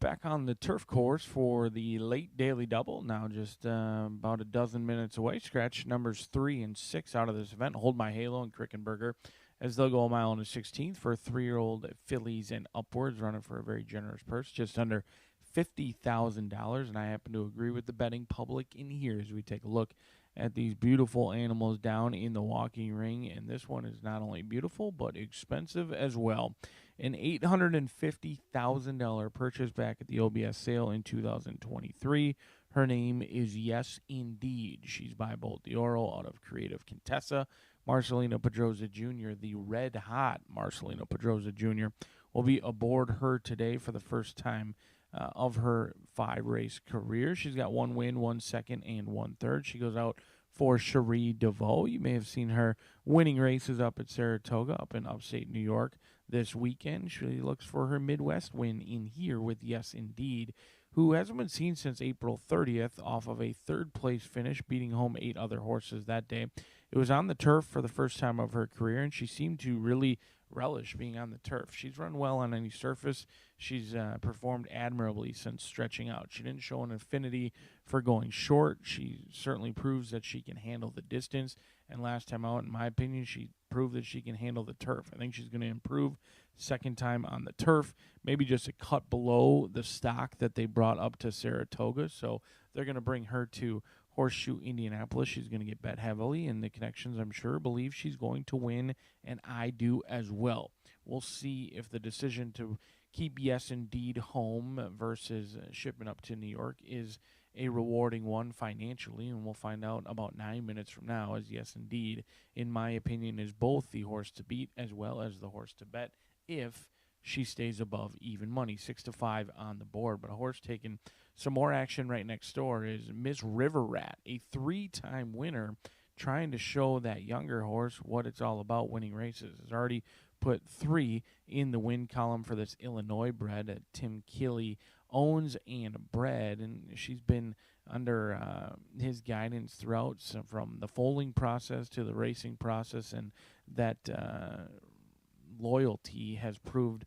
back on the turf course for the late daily double. Now just about a dozen minutes away. Scratch numbers 3 and 6 out of this event. Hold My Halo and Krickenberger as they'll go a mile and a 16th for 3-year-old fillies and upwards, running for a very generous purse, just under $50,000. And I happen to agree with the betting public in here as we take a look at these beautiful animals down in the walking ring. And this one is not only beautiful, but expensive as well. An $850,000 purchase back at the OBS sale in 2023. Her name is Yes Indeed. She's by Bolt D'Oro out of Creative Contessa. Marcelino Pedroza Jr., the red-hot Marcelino Pedroza Jr., will be aboard her today for the first time of her 5-race career. She's got 1 win, 1 second, and 1 third. She goes out for Cherie DeVoe. You may have seen her winning races up at Saratoga, up in upstate New York this weekend. She looks for her Midwest win in here with Yes Indeed, who hasn't been seen since April 30th off of a third-place finish, beating home 8 other horses that day. It was on the turf for the first time of her career, and she seemed to really relish being on the turf. She's run well on any surface. She's performed admirably since stretching out. She didn't show an affinity for going short. She certainly proves that she can handle the distance. And last time out, in my opinion, she proved that she can handle the turf. I think she's going to improve second time on the turf, maybe just a cut below the stock that they brought up to Saratoga. So they're going to bring her to Horseshoe Indianapolis. She's going to get bet heavily, and the connections, I'm sure, believe she's going to win, and I do as well. We'll see if the decision to keep Yes Indeed home versus shipping up to New York is a rewarding one financially, and we'll find out about 9 minutes from now, as Yes Indeed, in my opinion, is both the horse to beat as well as the horse to bet if she stays above even money. 6-5 on the board, but a horse taking some more action right next door is Miss River Rat, a 3-time winner, trying to show that younger horse what it's all about, winning races. Has already put 3 in the win column for this Illinois bred that Tim Kelly owns and bred, and she's been under his guidance throughout, so from the foaling process to the racing process, and that loyalty has proved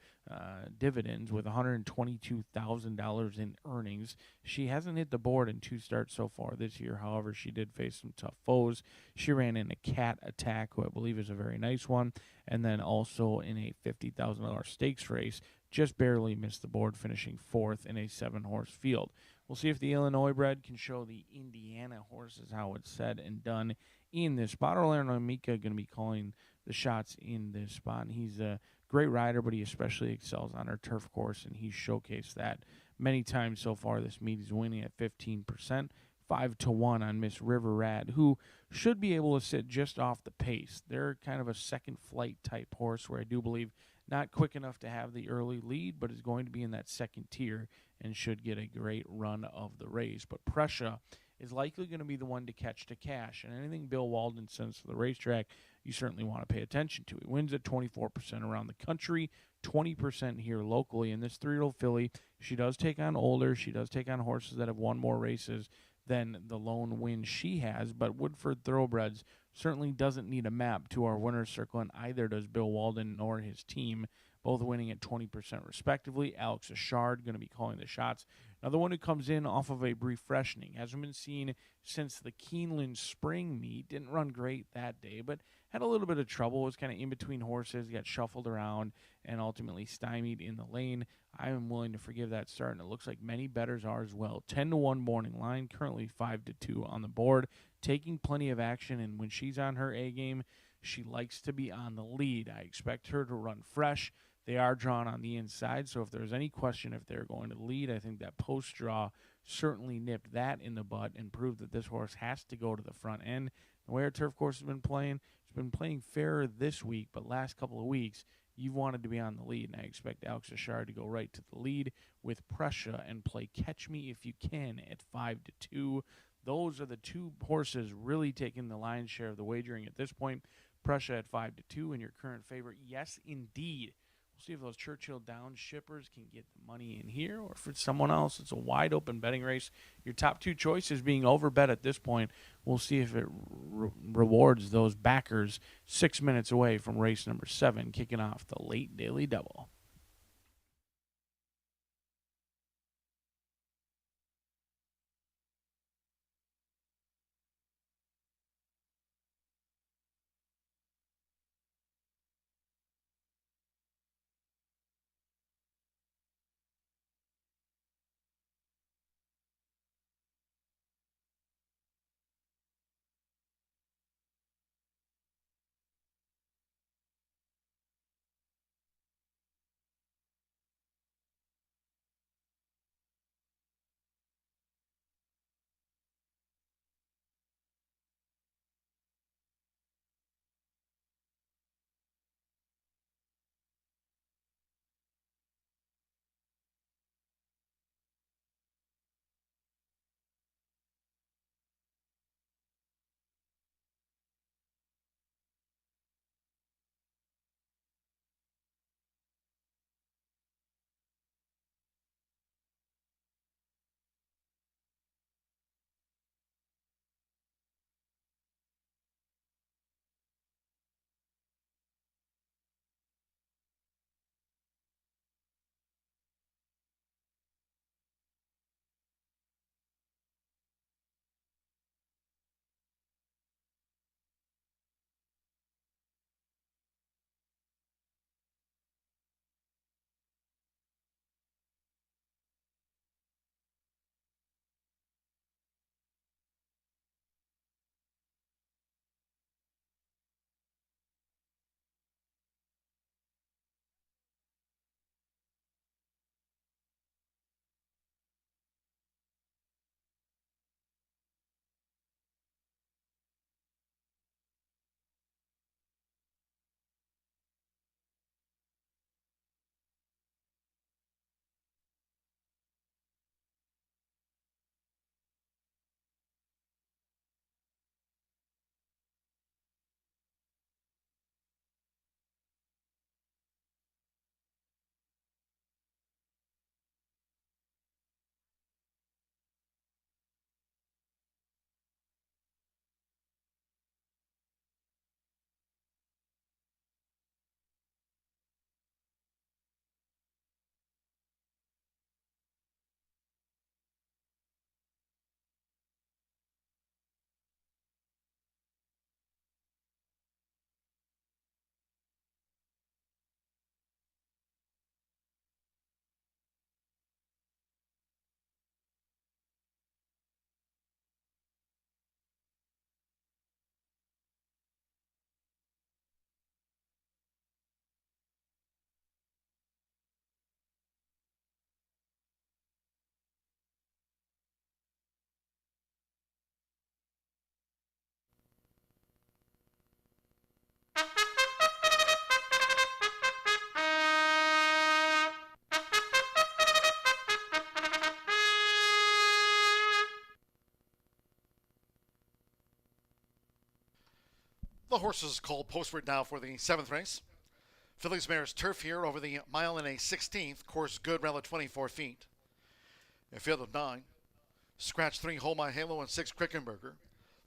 dividends with $122,000 in earnings. She hasn't hit the board in 2 starts so far this year. However, she did face some tough foes. She ran in a Cat Attack, who I believe is a very nice one, and then also in a $50,000 stakes race. Just barely missed the board, finishing 4th in a 7-horse field. We'll see if the Illinois bred can show the Indiana horses how it's said and done in this spot. Orlando Mika going to be calling the shots in this spot. And he's a great rider, but he especially excels on our turf course, and he's showcased that many times so far this meet. He's winning at 15%, 5-1 on Miss River Rat, who should be able to sit just off the pace. They're kind of a second flight type horse where I do believe not quick enough to have the early lead, but is going to be in that second tier and should get a great run of the race. But Prussia is likely going to be the one to catch to cash, and anything Bill Walden sends to the racetrack, you certainly want to pay attention to. He wins at 24% around the country, 20% here locally, and this 3-year-old filly, she does take on older, she does take on horses that have won more races than the lone win she has, but Woodford Thoroughbreds certainly doesn't need a map to our winner's circle, and either does Bill Walden nor his team, both winning at 20% respectively. Alex Ashard going to be calling the shots. Now, the one who comes in off of a brief freshening, hasn't been seen since the Keeneland spring meet, didn't run great that day, but had a little bit of trouble, was kind of in between horses, got shuffled around, and ultimately stymied in the lane. I am willing to forgive that start, and it looks like many bettors are as well. 10-1 morning line, currently 5-2 on the board, taking plenty of action, and when she's on her A game, she likes to be on the lead. I expect her to run fresh. They are drawn on the inside, so if there's any question if they're going to lead, I think that post draw certainly nipped that in the bud and proved that this horse has to go to the front end. The way our turf course has been playing, it's been playing fairer this week, but last couple of weeks, you've wanted to be on the lead, and I expect Alex Ashard to go right to the lead with Prussia and play Catch Me If You Can at 5-2. Those are the 2 horses really taking the lion's share of the wagering at this point. Prussia at 5-2, and your current favorite, Yes Indeed. We'll see if those Churchill Downs shippers can get the money in here, or if it's someone else. It's a wide open betting race. Your top 2 choices being overbet at this point. We'll see if it rewards those backers 6 minutes away from race number 7, kicking off the late daily double. The horses called postward now for the 7th race. Fillies Mares Turf here over the mile and a 16th. Course good, rally 24 feet. A field of 9. Scratch 3, Hold My Halo, and 6, Crickenberger.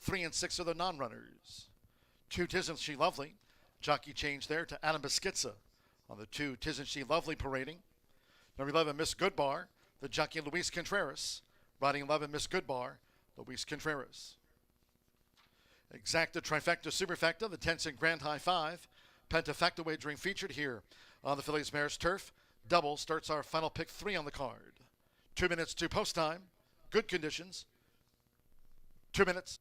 3 and 6 are the non-runners. 2, Tisn't She Lovely. Jockey change there to Adam Beschizza on the 2, Tisn't She Lovely parading. Number 11, Miss Goodbar. The jockey Luis Contreras. Riding 11, Miss Goodbar, Luis Contreras. Exacta, Trifecta, Superfecta, the 10-cent Grand High 5. Pentafecta wagering featured here on the Fillies Mares Turf. Double starts our final pick 3 on the card. 2 minutes to post time. Good conditions. 2 minutes.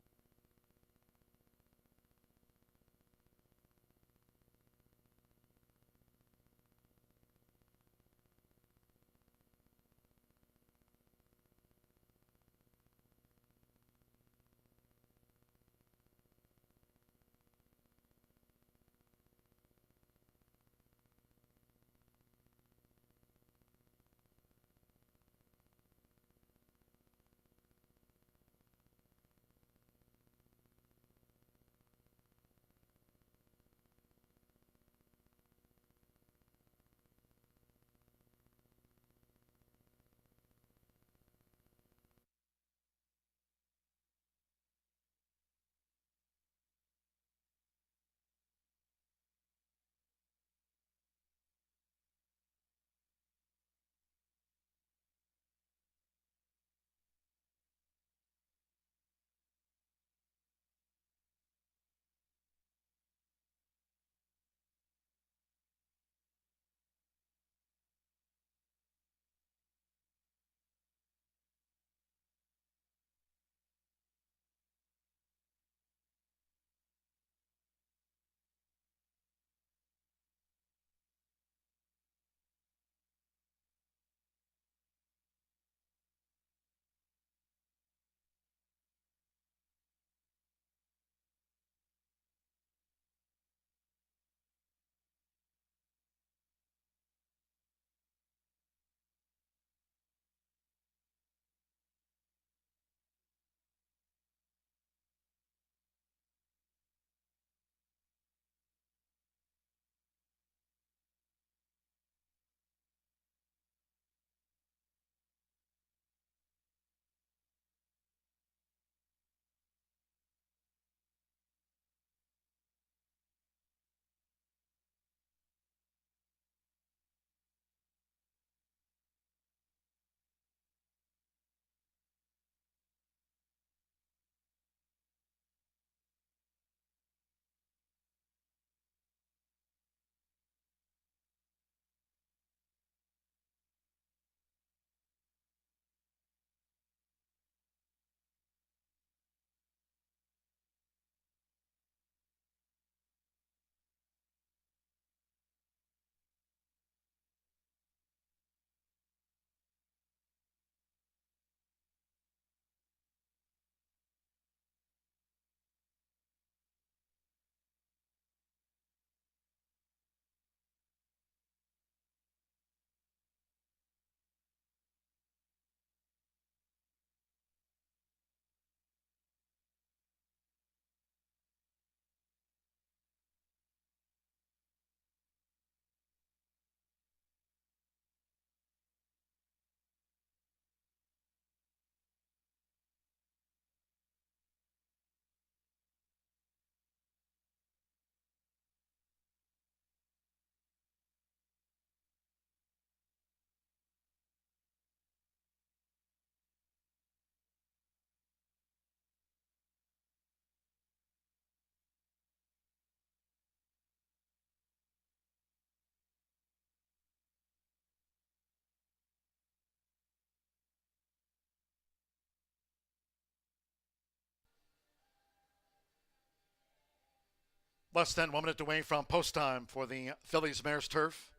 Less than 1 minute away from post time for the Fillies Mares Turf.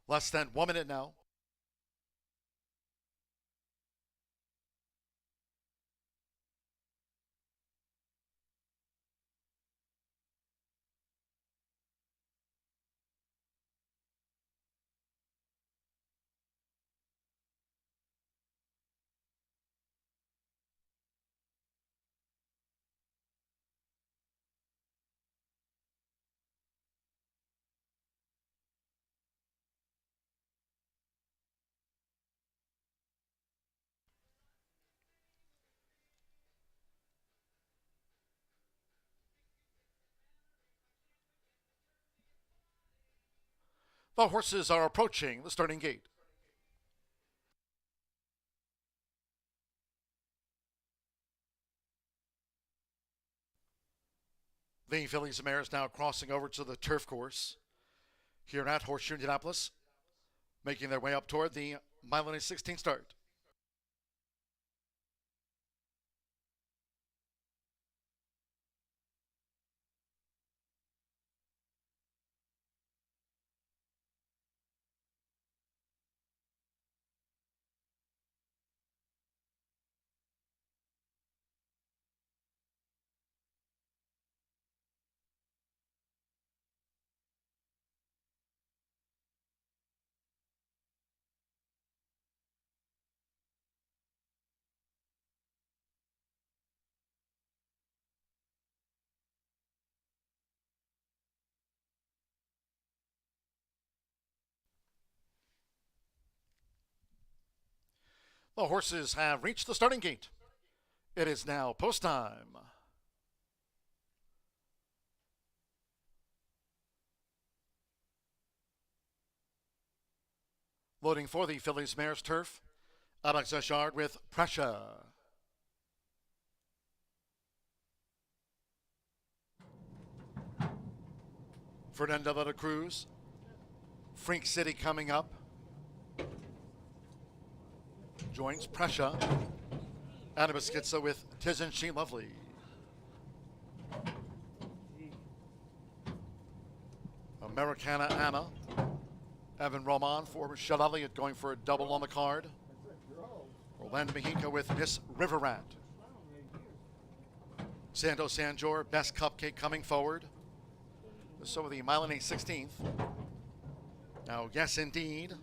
Less than 1 minute now. The horses are approaching the starting gate. The fillies and mares now crossing over to the turf course here at Horseshoe Indianapolis, making their way up toward the mile and a 16 start. The horses have reached the starting gate. It is now post time. Loading for the fillies mares turf, Alex Eshard with Pressure. Fernando de la Cruz, Frink City coming up. Joins Pressure. Anna Beschizza with Tisn't She Lovely. Americana Anna. Evan Roman for Michelle Elliott going for a double on the card. Orlando Mexico with Miss River Rat. Sando Sanjor, Best Cupcake coming forward. So the mile and a 16th. Now, yes, indeed.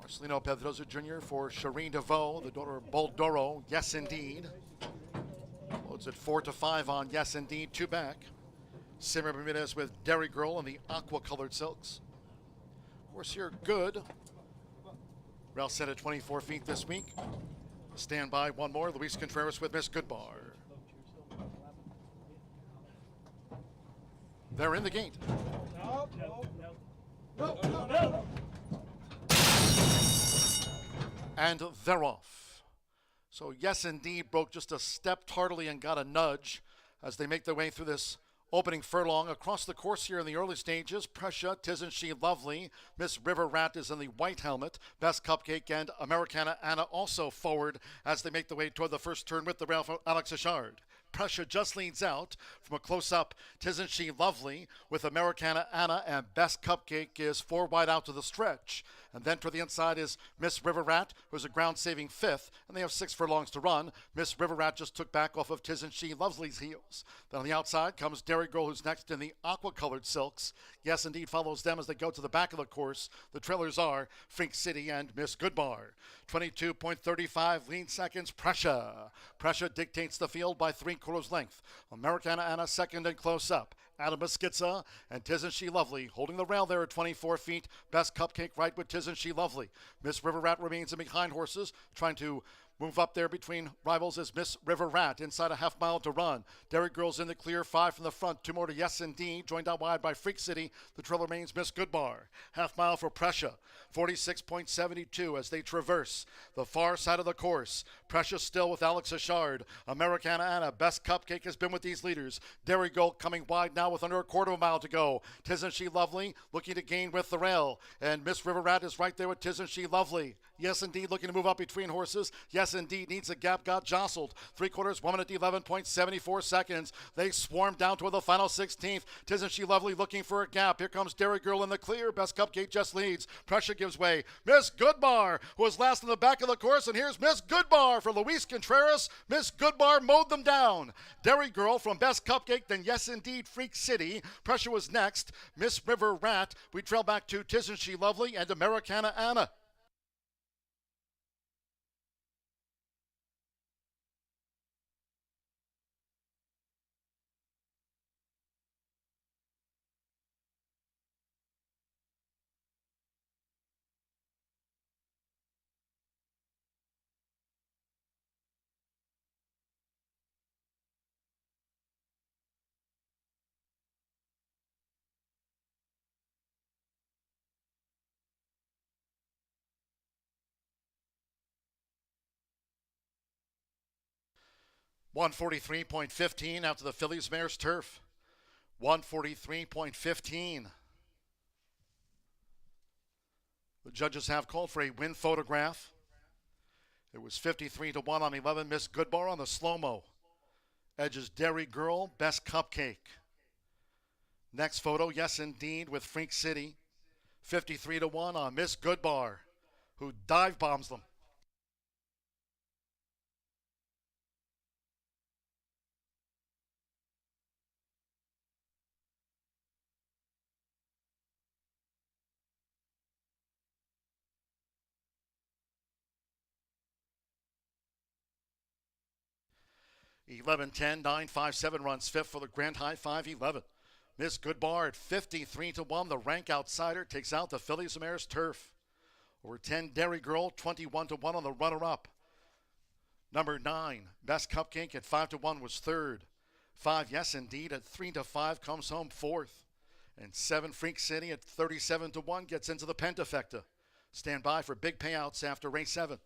Marcelino Pedroza Jr. for Shireen DeVoe, the daughter of Boldoro. Yes, indeed. Loads at 4-5 on Yes, indeed. 2 back. Simmer Bermudez with Dairy Girl and the aqua-colored silks. Of course, here, good. Rail set at 24 feet this week. Stand by one more. Luis Contreras with Miss Goodbar. They're in the gate. And they're off. So yes, indeed, broke just a step tardily and got a nudge as they make their way through this opening furlong. Across the course here in the early stages, Pressure, Tisn't She Lovely, Miss River Rat is in the white helmet, Best Cupcake and Americana Anna also forward as they make their way toward the first turn with the rail for Alex Eshard. Pressure just leads out from a close-up. Tisn't She Lovely with Americana Anna, and Best Cupcake is 4 wide out to the stretch. And then to the inside is Miss River Rat, who's a ground-saving 5th, and they have 6 furlongs to run. Miss River Rat just took back off of Tisn't She Lovely's heels. Then on the outside comes Dairy Girl, who's next in the aqua-colored silks. Yes, indeed, follows them as they go to the back of the course. The trailers are Frink City and Miss Goodbar. 22.35 lean seconds. Pressure. Pressure dictates the field by 3/4 length. Americana Anna second and close up. Anna Beschizza and Tisn't She Lovely holding the rail there at 24 feet. Best Cupcake right with Tisn't She Lovely. Miss River Rat remains in behind horses, trying to move up there between rivals is Miss River Rat. Inside a half mile to run. Dairy Girl's in the clear, 5 from the front. 2 more to Yes Indeed. Joined out wide by Freak City. The trail remains Miss Goodbar. Half mile for Pressure. 46.72 as they traverse the far side of the course. Pressure still with Alex Eshard. Americana Anna. Best Cupcake has been with these leaders. Dairy Girl coming wide now with under a quarter of a mile to go. Tisn't She Lovely looking to gain with the rail. And Miss River Rat is right there with Tisn't She Lovely. Yes, indeed, looking to move up between horses. Yes, indeed, needs a gap, got jostled. 3/4, 1 minute, 11.74 seconds. They swarm down toward the final 16th. Tisn't She Lovely looking for a gap. Here comes Dairy Girl in the clear. Best Cupcake just leads. Pressure gives way. Miss Goodbar was last in the back of the course, and here's Miss Goodbar for Luis Contreras. Miss Goodbar mowed them down. Dairy Girl from Best Cupcake, then Yes, indeed, Freak City. Pressure was next. Miss River Rat. We trail back to Tisn't She Lovely and Americana Anna. 143.15 out to the Phillies Mares turf. 143.15. The judges have called for a win photograph. It was 53-1 on 11. Miss Goodbar on the slow-mo. Edges Dairy Girl, Best Cupcake. Next photo, yes indeed, with Freak City. 53-1 on Miss Goodbar, who dive bombs them. (11-10), 9-5-7 runs fifth for the Grand High 5-11. Miss Goodbar at 53-1. The rank outsider takes out the Phillies Mares turf. Over 10, Dairy Girl, 21-1 on the runner-up. Number 9, Best Cupcake at 5-1 was third. 5, Yes Indeed at 3-5 comes home fourth. And 7, Freak City at 37-1 gets into the Pentafecta. Stand by for big payouts after race 7.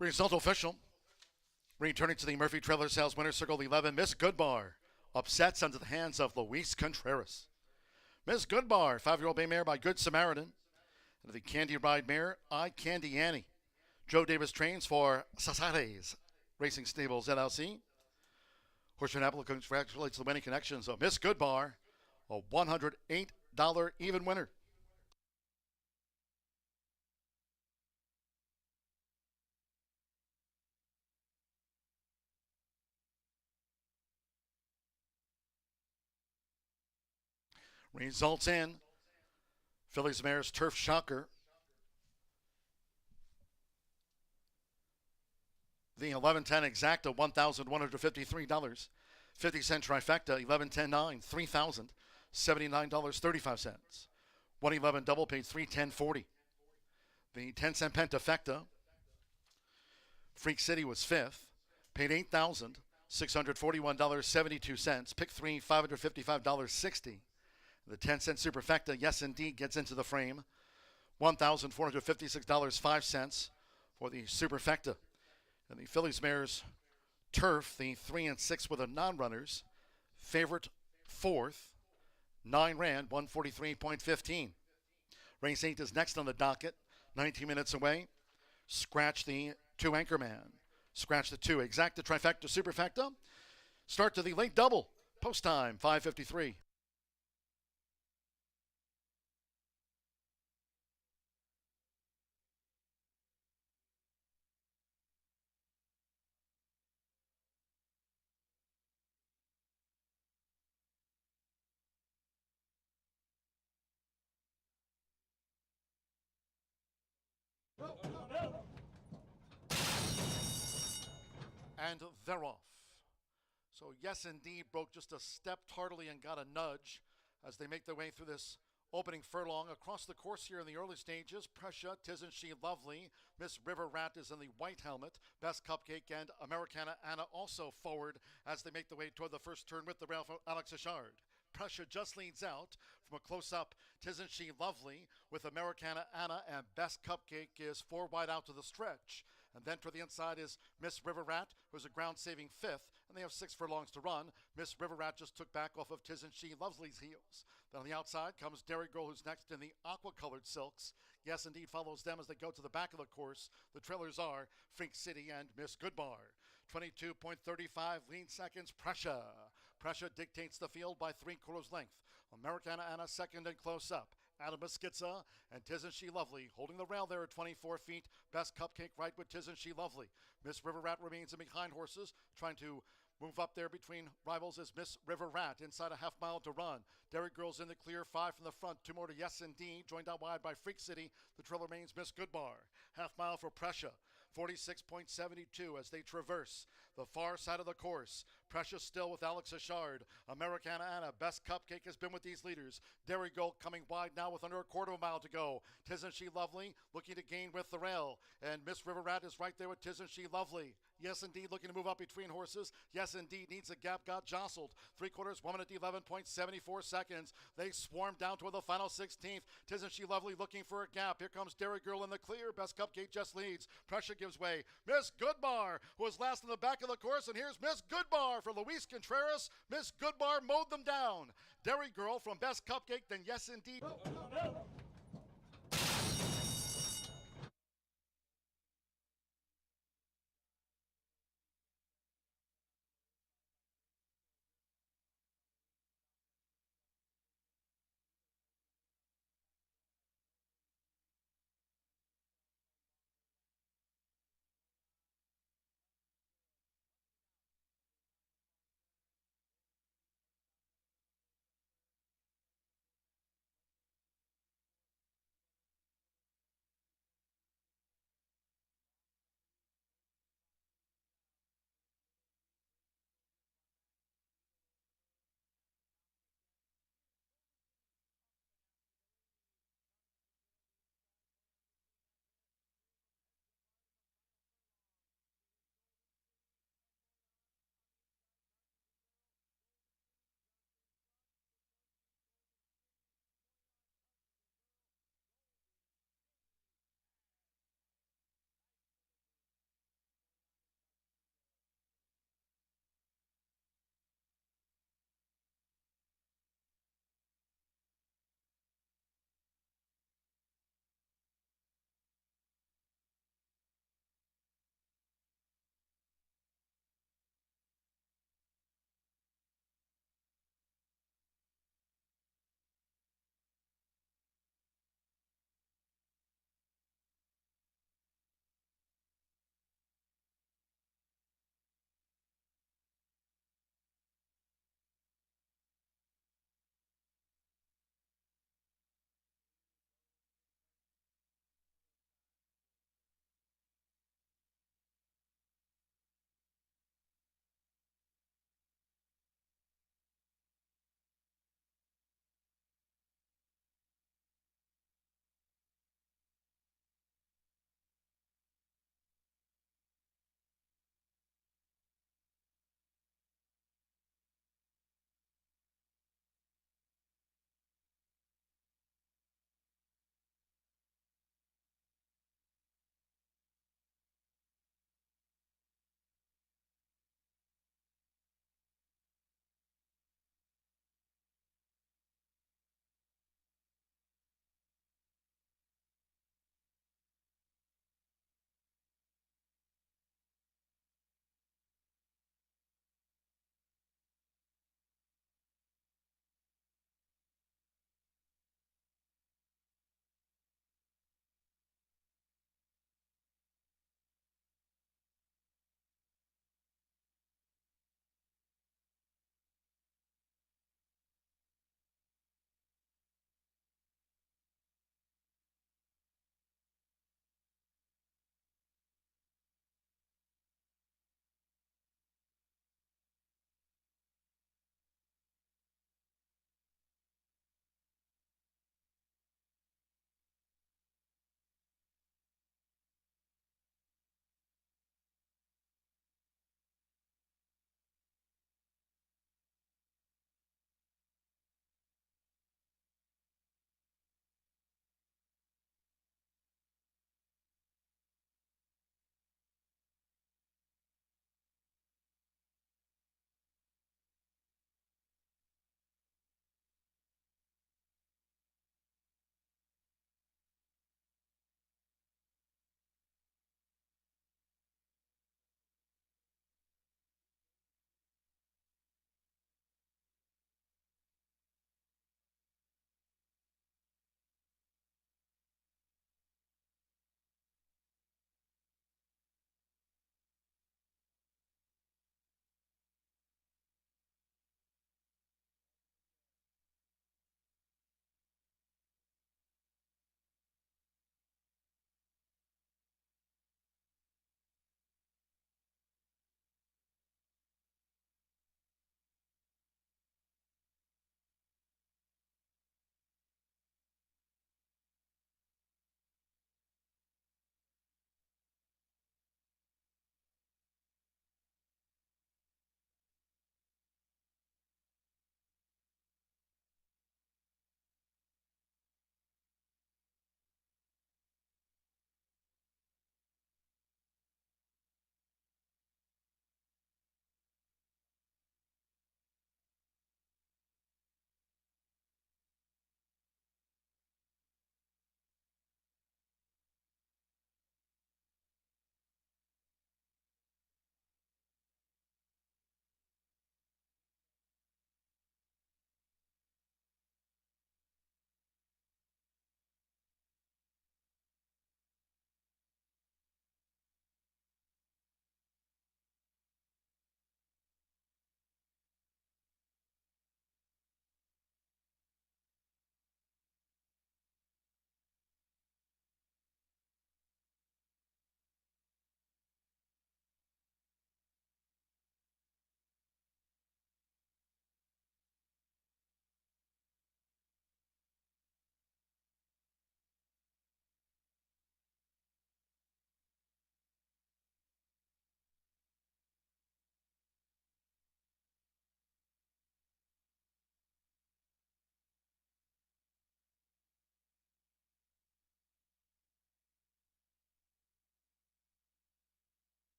Result official. Returning to the Murphy Trailer Sales Winner Circle 11, Miss Goodbar upsets into the hands of Luis Contreras. Miss Goodbar, 5-year-old bay mare by Good Samaritan. And the Candy Ride mare, I Candy Annie. Joe Davis trains for Sasares Racing Stables LLC. Horseshoe Indianapolis congratulates the winning connections of Miss Goodbar, a $108 even winner. Results in Phillies Mares Turf Shocker. The 11-10 exacta, $1,153. 50-cent trifecta, 11-10-9, $3,079.35. 111 double paid $310.40. The 10-cent pentafecta, Freak City was fifth, paid $8,641.72. Pick 3, $555.60. The 10-cent superfecta, yes indeed, gets into the frame. $1,456.05 for the superfecta. And the Phillies Mares Turf, the 3 and 6 with the non-runners. Favorite fourth, 9 ran, 143.15. Race 8 is next on the docket, 19 minutes away. Scratch the 2 Anchorman. Scratch the 2 exacta, trifecta, superfecta. Start to the late double. Post time, 5:53. And they're off. So yes, indeed, broke just a step tardily and got a nudge as they make their way through this opening furlong. Across the course here in the early stages, Prussia, Tisn't She Lovely, Miss River Rat is in the white helmet, Best Cupcake and Americana Anna also forward as they make their way toward the first turn with the rail for Alex Achard. Prussia just leads out from a close-up. Tisn't She Lovely with Americana Anna, and Best Cupcake is 4 wide out to the stretch. And then to the inside is Miss River Rat, who's a ground-saving 5th, and they have 6 furlongs to run. Miss River Rat just took back off of Tisn't She Lovely's heels. Then on the outside comes Dairy Girl, who's next in the aqua-colored silks. Yes, indeed, follows them as they go to the back of the course. The trailers are Frink City and Miss Goodbar. 22.35 lean seconds, Pressure. Pressure dictates the field by 3/4 length. Americana Anna second and close up. Adam Skitza and Tisn't She Lovely holding the rail there at 24 feet. Best Cupcake right with Tisn't She Lovely. Miss River Rat remains in behind horses, trying to move up there between rivals is Miss River Rat. Inside a half mile to run. Dairy Girl's in the clear, 5 from the front. 2 more to Yes Indeed. Joined out wide by Freak City. The trail remains Miss Goodbar. Half mile for Pressure. 46.72 as they traverse the far side of the course. Pressure still with Alex Ashard. Americana Anna. Best Cupcake has been with these leaders. Dairy Girl coming wide now with under a quarter of a mile to go. Tisn't She Lovely looking to gain with the rail. And Miss River Rat is right there with Tisn't She Lovely. Yes, indeed, looking to move up between horses. Yes, indeed, needs a gap, got jostled. 3/4, 1 minute, 11.74 seconds. They swarm down to the final 16th. Tisn't She Lovely looking for a gap. Here comes Dairy Girl in the clear. Best Cupcake just leads. Pressure gives way. Miss Goodbar was last in the back of the course, and here's Miss Goodbar for Luis Contreras. Miss Goodbar mowed them down. Dairy Girl from Best Cupcake, then Yes, indeed.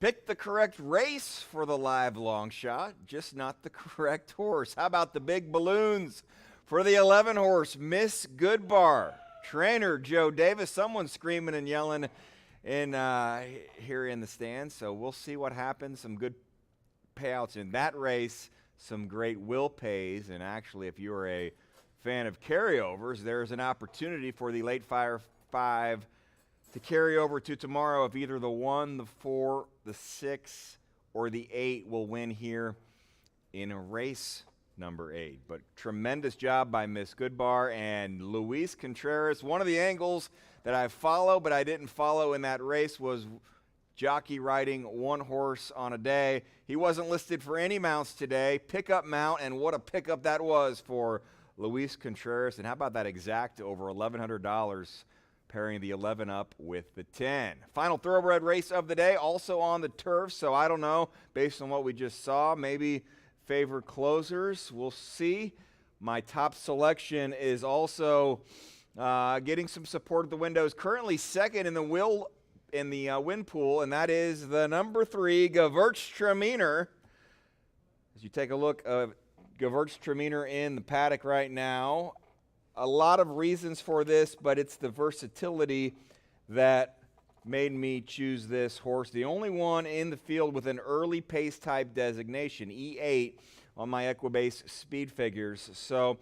Pick the correct race for the live long shot, just not the correct horse. How about the big balloons for the 11 horse Miss Goodbar? Trainer Joe Davis. Someone's screaming and yelling here in the stands, so we'll see what happens. Some good payouts in that race, some great will pays, and actually if you're a fan of carryovers, there's an opportunity for the late fire 5 to carry over to tomorrow if either the 1, the 4, the 6, or the 8 will win here in race number 8. But tremendous job by Miss Goodbar and Luis Contreras. One of the angles that I follow but I didn't follow in that race was jockey riding one horse on a day. He wasn't listed for any mounts today. Pickup mount, and what a pickup that was for Luis Contreras. And how about that exact over $1,100, pairing the 11 up with the 10. Final thoroughbred race of the day, also on the turf, so I don't know, based on what we just saw, maybe favor closers. We'll see. My top selection is also getting some support at the windows. Currently second in the win pool, and that is the number 3, Gewürztraminer. As you take a look at Gewürztraminer in the paddock right now, a lot of reasons for this, but it's the versatility that made me choose this horse. The only one in the field with an early pace type designation, E8, on my Equibase speed figures. So,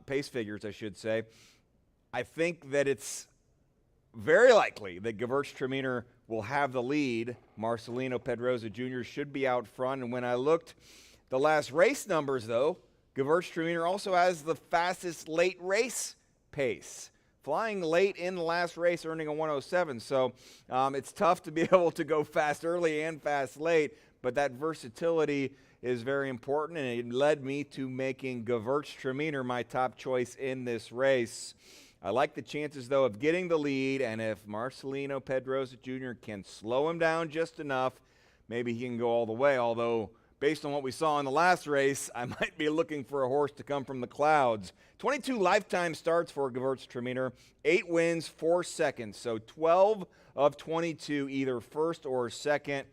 pace figures, I should say. I think that it's very likely that Gewürztraminer will have the lead. Marcelino Pedrosa Jr. should be out front. And when I looked the last race numbers, though, Gewürztraminer also has the fastest late race pace, flying late in the last race, earning a 107. So it's tough to be able to go fast early and fast late, but that versatility is very important, and it led me to making Gewürztraminer my top choice in this race. I like the chances, though, of getting the lead, and if Marcelino Pedrosa Jr. can slow him down just enough, maybe he can go all the way, although based on what we saw in the last race, I might be looking for a horse to come from the clouds. 22 lifetime starts for Gewürztraminer, 8 wins, 4 seconds, so 12 of 22, either first or second.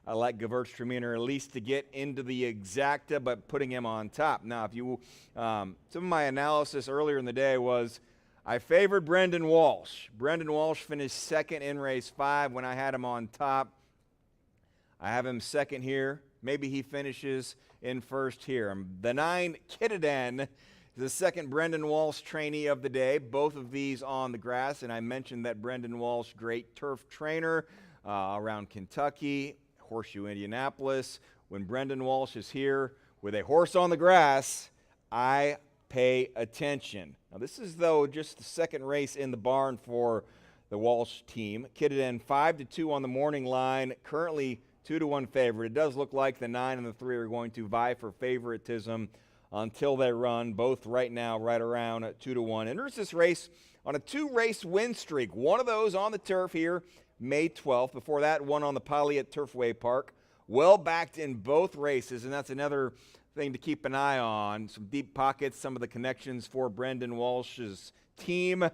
I like Gewürztraminer at least to get into the exacta, but putting him on top. Now, if you, some of my analysis earlier in the day was I favored Brendan Walsh. Brendan Walsh finished second in race 5 when I had him on top. I have him second here. Maybe he finishes in first here. The 9, Kittenden, is the second Brendan Walsh trainee of the day. Both of these on the grass, and I mentioned that Brendan Walsh, great turf trainer around Kentucky, Horseshoe Indianapolis. When Brendan Walsh is here with a horse on the grass, I pay attention. Now this is, though, just the second race in the barn for the Walsh team. Kittenden 5-2 on the morning line, currently 2-1 favorite. It does look like the 9 and the 3 are going to vie for favoritism until they run, both right now right around 2-1. Enters this race on a 2-race win streak. One of those on the turf here, May 12th. Before that, one on the Poly at Turfway Park. Well backed in both races, and that's another thing to keep an eye on. Some deep pockets, some of the connections for Brendan Walsh's team.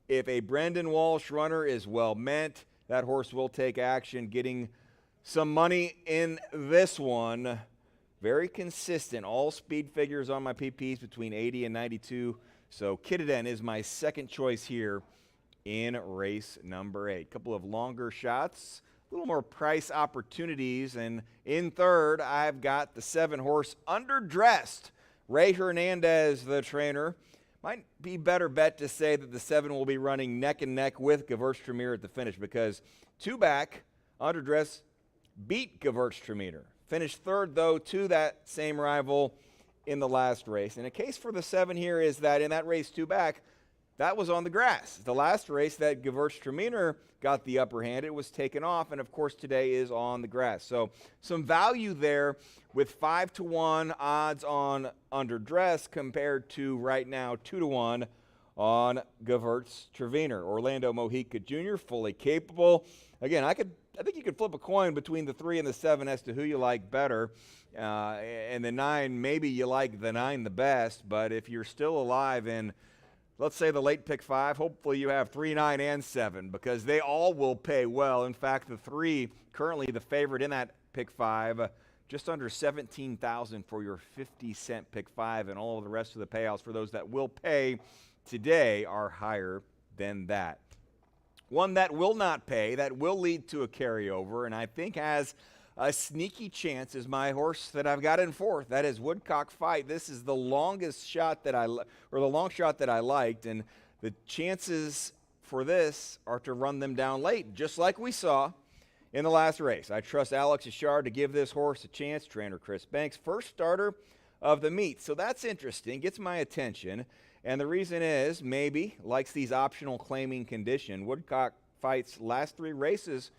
If a Brendan Walsh runner is well meant, that horse will take action, getting some money in this one. Very consistent. All speed figures on my PPs between 80 and 92. So Kittenden is my second choice here in race number 8. Couple of longer shots, a little more price opportunities. And in third, I've got the 7 horse Underdressed. Ray Hernandez, the trainer. Might be better bet to say that the 7 will be running neck and neck with Gewürztraminer at the finish, because 2 back, Underdressed beat Gewürztraminer. Finished third, though, to that same rival in the last race. And a case for the 7 here is that in that race 2 back, that was on the grass. The last race that Gewürztraminer got the upper hand, it was taken off, and of course today is on the grass. So some value there with 5-1 odds on Underdressed compared to right now 2-1 on Gewürztraminer. Orlando Mojica Jr., fully capable. Again, I think you could flip a coin between the 3 and the 7 as to who you like better. And the 9, maybe you like the 9 the best, but if you're still alive in let's say the late pick 5, hopefully you have 3, 9, and 7 because they all will pay well. In fact, the 3, currently the favorite in that pick 5, just under $17,000 for your 50-cent pick 5, and all of the rest of the payouts for those that will pay today are higher than that. One that will not pay, that will lead to a carryover, and I think has a sneaky chance is my horse that I've got in 4th. That is Woodcock Fight. This is the longest shot that the long shot that I liked, and the chances for this are to run them down late, just like we saw in the last race. I trust Alex Ashard to give this horse a chance. Trainer Chris Banks, first starter of the meet. So that's interesting, gets my attention. And the reason is, maybe, likes these optional claiming condition. Woodcock Fight's last 3 races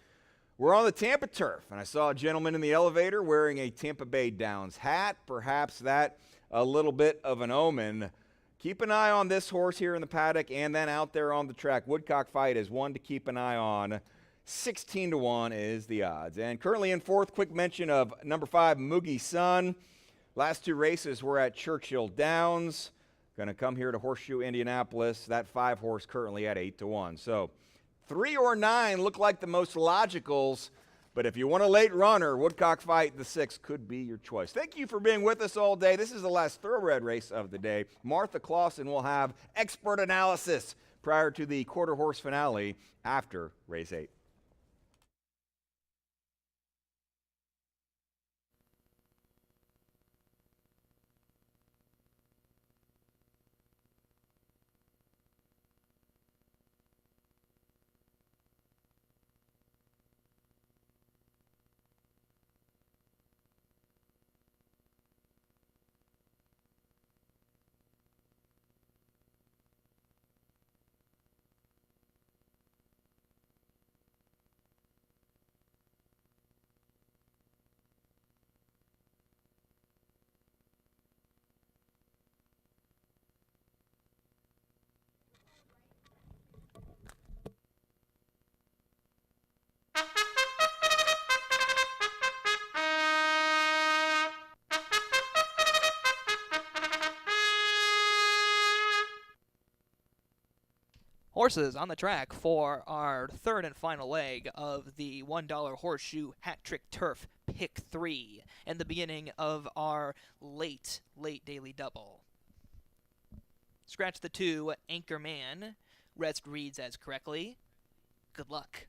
were on the Tampa turf. And I saw a gentleman in the elevator wearing a Tampa Bay Downs hat. Perhaps that a little bit of an omen. Keep an eye on this horse here in the paddock and then out there on the track. Woodcock Fight is one to keep an eye on. 16-1 is the odds. And currently in 4th, quick mention of number 5, Moogie Sun. Last 2 races were at Churchill Downs. Going to come here to Horseshoe Indianapolis. That 5 horse currently at 8-1. So 3 or 9 look like the most logicals. But if you want a late runner, Woodcock Fight, the 6 could be your choice. Thank you for being with us all day. This is the last thoroughbred race of the day. Martha Clausen will have expert analysis prior to the quarter horse finale after race 8. Horses on the track for our 3rd and final leg of the $1 Horseshoe Hat Trick Turf Pick 3 and the beginning of our late daily double. Scratch the 2, Anchorman. Rest reads as correctly. Good luck.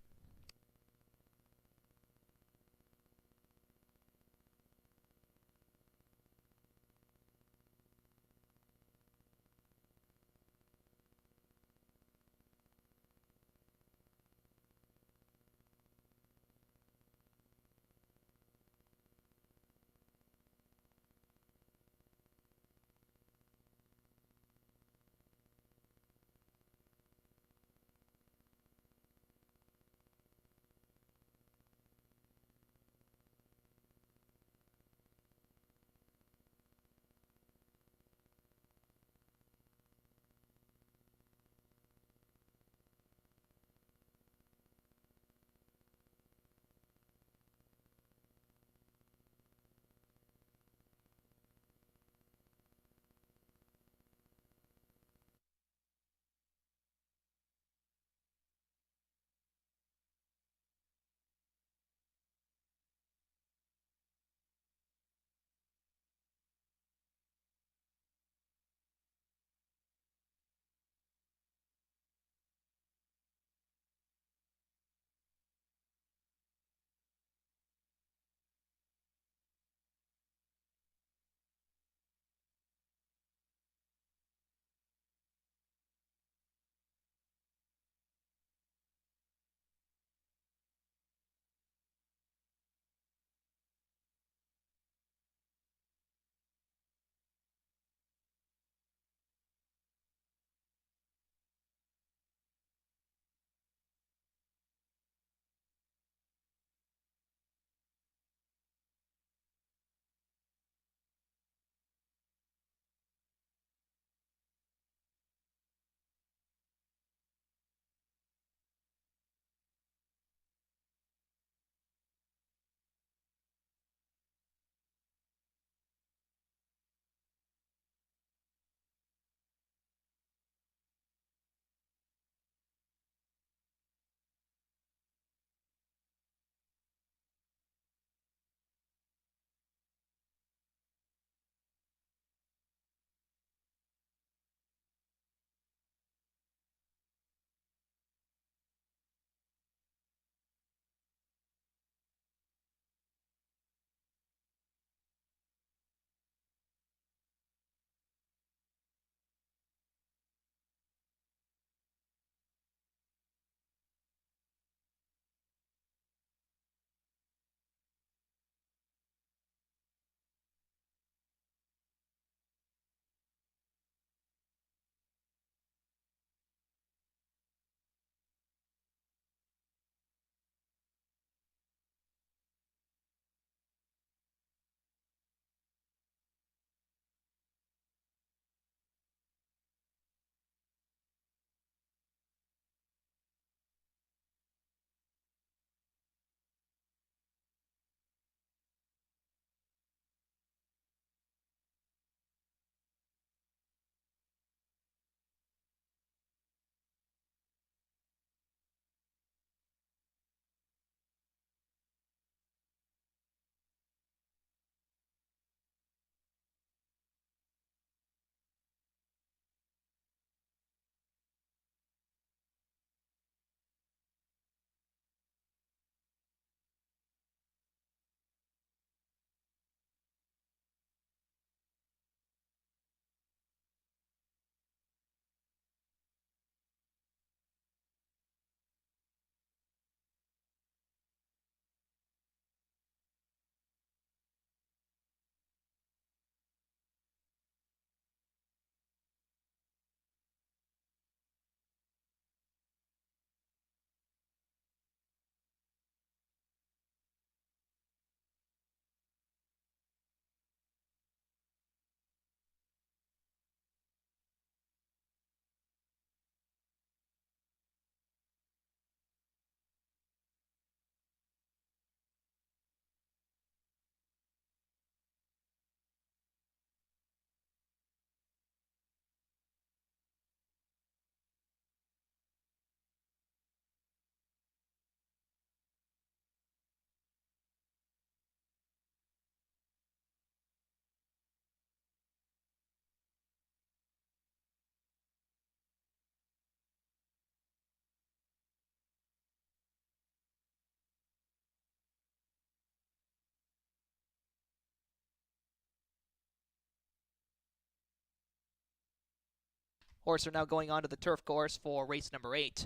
Horses are now going on to the turf course for race number 8.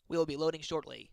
We will be loading shortly.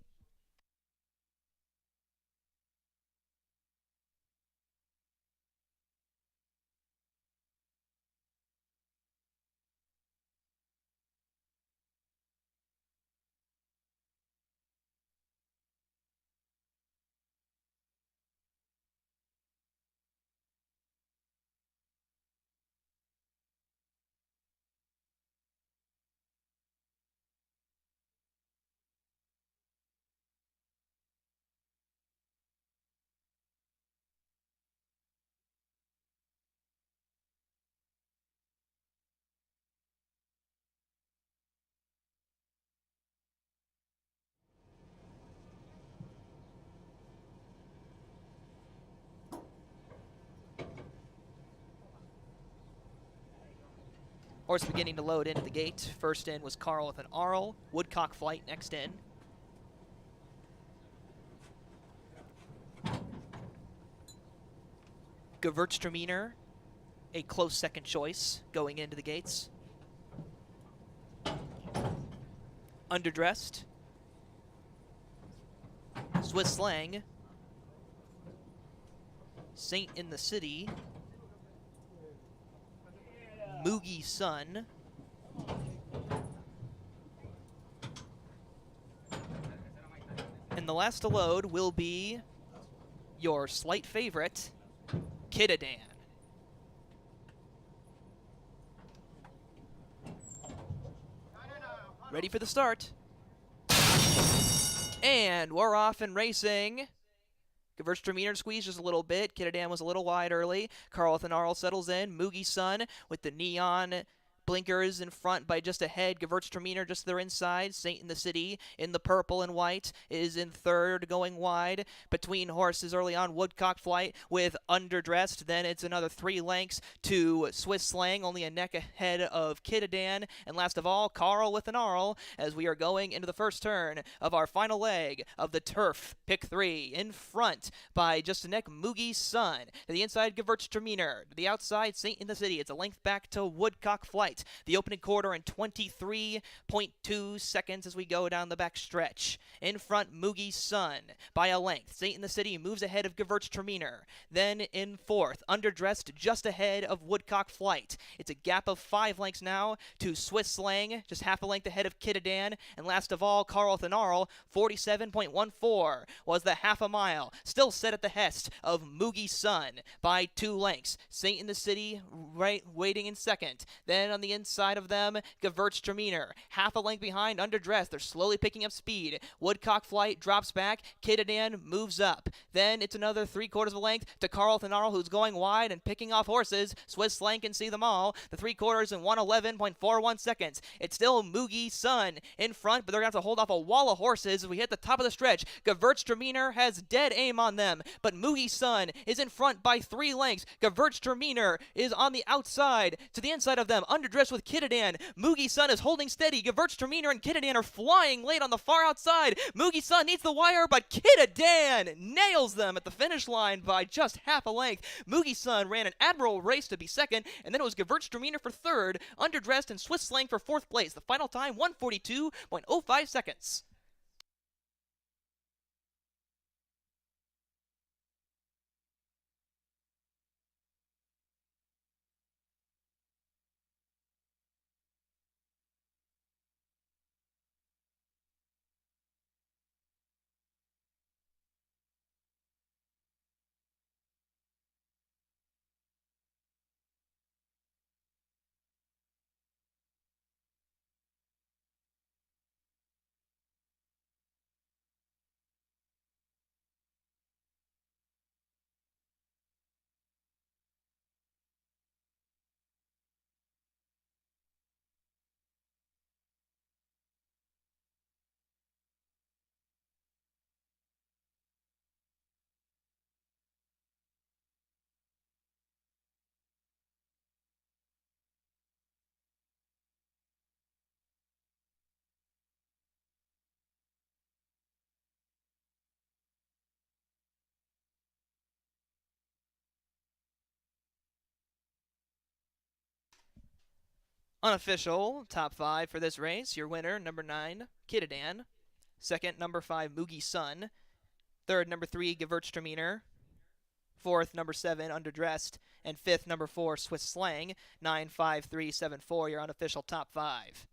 Horse beginning to load into the gate. First in was Carl with an Arl. Woodcock Flight next in. Gewürztraminer, a close second choice going into the gates. Underdressed. Swiss Slang. Saint in the City. Moogie Sun. And the last to load will be your slight favorite, Kitadan. Ready for the start. And we're off and racing. Gewürztraminer squeezed just a little bit. Kitadan was a little wide early. Carl with an Arl settles in. Moogie Sun with the neon blinkers in front by just a head. Gewürztraminer just to their inside. Saint in the City in the purple and white is in third, going wide. Between horses early on, Woodcock Flight with Underdressed. Then it's another 3 lengths to Swiss Slang, only a neck ahead of Kitadan. And last of all, Carl with an Arl as we are going into the first turn of our final leg of the turf pick 3. In front by just a neck, Moogie Sun. To the inside, Gewürztraminer. To the outside, Saint in the City. It's a length back to Woodcock Flight. The opening quarter in 23.2 seconds as we go down the back stretch. In front, Moogie Sun by a length. Saint in the City moves ahead of Gewürztraminer. Then in fourth, Underdressed just ahead of Woodcock Flight. It's a gap of 5 lengths now to Swiss Slang, just half a length ahead of Kitadan. And last of all, Carl Thanarl, 47.14 was the half a mile. Still set at the hest of Moogie Sun by 2 lengths. Saint in the City right waiting in second. Then on the inside of them, Gewürztraminer, half a length behind Underdressed. They're slowly picking up speed. Woodcock Flight drops back. Kitadan moves up. Then it's another 3/4 of a length to Carl Thanarl, who's going wide and picking off horses. Swiss Slang can see them all. The 3/4 in 1:11.41 seconds. It's still Moogie Sun in front, but they're going to have to hold off a wall of horses as we hit the top of the stretch. Gewürztraminer has dead aim on them, but Moogie Sun is in front by 3 lengths. Gewürztraminer is on the outside to the inside of them. Underdressed with Kitadan. Moogie Sun is holding steady. Gewürztraminer and Kitadan are flying late on the far outside. Moogie Sun needs the wire, but Kitadan nails them at the finish line by just half a length. Moogie Sun ran an admirable race to be second, and then it was Gewürztraminer for third, Underdressed and Swiss Slang for fourth place. The final time, 1:42.05 seconds. Unofficial top 5 for this race. Your winner, number 9, Kitadan. Second, number 5, Moogie Sun. Third, number 3, Gewürztraminer. Fourth, number 7, Underdressed. And fifth, number 4, Swiss Slang. 95374, your unofficial top 5.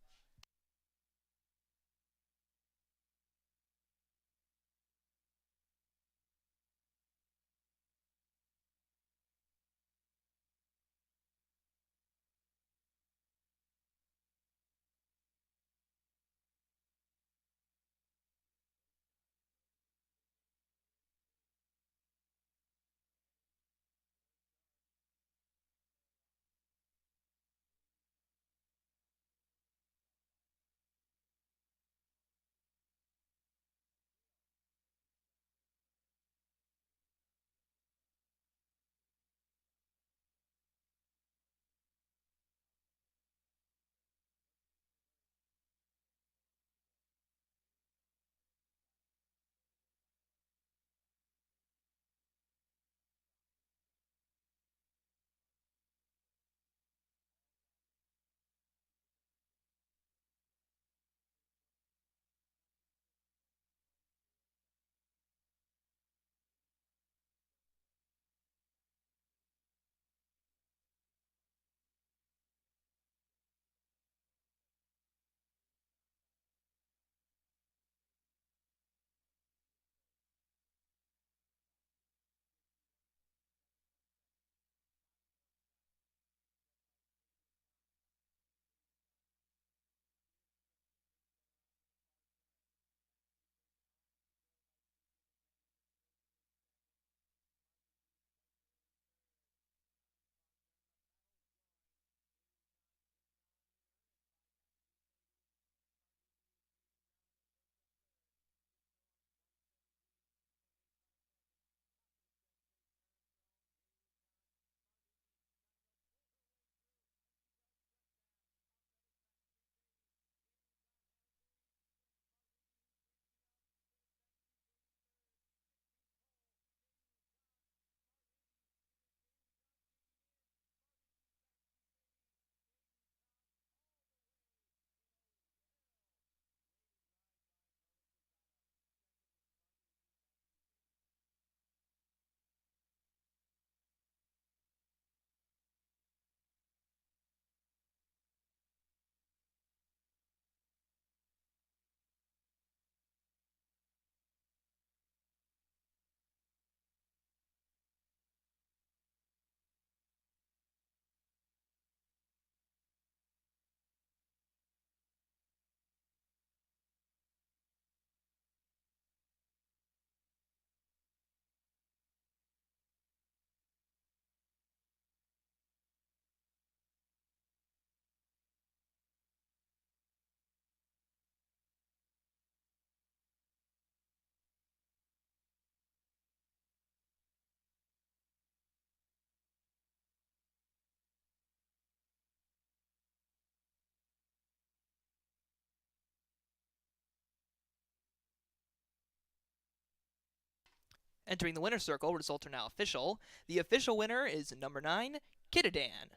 Entering the winner's circle, results are now official. The official winner is number 9, Kitadan.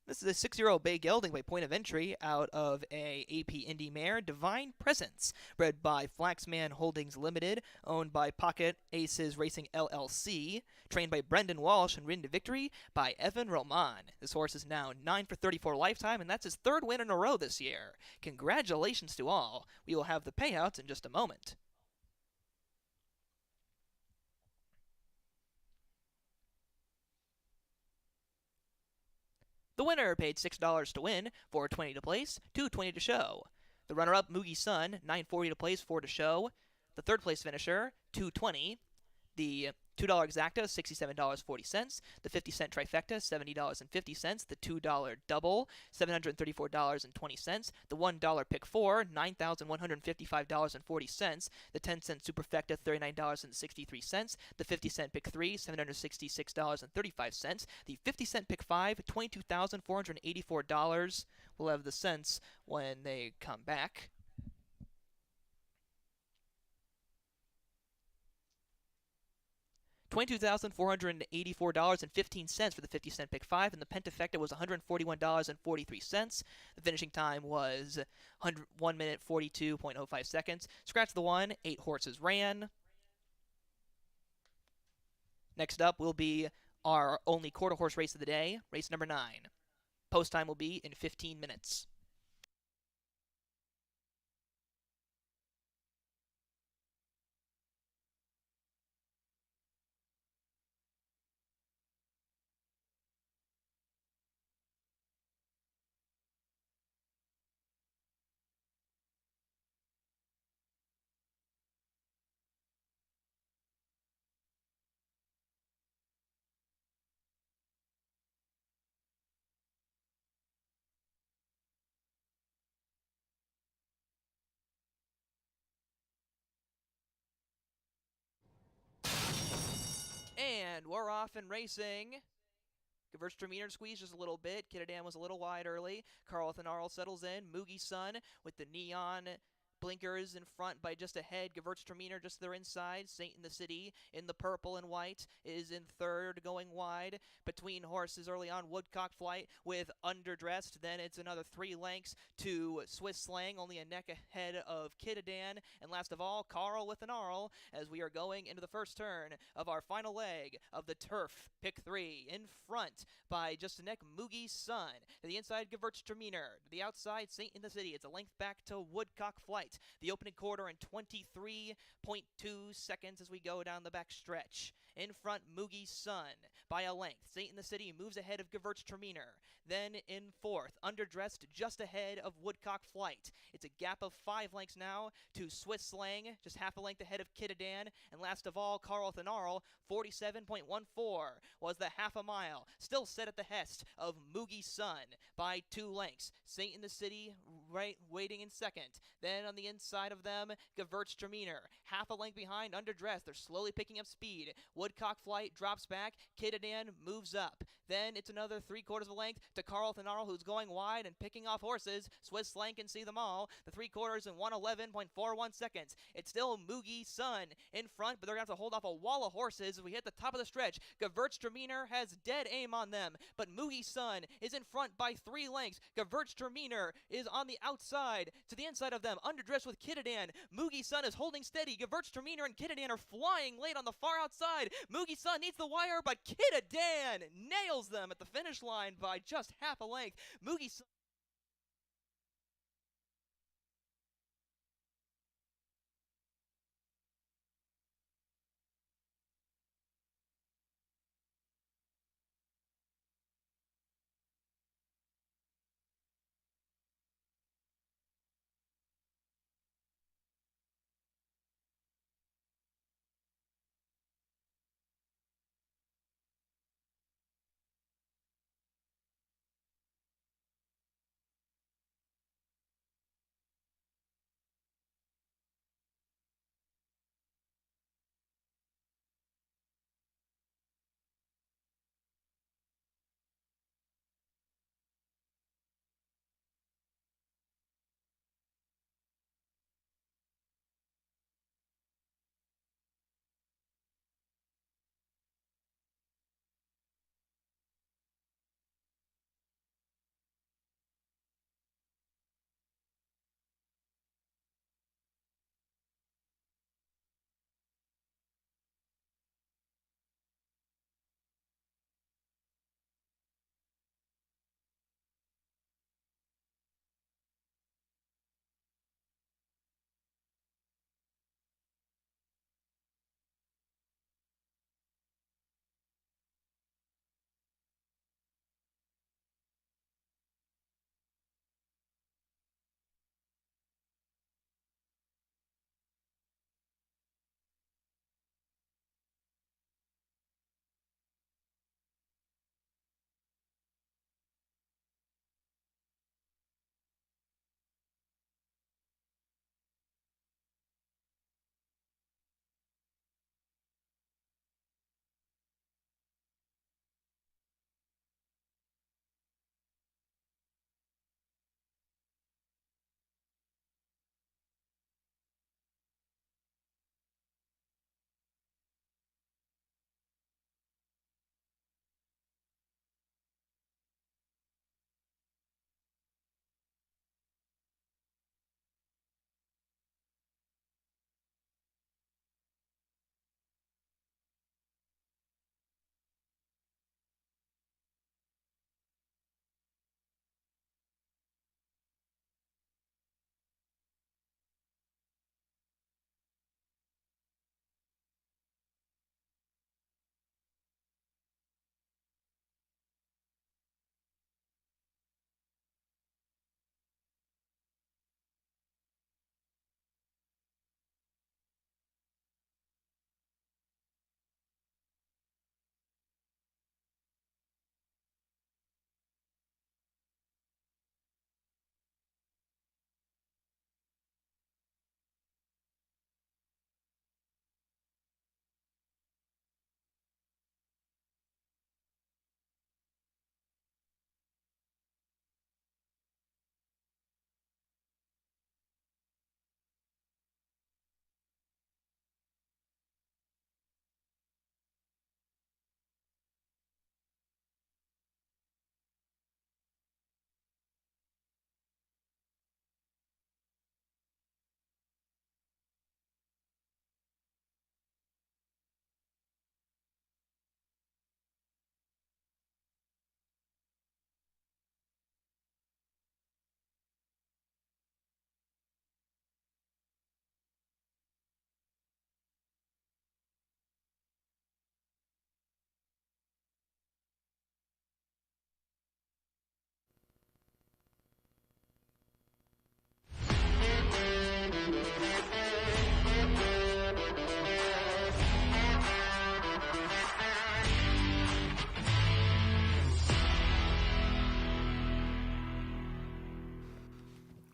This is a 6-year-old bay gelding by point of entry out of a AP Indy mare, Divine Presence, bred by Flaxman Holdings Limited, owned by Pocket Aces Racing LLC, trained by Brendan Walsh and ridden to victory by Evan Roman. This horse is now 9 for 34 lifetime, and that's his 3rd win in a row this year. Congratulations to all. We will have the payouts in just a moment. The winner paid $6 to win, $4.20 to place, $2.20 to show. The runner-up, Moogie Sun, $9.40 to place, $4 to show. The third place finisher, $2.20. The $2 exacta, $67.40. The 50-cent trifecta, $70.50. The $2 double, $734.20. The $1 pick four, $9,155.40. The 10-cent superfecta, $39.63. The 50-cent pick three, $766.35. The 50-cent pick five, $22,484. We'll have the cents when they come back. $22,484.15 for the 50-cent pick 5, and the pentafecta was $141.43. The finishing time was 1 minute 42.05 seconds. Scratch the 1, 8 horses ran. Next up will be our only quarter horse race of the day, race number 9. Post time will be in 15 minutes. And we're off and racing. Gewürztraminer squeezed just a little bit. Kitadan was a little wide early. Carlton Arl settles in. Moogie Sun with the neon blinkers in front by just ahead. Gewürztraminer just to their inside. Saint in the City in the purple and white is in third, going wide. Between horses early on, Woodcock Flight with Underdressed. Then it's another 3 lengths to Swiss Slang, only a neck ahead of Kitadan. And last of all, Carl with an Arl as we are going into the first turn of our final leg of the Turf Pick 3. In front by just a neck, Moogie Sun. To the inside, Gewürztraminer. To the outside, Saint in the City. It's a length back to Woodcock Flight. The opening quarter in 23.2 seconds as we go down the back stretch. In front, Moogie Sun by a length. Saint in the City moves ahead of Gewürztraminer. Then in fourth, Underdressed just ahead of Woodcock Flight. It's a gap of 5 lengths now to Swiss Slang, just half a length ahead of Kitadan. And last of all, Carlton Arl, 47.14 was the half a mile. Still set at the hest of Moogie Sun by 2 lengths. Saint in the City right waiting in second. Then on the inside of them, Gewürztraminer, half a length behind Underdressed. They're slowly picking up speed. Woodcock Flight drops back. Kitadan moves up. Then it's another 3/4 of a length to Carlton Arl, who's going wide and picking off horses. Swiss Slang can see them all. The 3/4 in 1:11.41 seconds. It's still Moogie Sun in front, but they're going to have to hold off a wall of horses as we hit the top of the stretch. Gewürztraminer has dead aim on them, but Moogie Sun is in front by 3 lengths. Gewürztraminer is on the outside. To the inside of them, Underdressed with Kitadan. Moogie Sun is holding steady. Gewürztraminer and Kitadan are flying late on the far outside. Moogie Sun needs the wire, but Kitadan nails them at the finish line by just half a length. Moogie Sun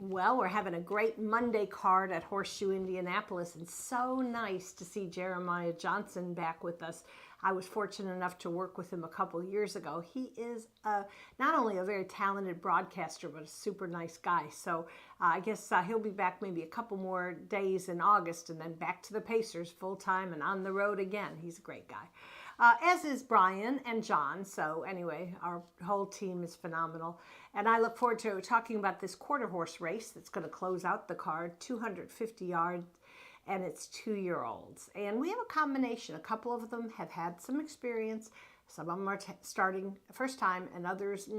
Well, we're having a great Monday card at Horseshoe Indianapolis, and so nice to see Jeremiah Johnson back with us. I was fortunate enough to work with him a couple years ago. He is not only a very talented broadcaster, but a super nice guy. So I guess he'll be back maybe a couple more days in August, and then back to the Pacers full time and on the road again. He's a great guy. As is Brian and John. So anyway, our whole team is phenomenal. And I look forward to talking about this quarter horse race that's going to close out the card, 250 yards, and it's 2-year-olds. And we have a combination. A couple of them have had some experience. Some of them are starting first time, and others,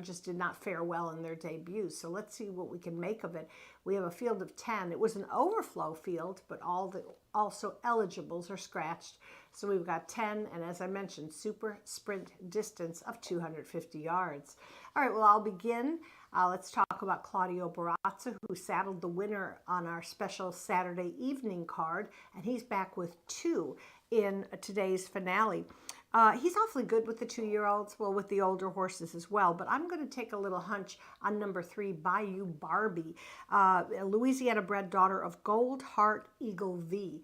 just did not fare well in their debuts. So let's see what we can make of it. We have a field of 10. It was an overflow field, but also eligibles are scratched. So we've got 10, and as I mentioned, super sprint distance of 250 yards. All right, well, I'll begin. Let's talk about Claudio Barazza, who saddled the winner on our special Saturday evening card, and he's back with 2 in today's finale. He's awfully good with the 2-year-olds, well, with the older horses as well, but I'm going to take a little hunch on number 3, Bayou Barbie, a Louisiana-bred daughter of Gold Heart Eagle V,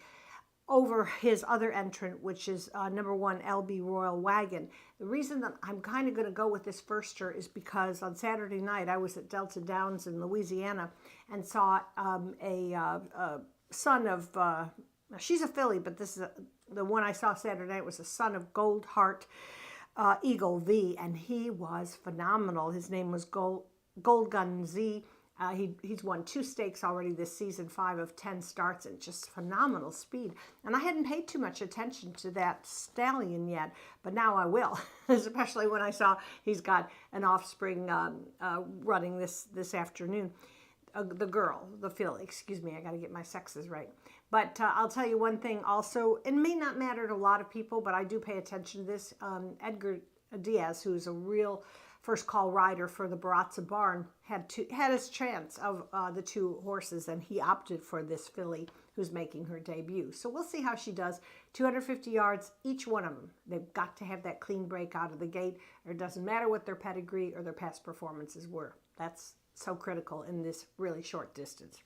over his other entrant, which is number 1, LB Royal Wagon. The reason that I'm kind of going to go with this firster is because on Saturday night I was at Delta Downs in Louisiana and saw a son of, she's a filly, but this is the one I saw Saturday night was a son of Gold Heart Eagle V, and he was phenomenal. His name was Gold Gun Z. He's won 2 stakes already this season, 5 of 10 starts, and just phenomenal speed. And I hadn't paid too much attention to that stallion yet, but now I will, especially when I saw he's got an offspring running this afternoon. The filly, excuse me, I got to get my sexes right. But I'll tell you one thing also, it may not matter to a lot of people, but I do pay attention to this. Edgar Diaz, who's a real first call rider for the Barazza barn, had his chance of the 2 horses, and he opted for this filly who's making her debut. So we'll see how she does. 250 yards, each one of them. They've got to have that clean break out of the gate, or it doesn't matter what their pedigree or their past performances were. That's so critical in this really short distance.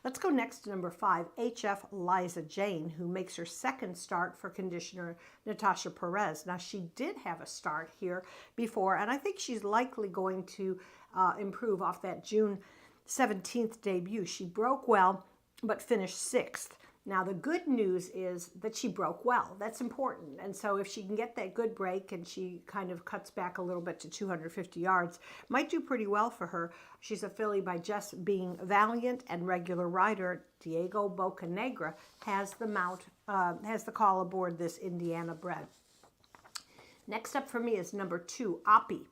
Let's go next to number 5, HF Liza Jane, who makes her second start for conditioner Natasha Perez. Now, she did have a start here before, and I think she's likely going to improve off that June 17th debut. She broke well, but finished 6th. Now, the good news is that she broke well. That's important. And so if she can get that good break and she kind of cuts back a little bit to 250 yards, might do pretty well for her. She's a filly by just being valiant, and regular rider Diego Bocanegra has the call aboard this Indiana bred. Next up for me is number 2, Oppie.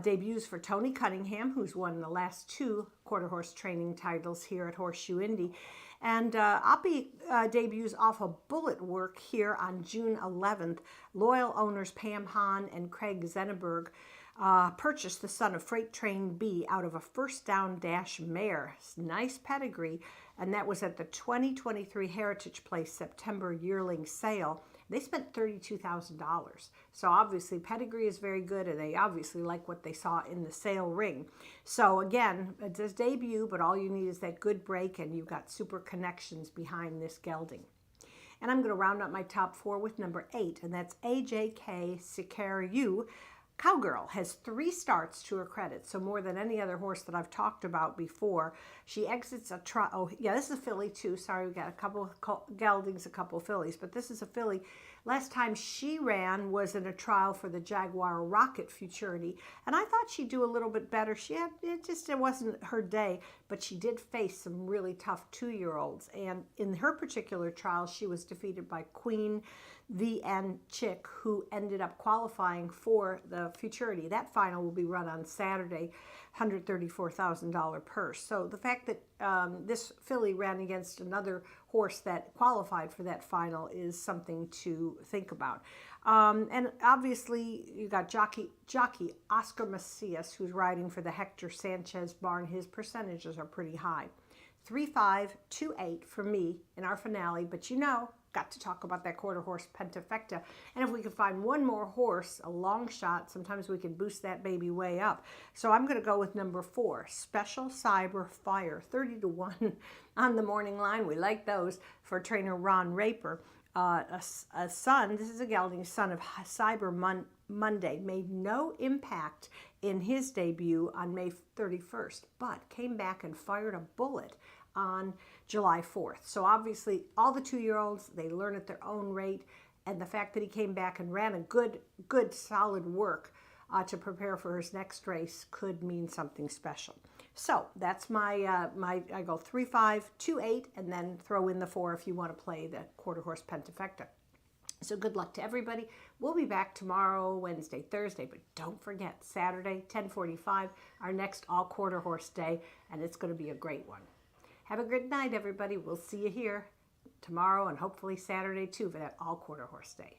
Debuts for Tony Cunningham, who's won the last 2 quarter horse training titles here at Horseshoe Indy. And Oppie debuts off of bullet work here on June 11th. Loyal owners Pam Hahn and Craig Zenneberg purchased the son of Freight Train B out of a first down dash mare. Nice pedigree, and that was at the 2023 Heritage Place September yearling sale. They spent $32,000. So obviously pedigree is very good, and they obviously like what they saw in the sale ring. So again, it's his debut, but all you need is that good break, and you've got super connections behind this gelding. And I'm going to round up my top 4 with number 8, and that's AJK Sicariu. Cowgirl has 3 starts to her credit, so more than any other horse that I've talked about before. She exits a trial. Oh, yeah, this is a filly too. Sorry, we got a couple geldings, a couple fillies, but this is a filly. Last time she ran was in a trial for the Jaguar Rocket Futurity, and I thought she'd do a little bit better. It wasn't her day, but she did face some really tough 2-year-olds, and in her particular trial, she was defeated by Queen VN Chick, who ended up qualifying for the Futurity. That final will be run on Saturday, $134,000 purse. So the fact that this filly ran against another horse that qualified for that final is something to think about. And obviously, you got jockey Oscar Macias, who's riding for the Hector Sanchez barn. His percentages are pretty high. 3-5, 2-8 for me in our finale, but got to talk about that quarter horse Pentafecta. And if we could find one more horse, a long shot, sometimes we can boost that baby way up. So I'm going to go with number 4, Special Cyber Fire, 30 to 1 on the morning line. We like those for trainer Ron Raper. A son, this is a gelding, son of Cyber Monday, made no impact in his debut on May 31st, but came back and fired a bullet on July 4th. So obviously all the 2-year-olds, they learn at their own rate, and the fact that he came back and ran a good solid work to prepare for his next race could mean something special. So that's my I go 3, 5, 2, 8, and then throw in the 4 if you want to play the quarter horse Pentafecta. So good luck to everybody. We'll be back tomorrow, Wednesday, Thursday, but don't forget Saturday, 10:45, our next all quarter horse day, and it's going to be a great one. Have a good night, everybody. We'll see you here tomorrow and hopefully Saturday too for that all quarter horse day.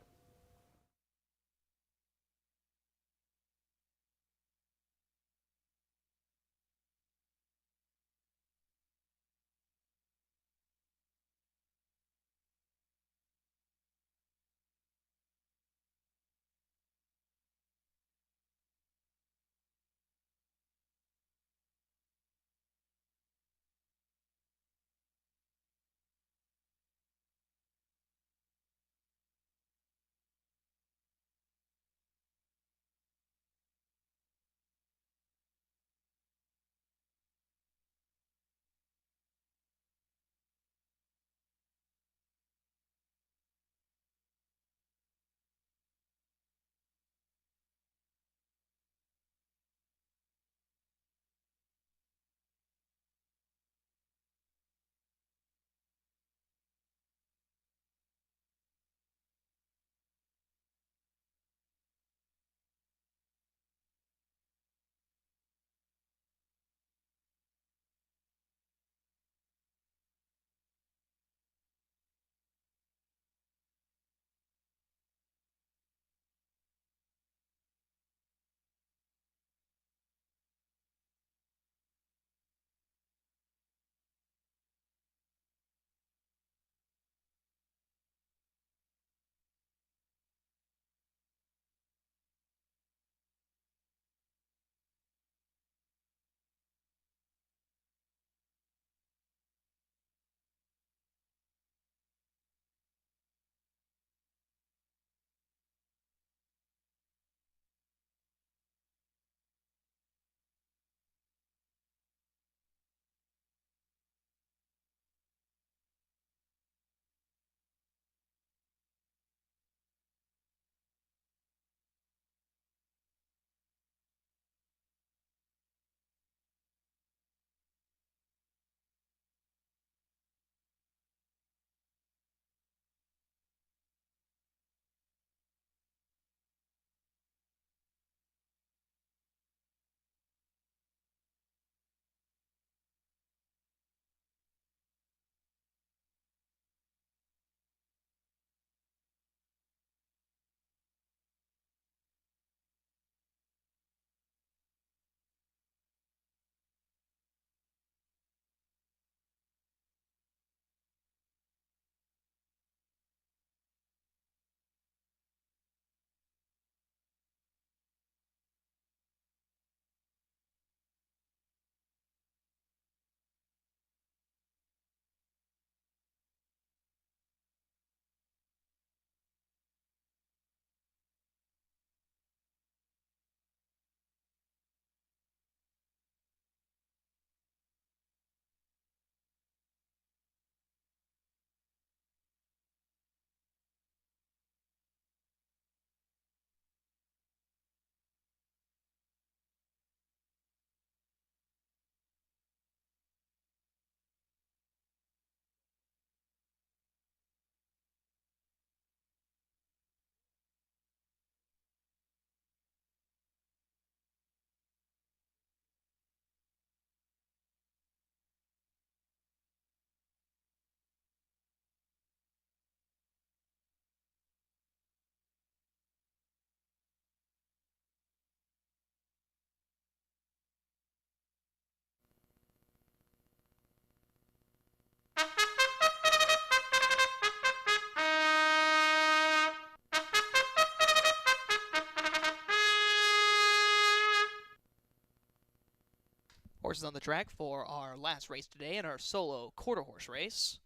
Horses on the track for our last race today in our solo quarter horse race.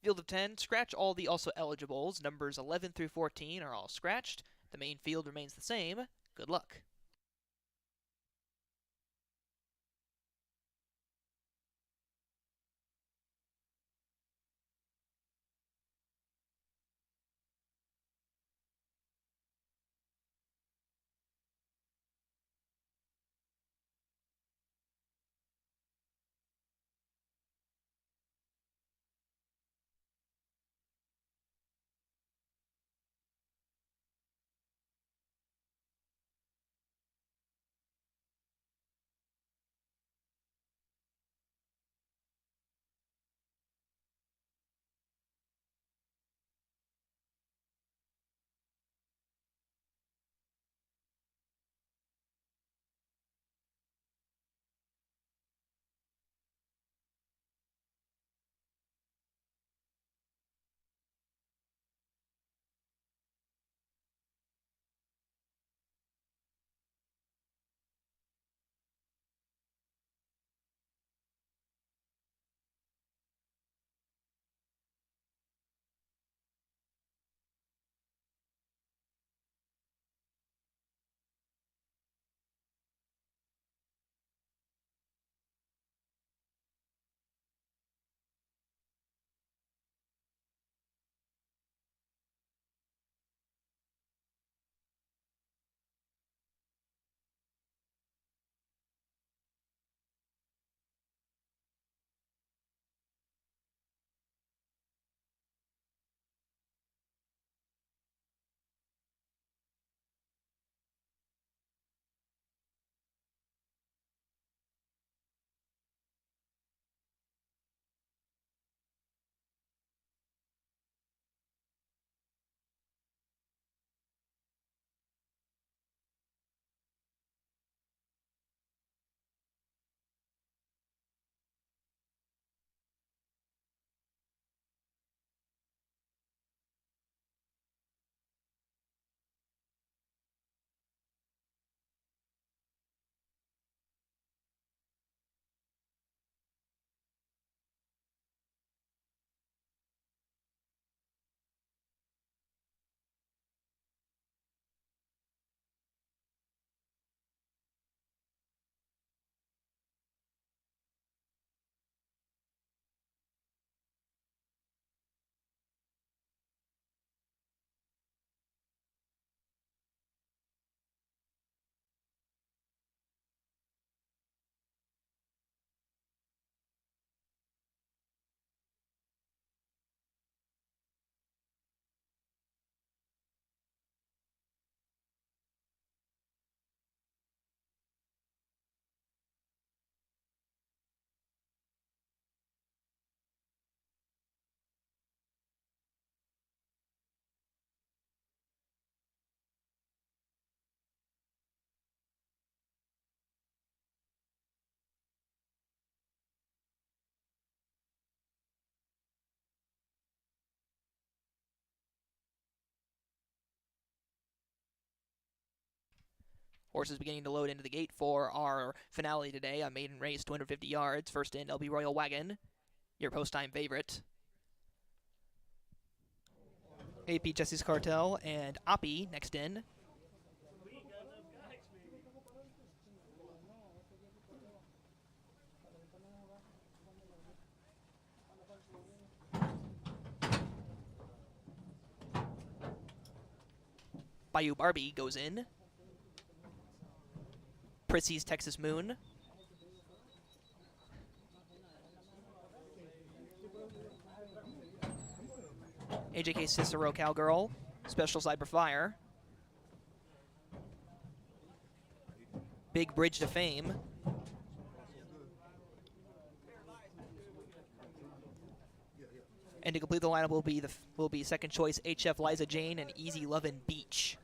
Field of 10, scratch all the also eligibles. Numbers 11 through 14 are all scratched. The main field remains the same. Good luck. Horses beginning to load into the gate for our finale today. A maiden race, 250 yards. First in, LB Royal Wagon, your post-time favorite. AP Jesse's Cartel and Oppie next in. Bayou Barbie goes in. Prissy's Texas Moon. AJK Cicero Cowgirl. Special Cyber Fire. Big Bridge to Fame. And to complete the lineup will be second choice HF Liza Jane and Easy Lovin' Beach.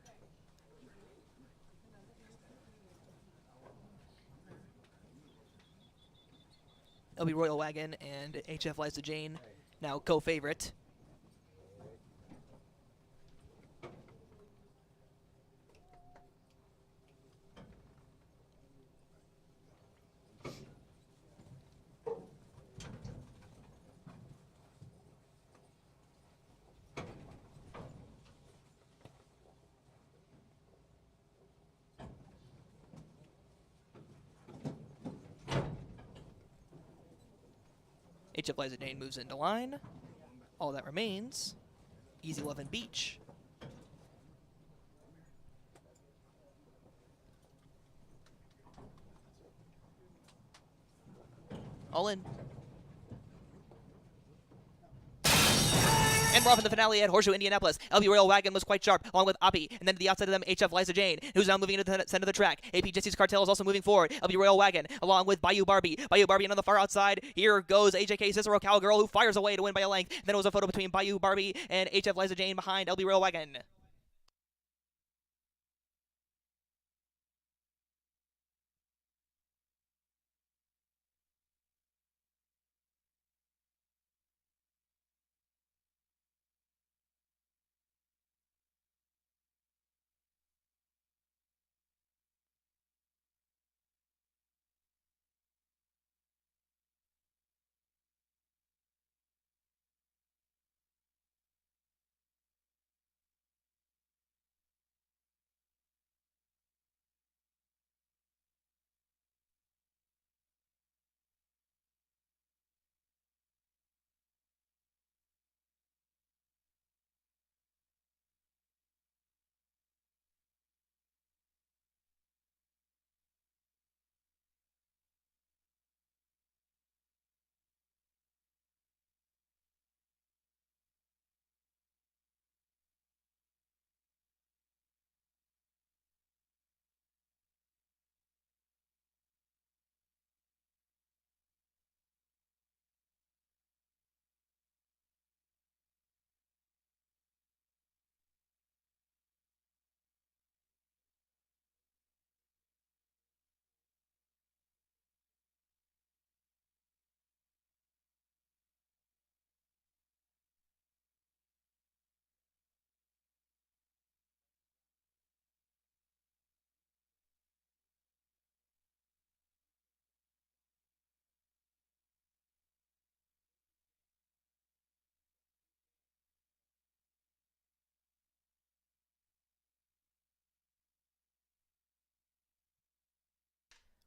LB Royal Wagon and HF Liza Jane now co-favorite. HF Liza Jane moves into line. All that remains, Easy 11 Beach. All in. And we're off in the finale at Horseshoe Indianapolis. LB Royal Wagon was quite sharp, along with Oppie. And then to the outside of them, HF Liza Jane, who's now moving into the center of the track. AP Jesse's Cartel is also moving forward. LB Royal Wagon, along with Bayou Barbie. Bayou Barbie, and on the far outside, here goes AJK Cicero Cowgirl, who fires away to win by a length. Then it was a photo between Bayou Barbie and HF Liza Jane behind LB Royal Wagon.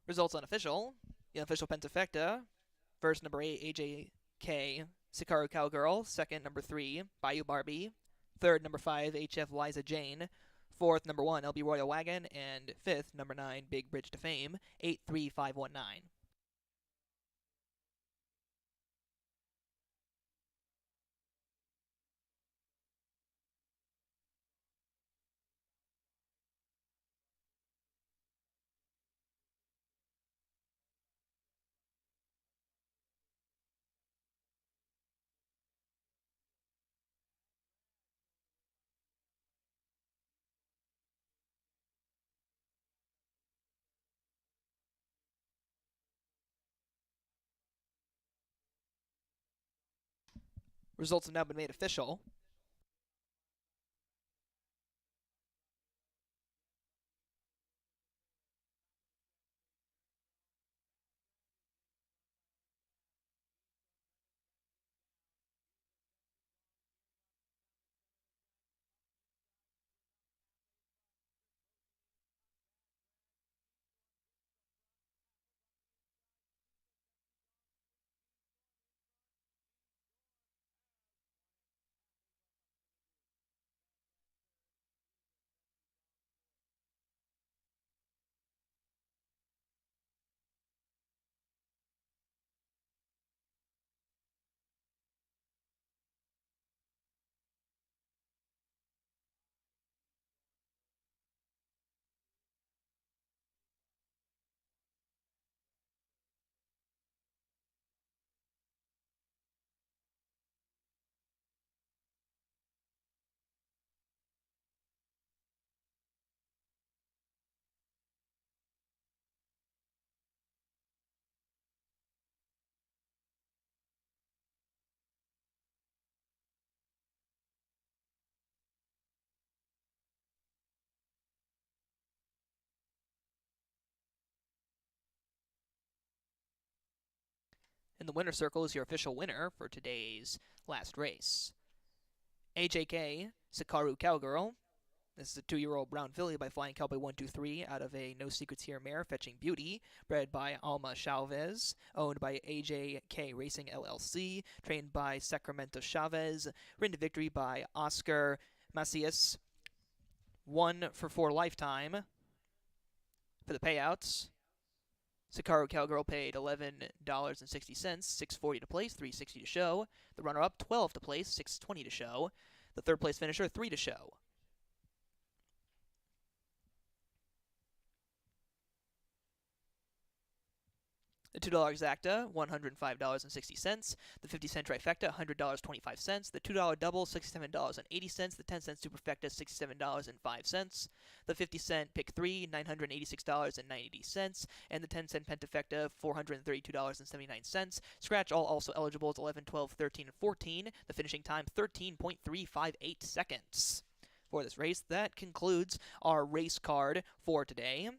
Results unofficial. The unofficial Pentafecta. First, number 8, AJK Sikaru Cowgirl. Second, number 3, Bayou Barbie. Third, number 5, HF Liza Jane. Fourth, number 1, LB Royal Wagon. And fifth, number 9, Big Bridge to Fame. 83519. Results have now been made official. In the winner's circle is your official winner for today's last race. AJK Sikaru Cowgirl, This is a 2-year-old brown filly by Flying Cowboy 123 out of a No Secrets Here mare, Fetching Beauty, bred by Alma Chavez, owned by AJK Racing LLC, trained by Sacramento Chavez, ridden to victory by Oscar Macias. 1 for 4 lifetime. For the payouts, Sakaru Cowgirl paid $11.60, $6.40 to place, $3.60 to show. The runner-up, $12 to place, $6.20 to show. The third place finisher, $3 to show. The $2 exacta, $105.60. The 50-cent trifecta, $100.25. The $2 double, $67.80. The 10-cent superfecta, $67.05. The 50-cent pick 3, $986.90. And the 10-cent pentafecta, $432.79. Scratch all also eligibles 11, 12, 13, and 14. The finishing time, 13.358 seconds. For this race, that concludes our race card for today.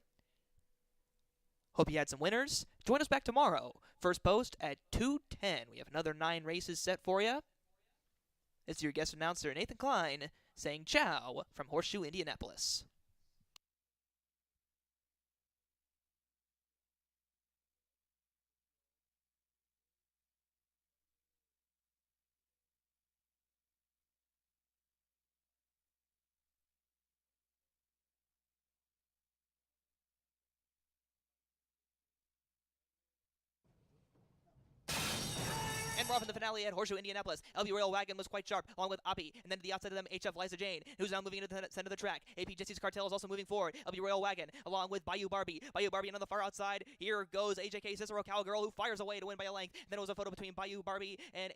Hope you had some winners. Join us back tomorrow. First post at 2:10. We have another 9 races set for you. It's your guest announcer, Nathan Klein, saying ciao from Horseshoe, Indianapolis. And we're off in the finale at Horseshoe, Indianapolis. LB Royal Wagon was quite sharp, along with Oppie. And then to the outside of them, HF Liza Jane, who's now moving into the center of the track. AP Jesse's Cartel is also moving forward. LB Royal Wagon, along with Bayou Barbie. Bayou Barbie, and on the far outside, here goes AJK Cicero Cowgirl, who fires away to win by a length. Then it was a photo between Bayou Barbie and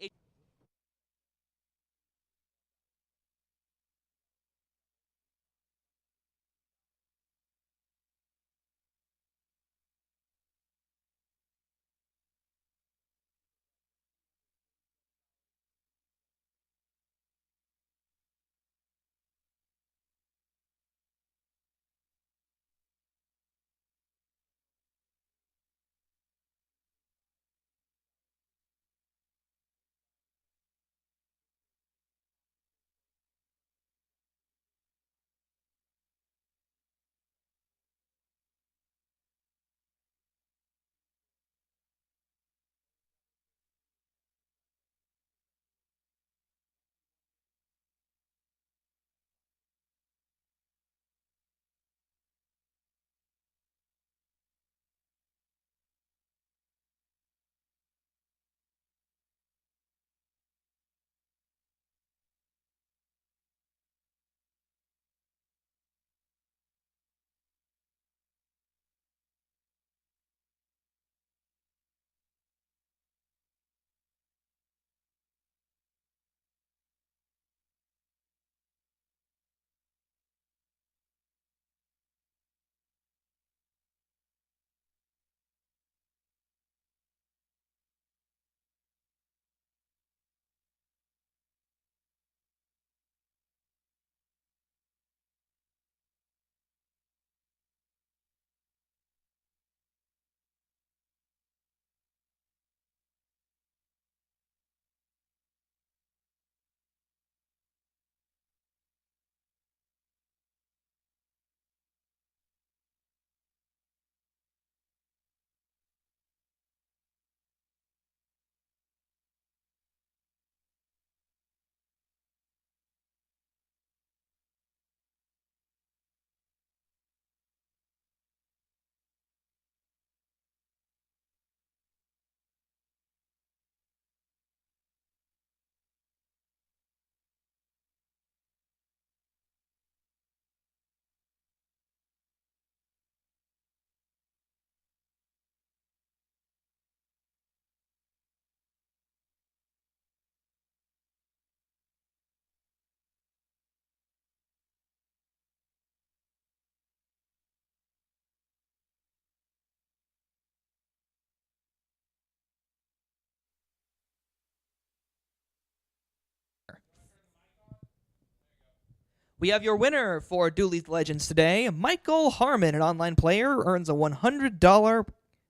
we have your winner for Dooley's Legends today. Michael Harmon, an online player, earns a $100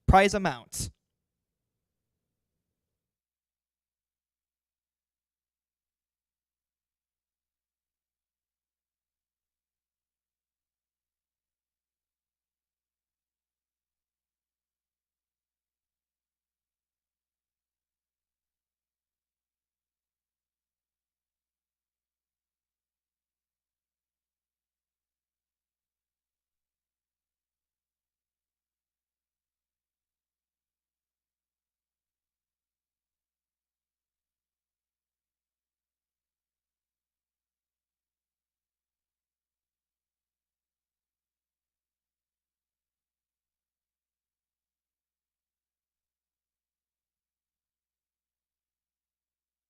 prize amount.